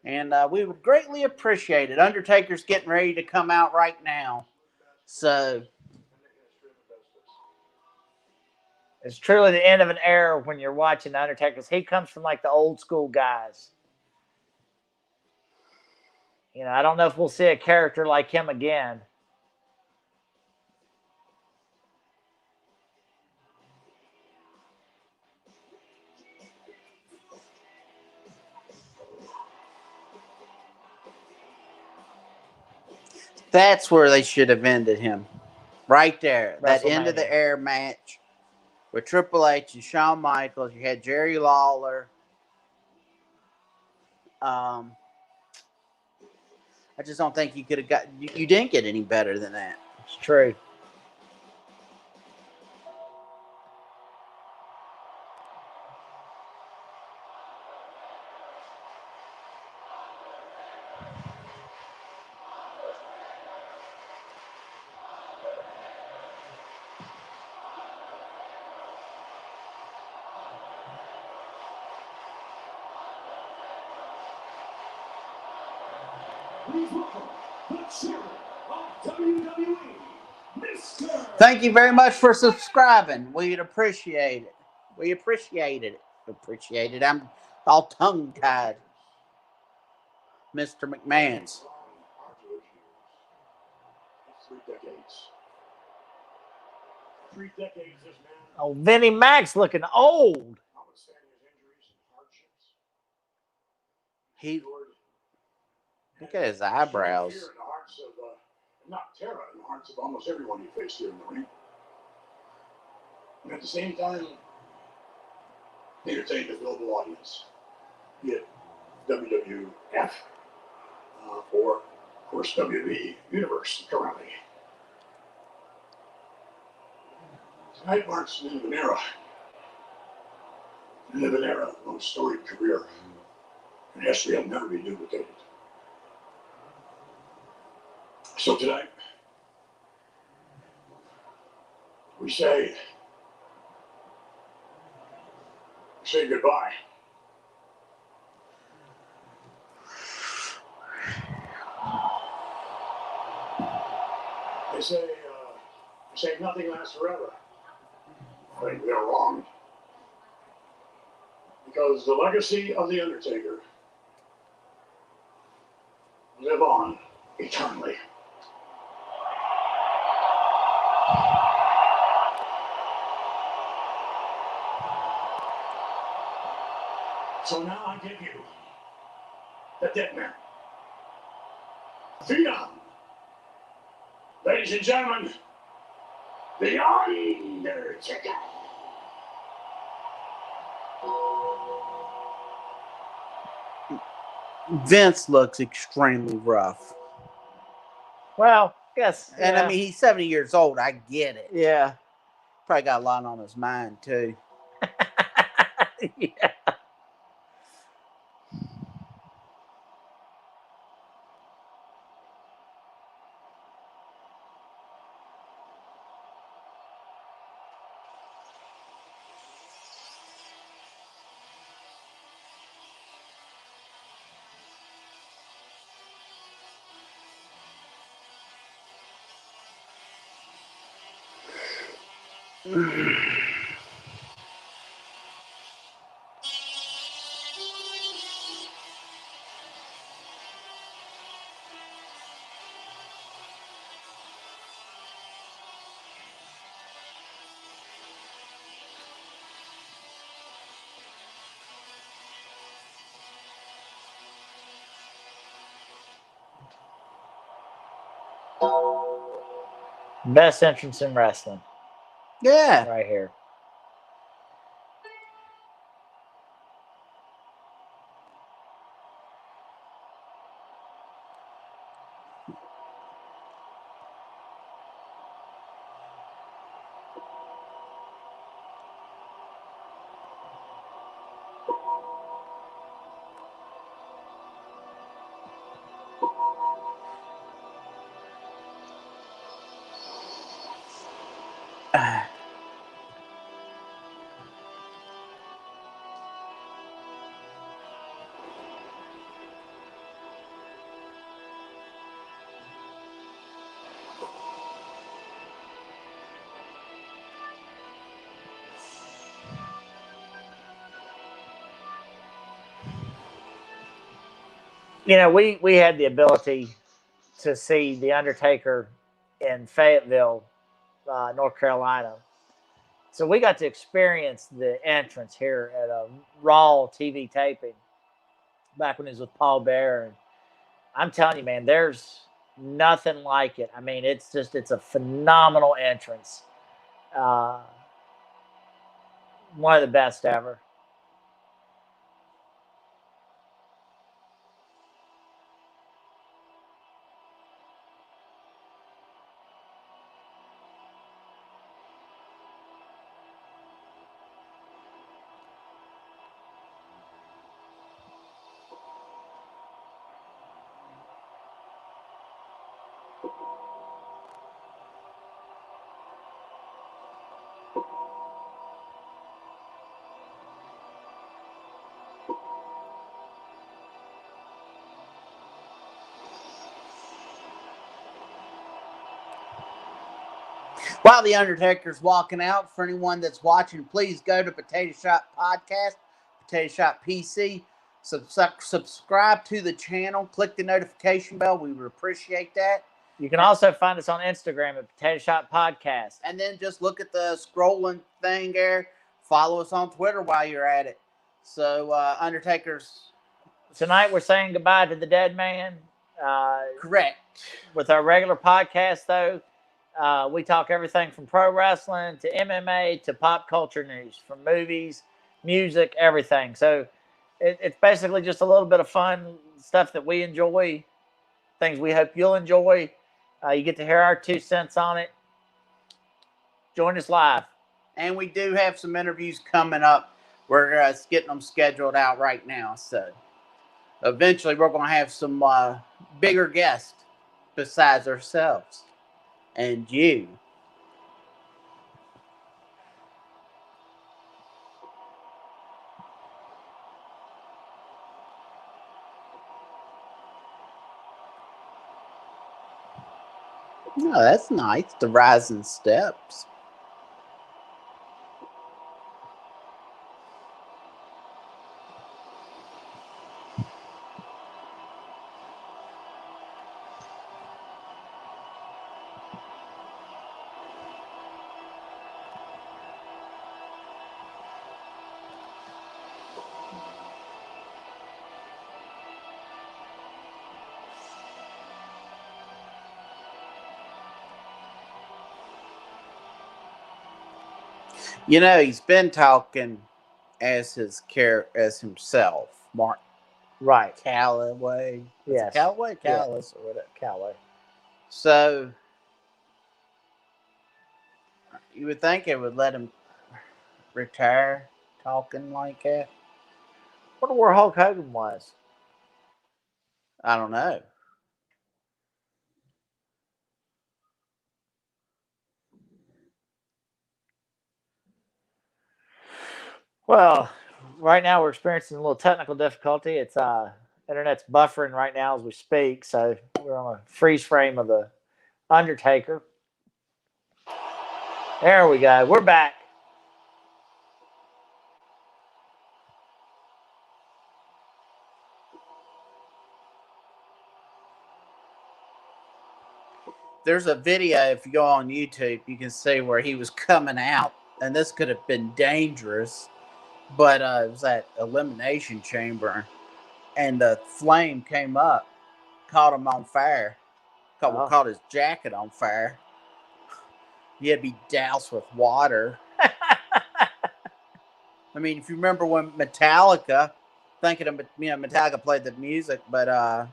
and we would greatly appreciate it. Undertaker's getting ready to come out right now, so It's truly the end of an era when you're watching the Undertaker. He comes from like the old school guys. You know, I don't know if we'll see a character like him again. that's where they should have ended him. Right there. That end of the WrestleMania. air match with Triple H and Shawn Michaels. You had Jerry Lawler. I just don't think you could have got. You didn't get any better than that. It's true. Please welcome the chairman of WWE, Mr. Thank you very much for subscribing. We'd appreciate it. We appreciated it. Appreciate it. I'm all tongue tied. Mr. McMahon's. 3 decades. 3 decades, this man. Oh, Vinnie Mac's looking old. Notwithstanding his injuries and hardships. He endured look at his fear eyebrows. in the hearts of, not terror, in the hearts of almost everyone he faced here in the ring. And at the same time, he entertained a global audience, be it WWF or, of course, WWE Universe currently. Tonight marks the end of an era. End of an era of a storied career. And history will never be duplicated. So tonight, we say goodbye. They say nothing lasts forever. I think they're wrong. Because the legacy of The Undertaker will live on eternally. So now I give you the dead man. Phenom. Ladies and gentlemen, The Undertaker. Vince looks extremely rough. Well, yes. And I mean, he's 70 years old. I get it. Yeah. Probably got a lot on his mind, too. Yeah. Best entrance in wrestling, Yeah. right here. You know, we had the ability to see the Undertaker in Fayetteville, North Carolina. So we got to experience the entrance here at a Raw TV taping back when it was with Paul Bear. And I'm telling you, man, there's nothing like it. I mean, it's a phenomenal entrance. Uh, one of the best ever. While the Undertaker's walking out, for anyone that's watching, please go to Potato Shop Podcast, Potato Shop PC. Subscribe to the channel. Click the notification bell. We would appreciate that. You can also find us on Instagram at Potato Shop Podcast. And then just look at the scrolling thing there. Follow us on Twitter while you're at it. So, Undertaker's. Tonight we're saying goodbye to the dead man. Correct. With our regular podcast, though, we talk everything from pro wrestling to MMA to pop culture news, from movies, music, everything. So it's basically just a little bit of fun stuff that we enjoy, things we hope you'll enjoy. You get to hear our 2 cents on it. Join us live. And we do have some interviews coming up. We're getting them scheduled out right now. So eventually we're going to have some bigger guests besides ourselves and you. Oh, that's nice. The rising steps. You know, he's been talking as as himself, Mark. Right. Callaway. Yes. Callaway? Callis or whatever. Callaway. So you would think it would let him retire talking like that. I wonder where Hulk Hogan was. I don't know. Well, right now we're experiencing a little technical difficulty. It's internet's buffering right now as we speak, so we're on a freeze frame of the Undertaker. There we go. We're back. There's a video, if you go on YouTube, you can see where he was coming out, and this could have been dangerous, but it was that elimination chamber, and the flame came up, caught him on fire, caught his jacket on fire. He had to be doused with water. I mean, if you remember when Metallica, thinking of, Metallica played the music, but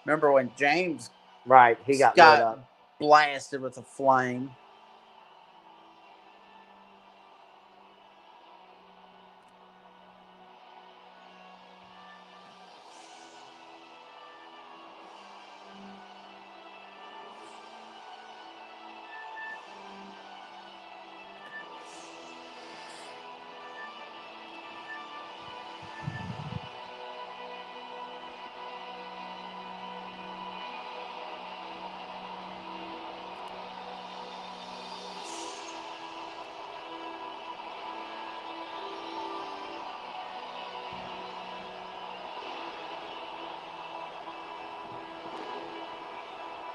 remember when James Right, he got lit up. blasted with a flame.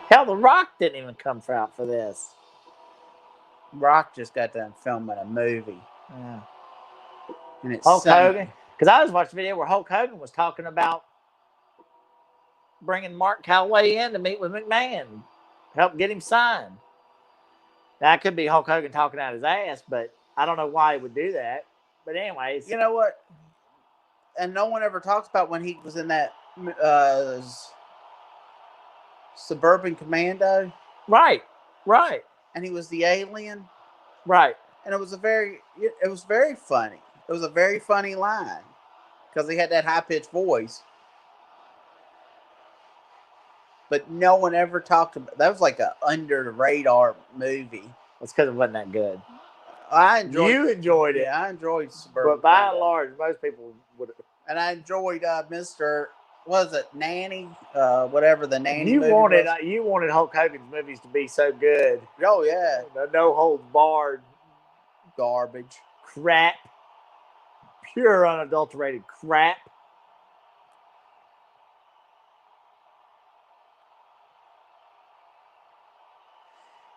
Hell, The Rock didn't even come out for this. Rock just got done filming a movie. Yeah. And it's Hulk Hogan. Because I was watching a video where Hulk Hogan was talking about bringing Mark Calloway in to meet with McMahon, help get him signed. That could be Hulk Hogan talking out his ass, but I don't know why he would do that. But anyways, You know what? And no one ever talks about when he was in that Suburban Commando. Right. And he was the alien. Right. And it was very funny. It was a very funny line because he had that high pitched voice. But no one ever talked about that. Was like a under the radar movie. That's because it wasn't that good. You enjoyed it. Yeah, I enjoyed Suburban. But by and large, most people would. And I enjoyed Mr. Was it Nanny? Whatever the Nanny. You wanted Hulk Hogan's movies to be so good. Oh yeah. No holds barred. Garbage. Crap. Pure unadulterated crap.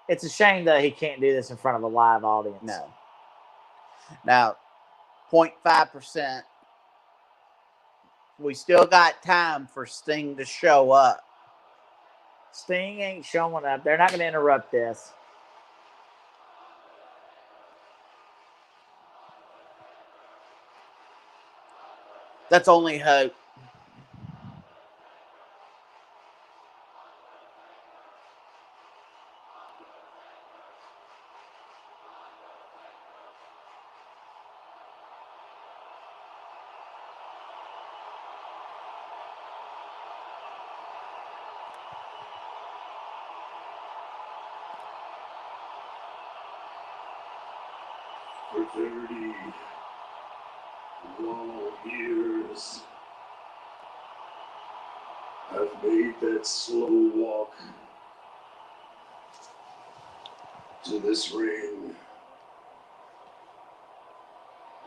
It's a shame that he can't do this in front of a live audience. No. Now, 0.5%. We still got time for Sting to show up. Sting ain't showing up. They're not going to interrupt this. That's only hope. For 30 long years, I've made that slow walk to this ring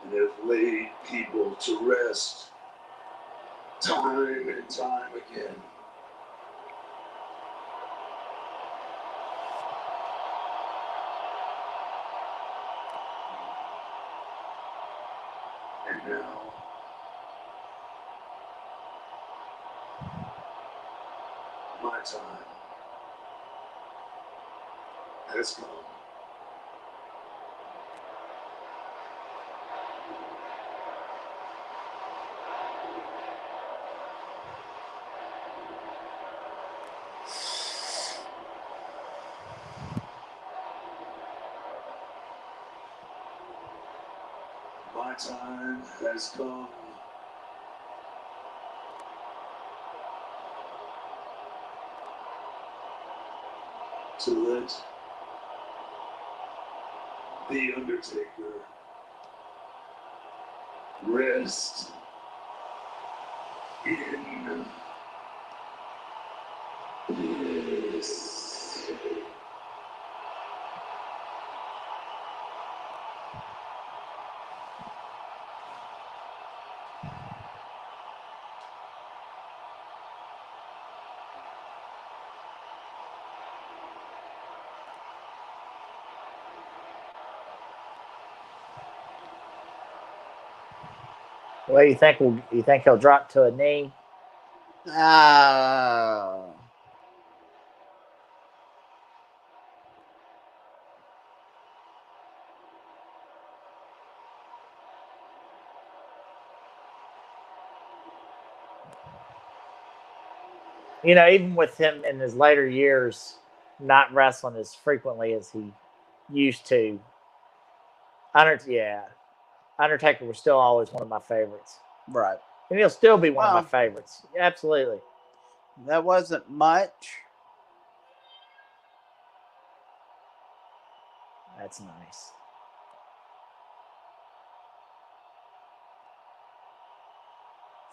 and have laid people to rest time and time again. And now, my time has come. My time has come. To let the Undertaker rest in peace. Well, you think he'll drop to a knee? Uh, You know, even with him in his later years, not wrestling as frequently as he used to. Undertaker was still always one of my favorites, right. and he'll still be one of my Well, favorites. Absolutely. that wasn't much. That's nice.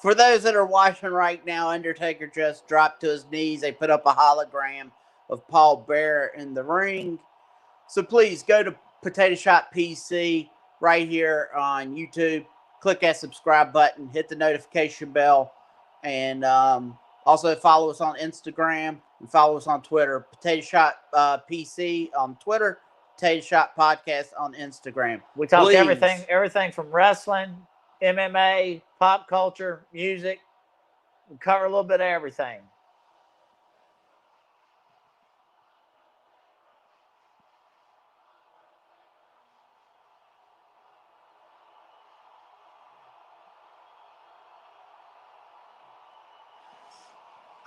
For those that are watching right now, Undertaker just dropped to his knees. They put up a hologram of Paul Bearer in the ring. So please go to Potato Shop PC right here on YouTube. Click that subscribe button, hit the notification bell, and also follow us on Instagram and follow us on Twitter. Potato Shop PC on Twitter, Potato Shop Podcast on Instagram. We talk Please. everything from wrestling, MMA, pop culture, music. We cover a little bit of everything.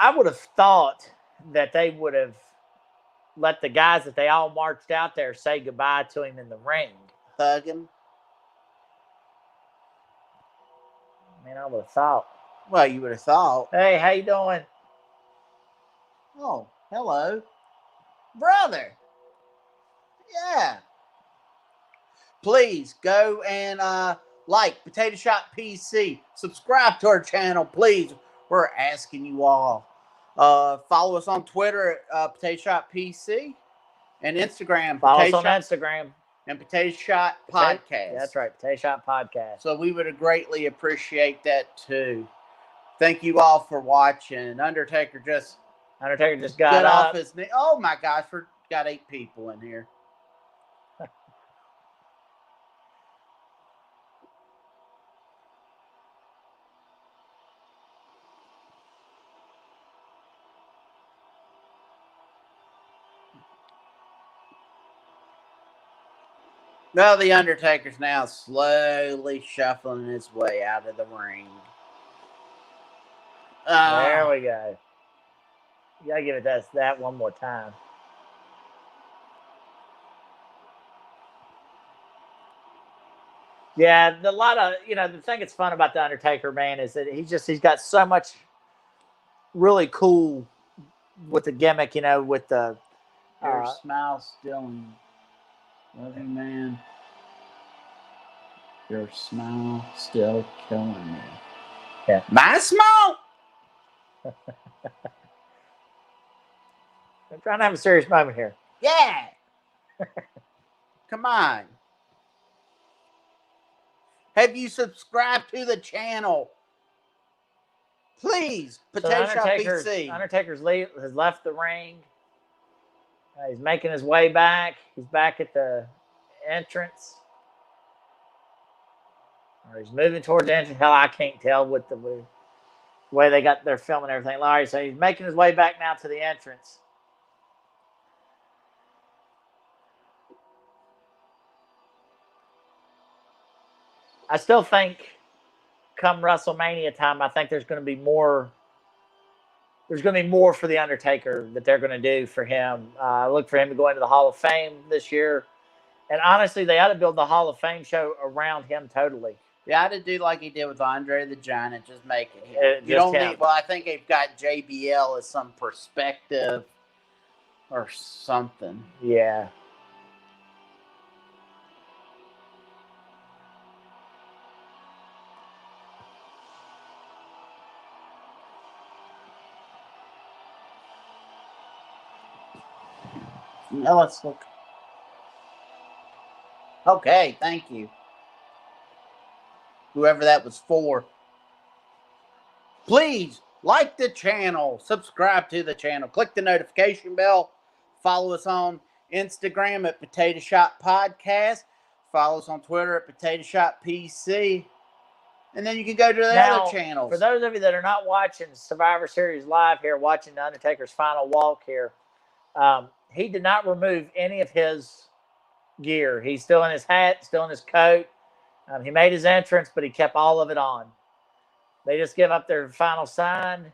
I would have thought that they would have let the guys that they all marched out there say goodbye to him in the ring. Hug him. I mean, I would have thought. Well, you would have thought. Hey, how you doing? Oh, hello. Brother. Yeah. Please go and like Potato Shop PC. Subscribe to our channel, please. We're asking you all. Follow us on Twitter at Potato Shop PC and Instagram. Follow us Potato on Shop Instagram. and Potato Shop Podcast. That's right, Potato Shop Podcast. So we would greatly appreciate that too. Thank you all for watching. Undertaker just got up. off his knee. Oh my gosh, we got 8 people in here. Well, the Undertaker's now slowly shuffling his way out of the ring. There we go. You gotta give it that one more time. Yeah, the thing that's fun about the Undertaker, man, is that he's got so much really cool with the gimmick, with the Your smile still love you, man. Your smile still killing me. Yeah. My smile. I'm trying to have a serious moment here. Yeah. Come on. Have you subscribed to the channel? Please, Potato Shop PC. Undertaker's has left the ring. He's making his way back. He's back at the entrance. Or he's moving towards the entrance. Hell, I can't tell with the way they're filming everything. Larry, so he's making his way back now to the entrance. I still think come WrestleMania time, I think there's going to be more. There's going to be more for the Undertaker that they're going to do for him. Look for him to go into the Hall of Fame this year, and honestly, they ought to build the Hall of Fame show around him totally. They ought to do like he did with Andre the Giant and just make it him. You don't need. Well, I think they've got JBL as some perspective or something. Yeah. Now let's look. Okay, thank you. Whoever that was for. Please like the channel, subscribe to the channel, click the notification bell, follow us on Instagram at Potato Shop Podcast, follow us on Twitter at Potato Shop PC, and then you can go to the Now, other channels. for those of you that are not watching Survivor Series live here, watching the Undertaker's final walk here, he did not remove any of his gear. He's still in his hat, still in his coat. He made his entrance, but he kept all of it on. They just give up their final sign.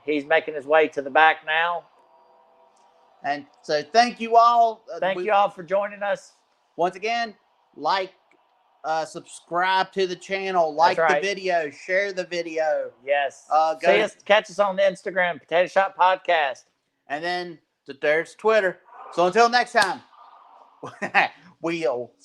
He's making his way to the back now. And so thank you all. Thank you all for joining us. Once again, like, subscribe to the channel, like right. the video, share the video. Yes. Go catch us on the Instagram, Potato Shop Podcast. And then there's Twitter. So until next time, we'll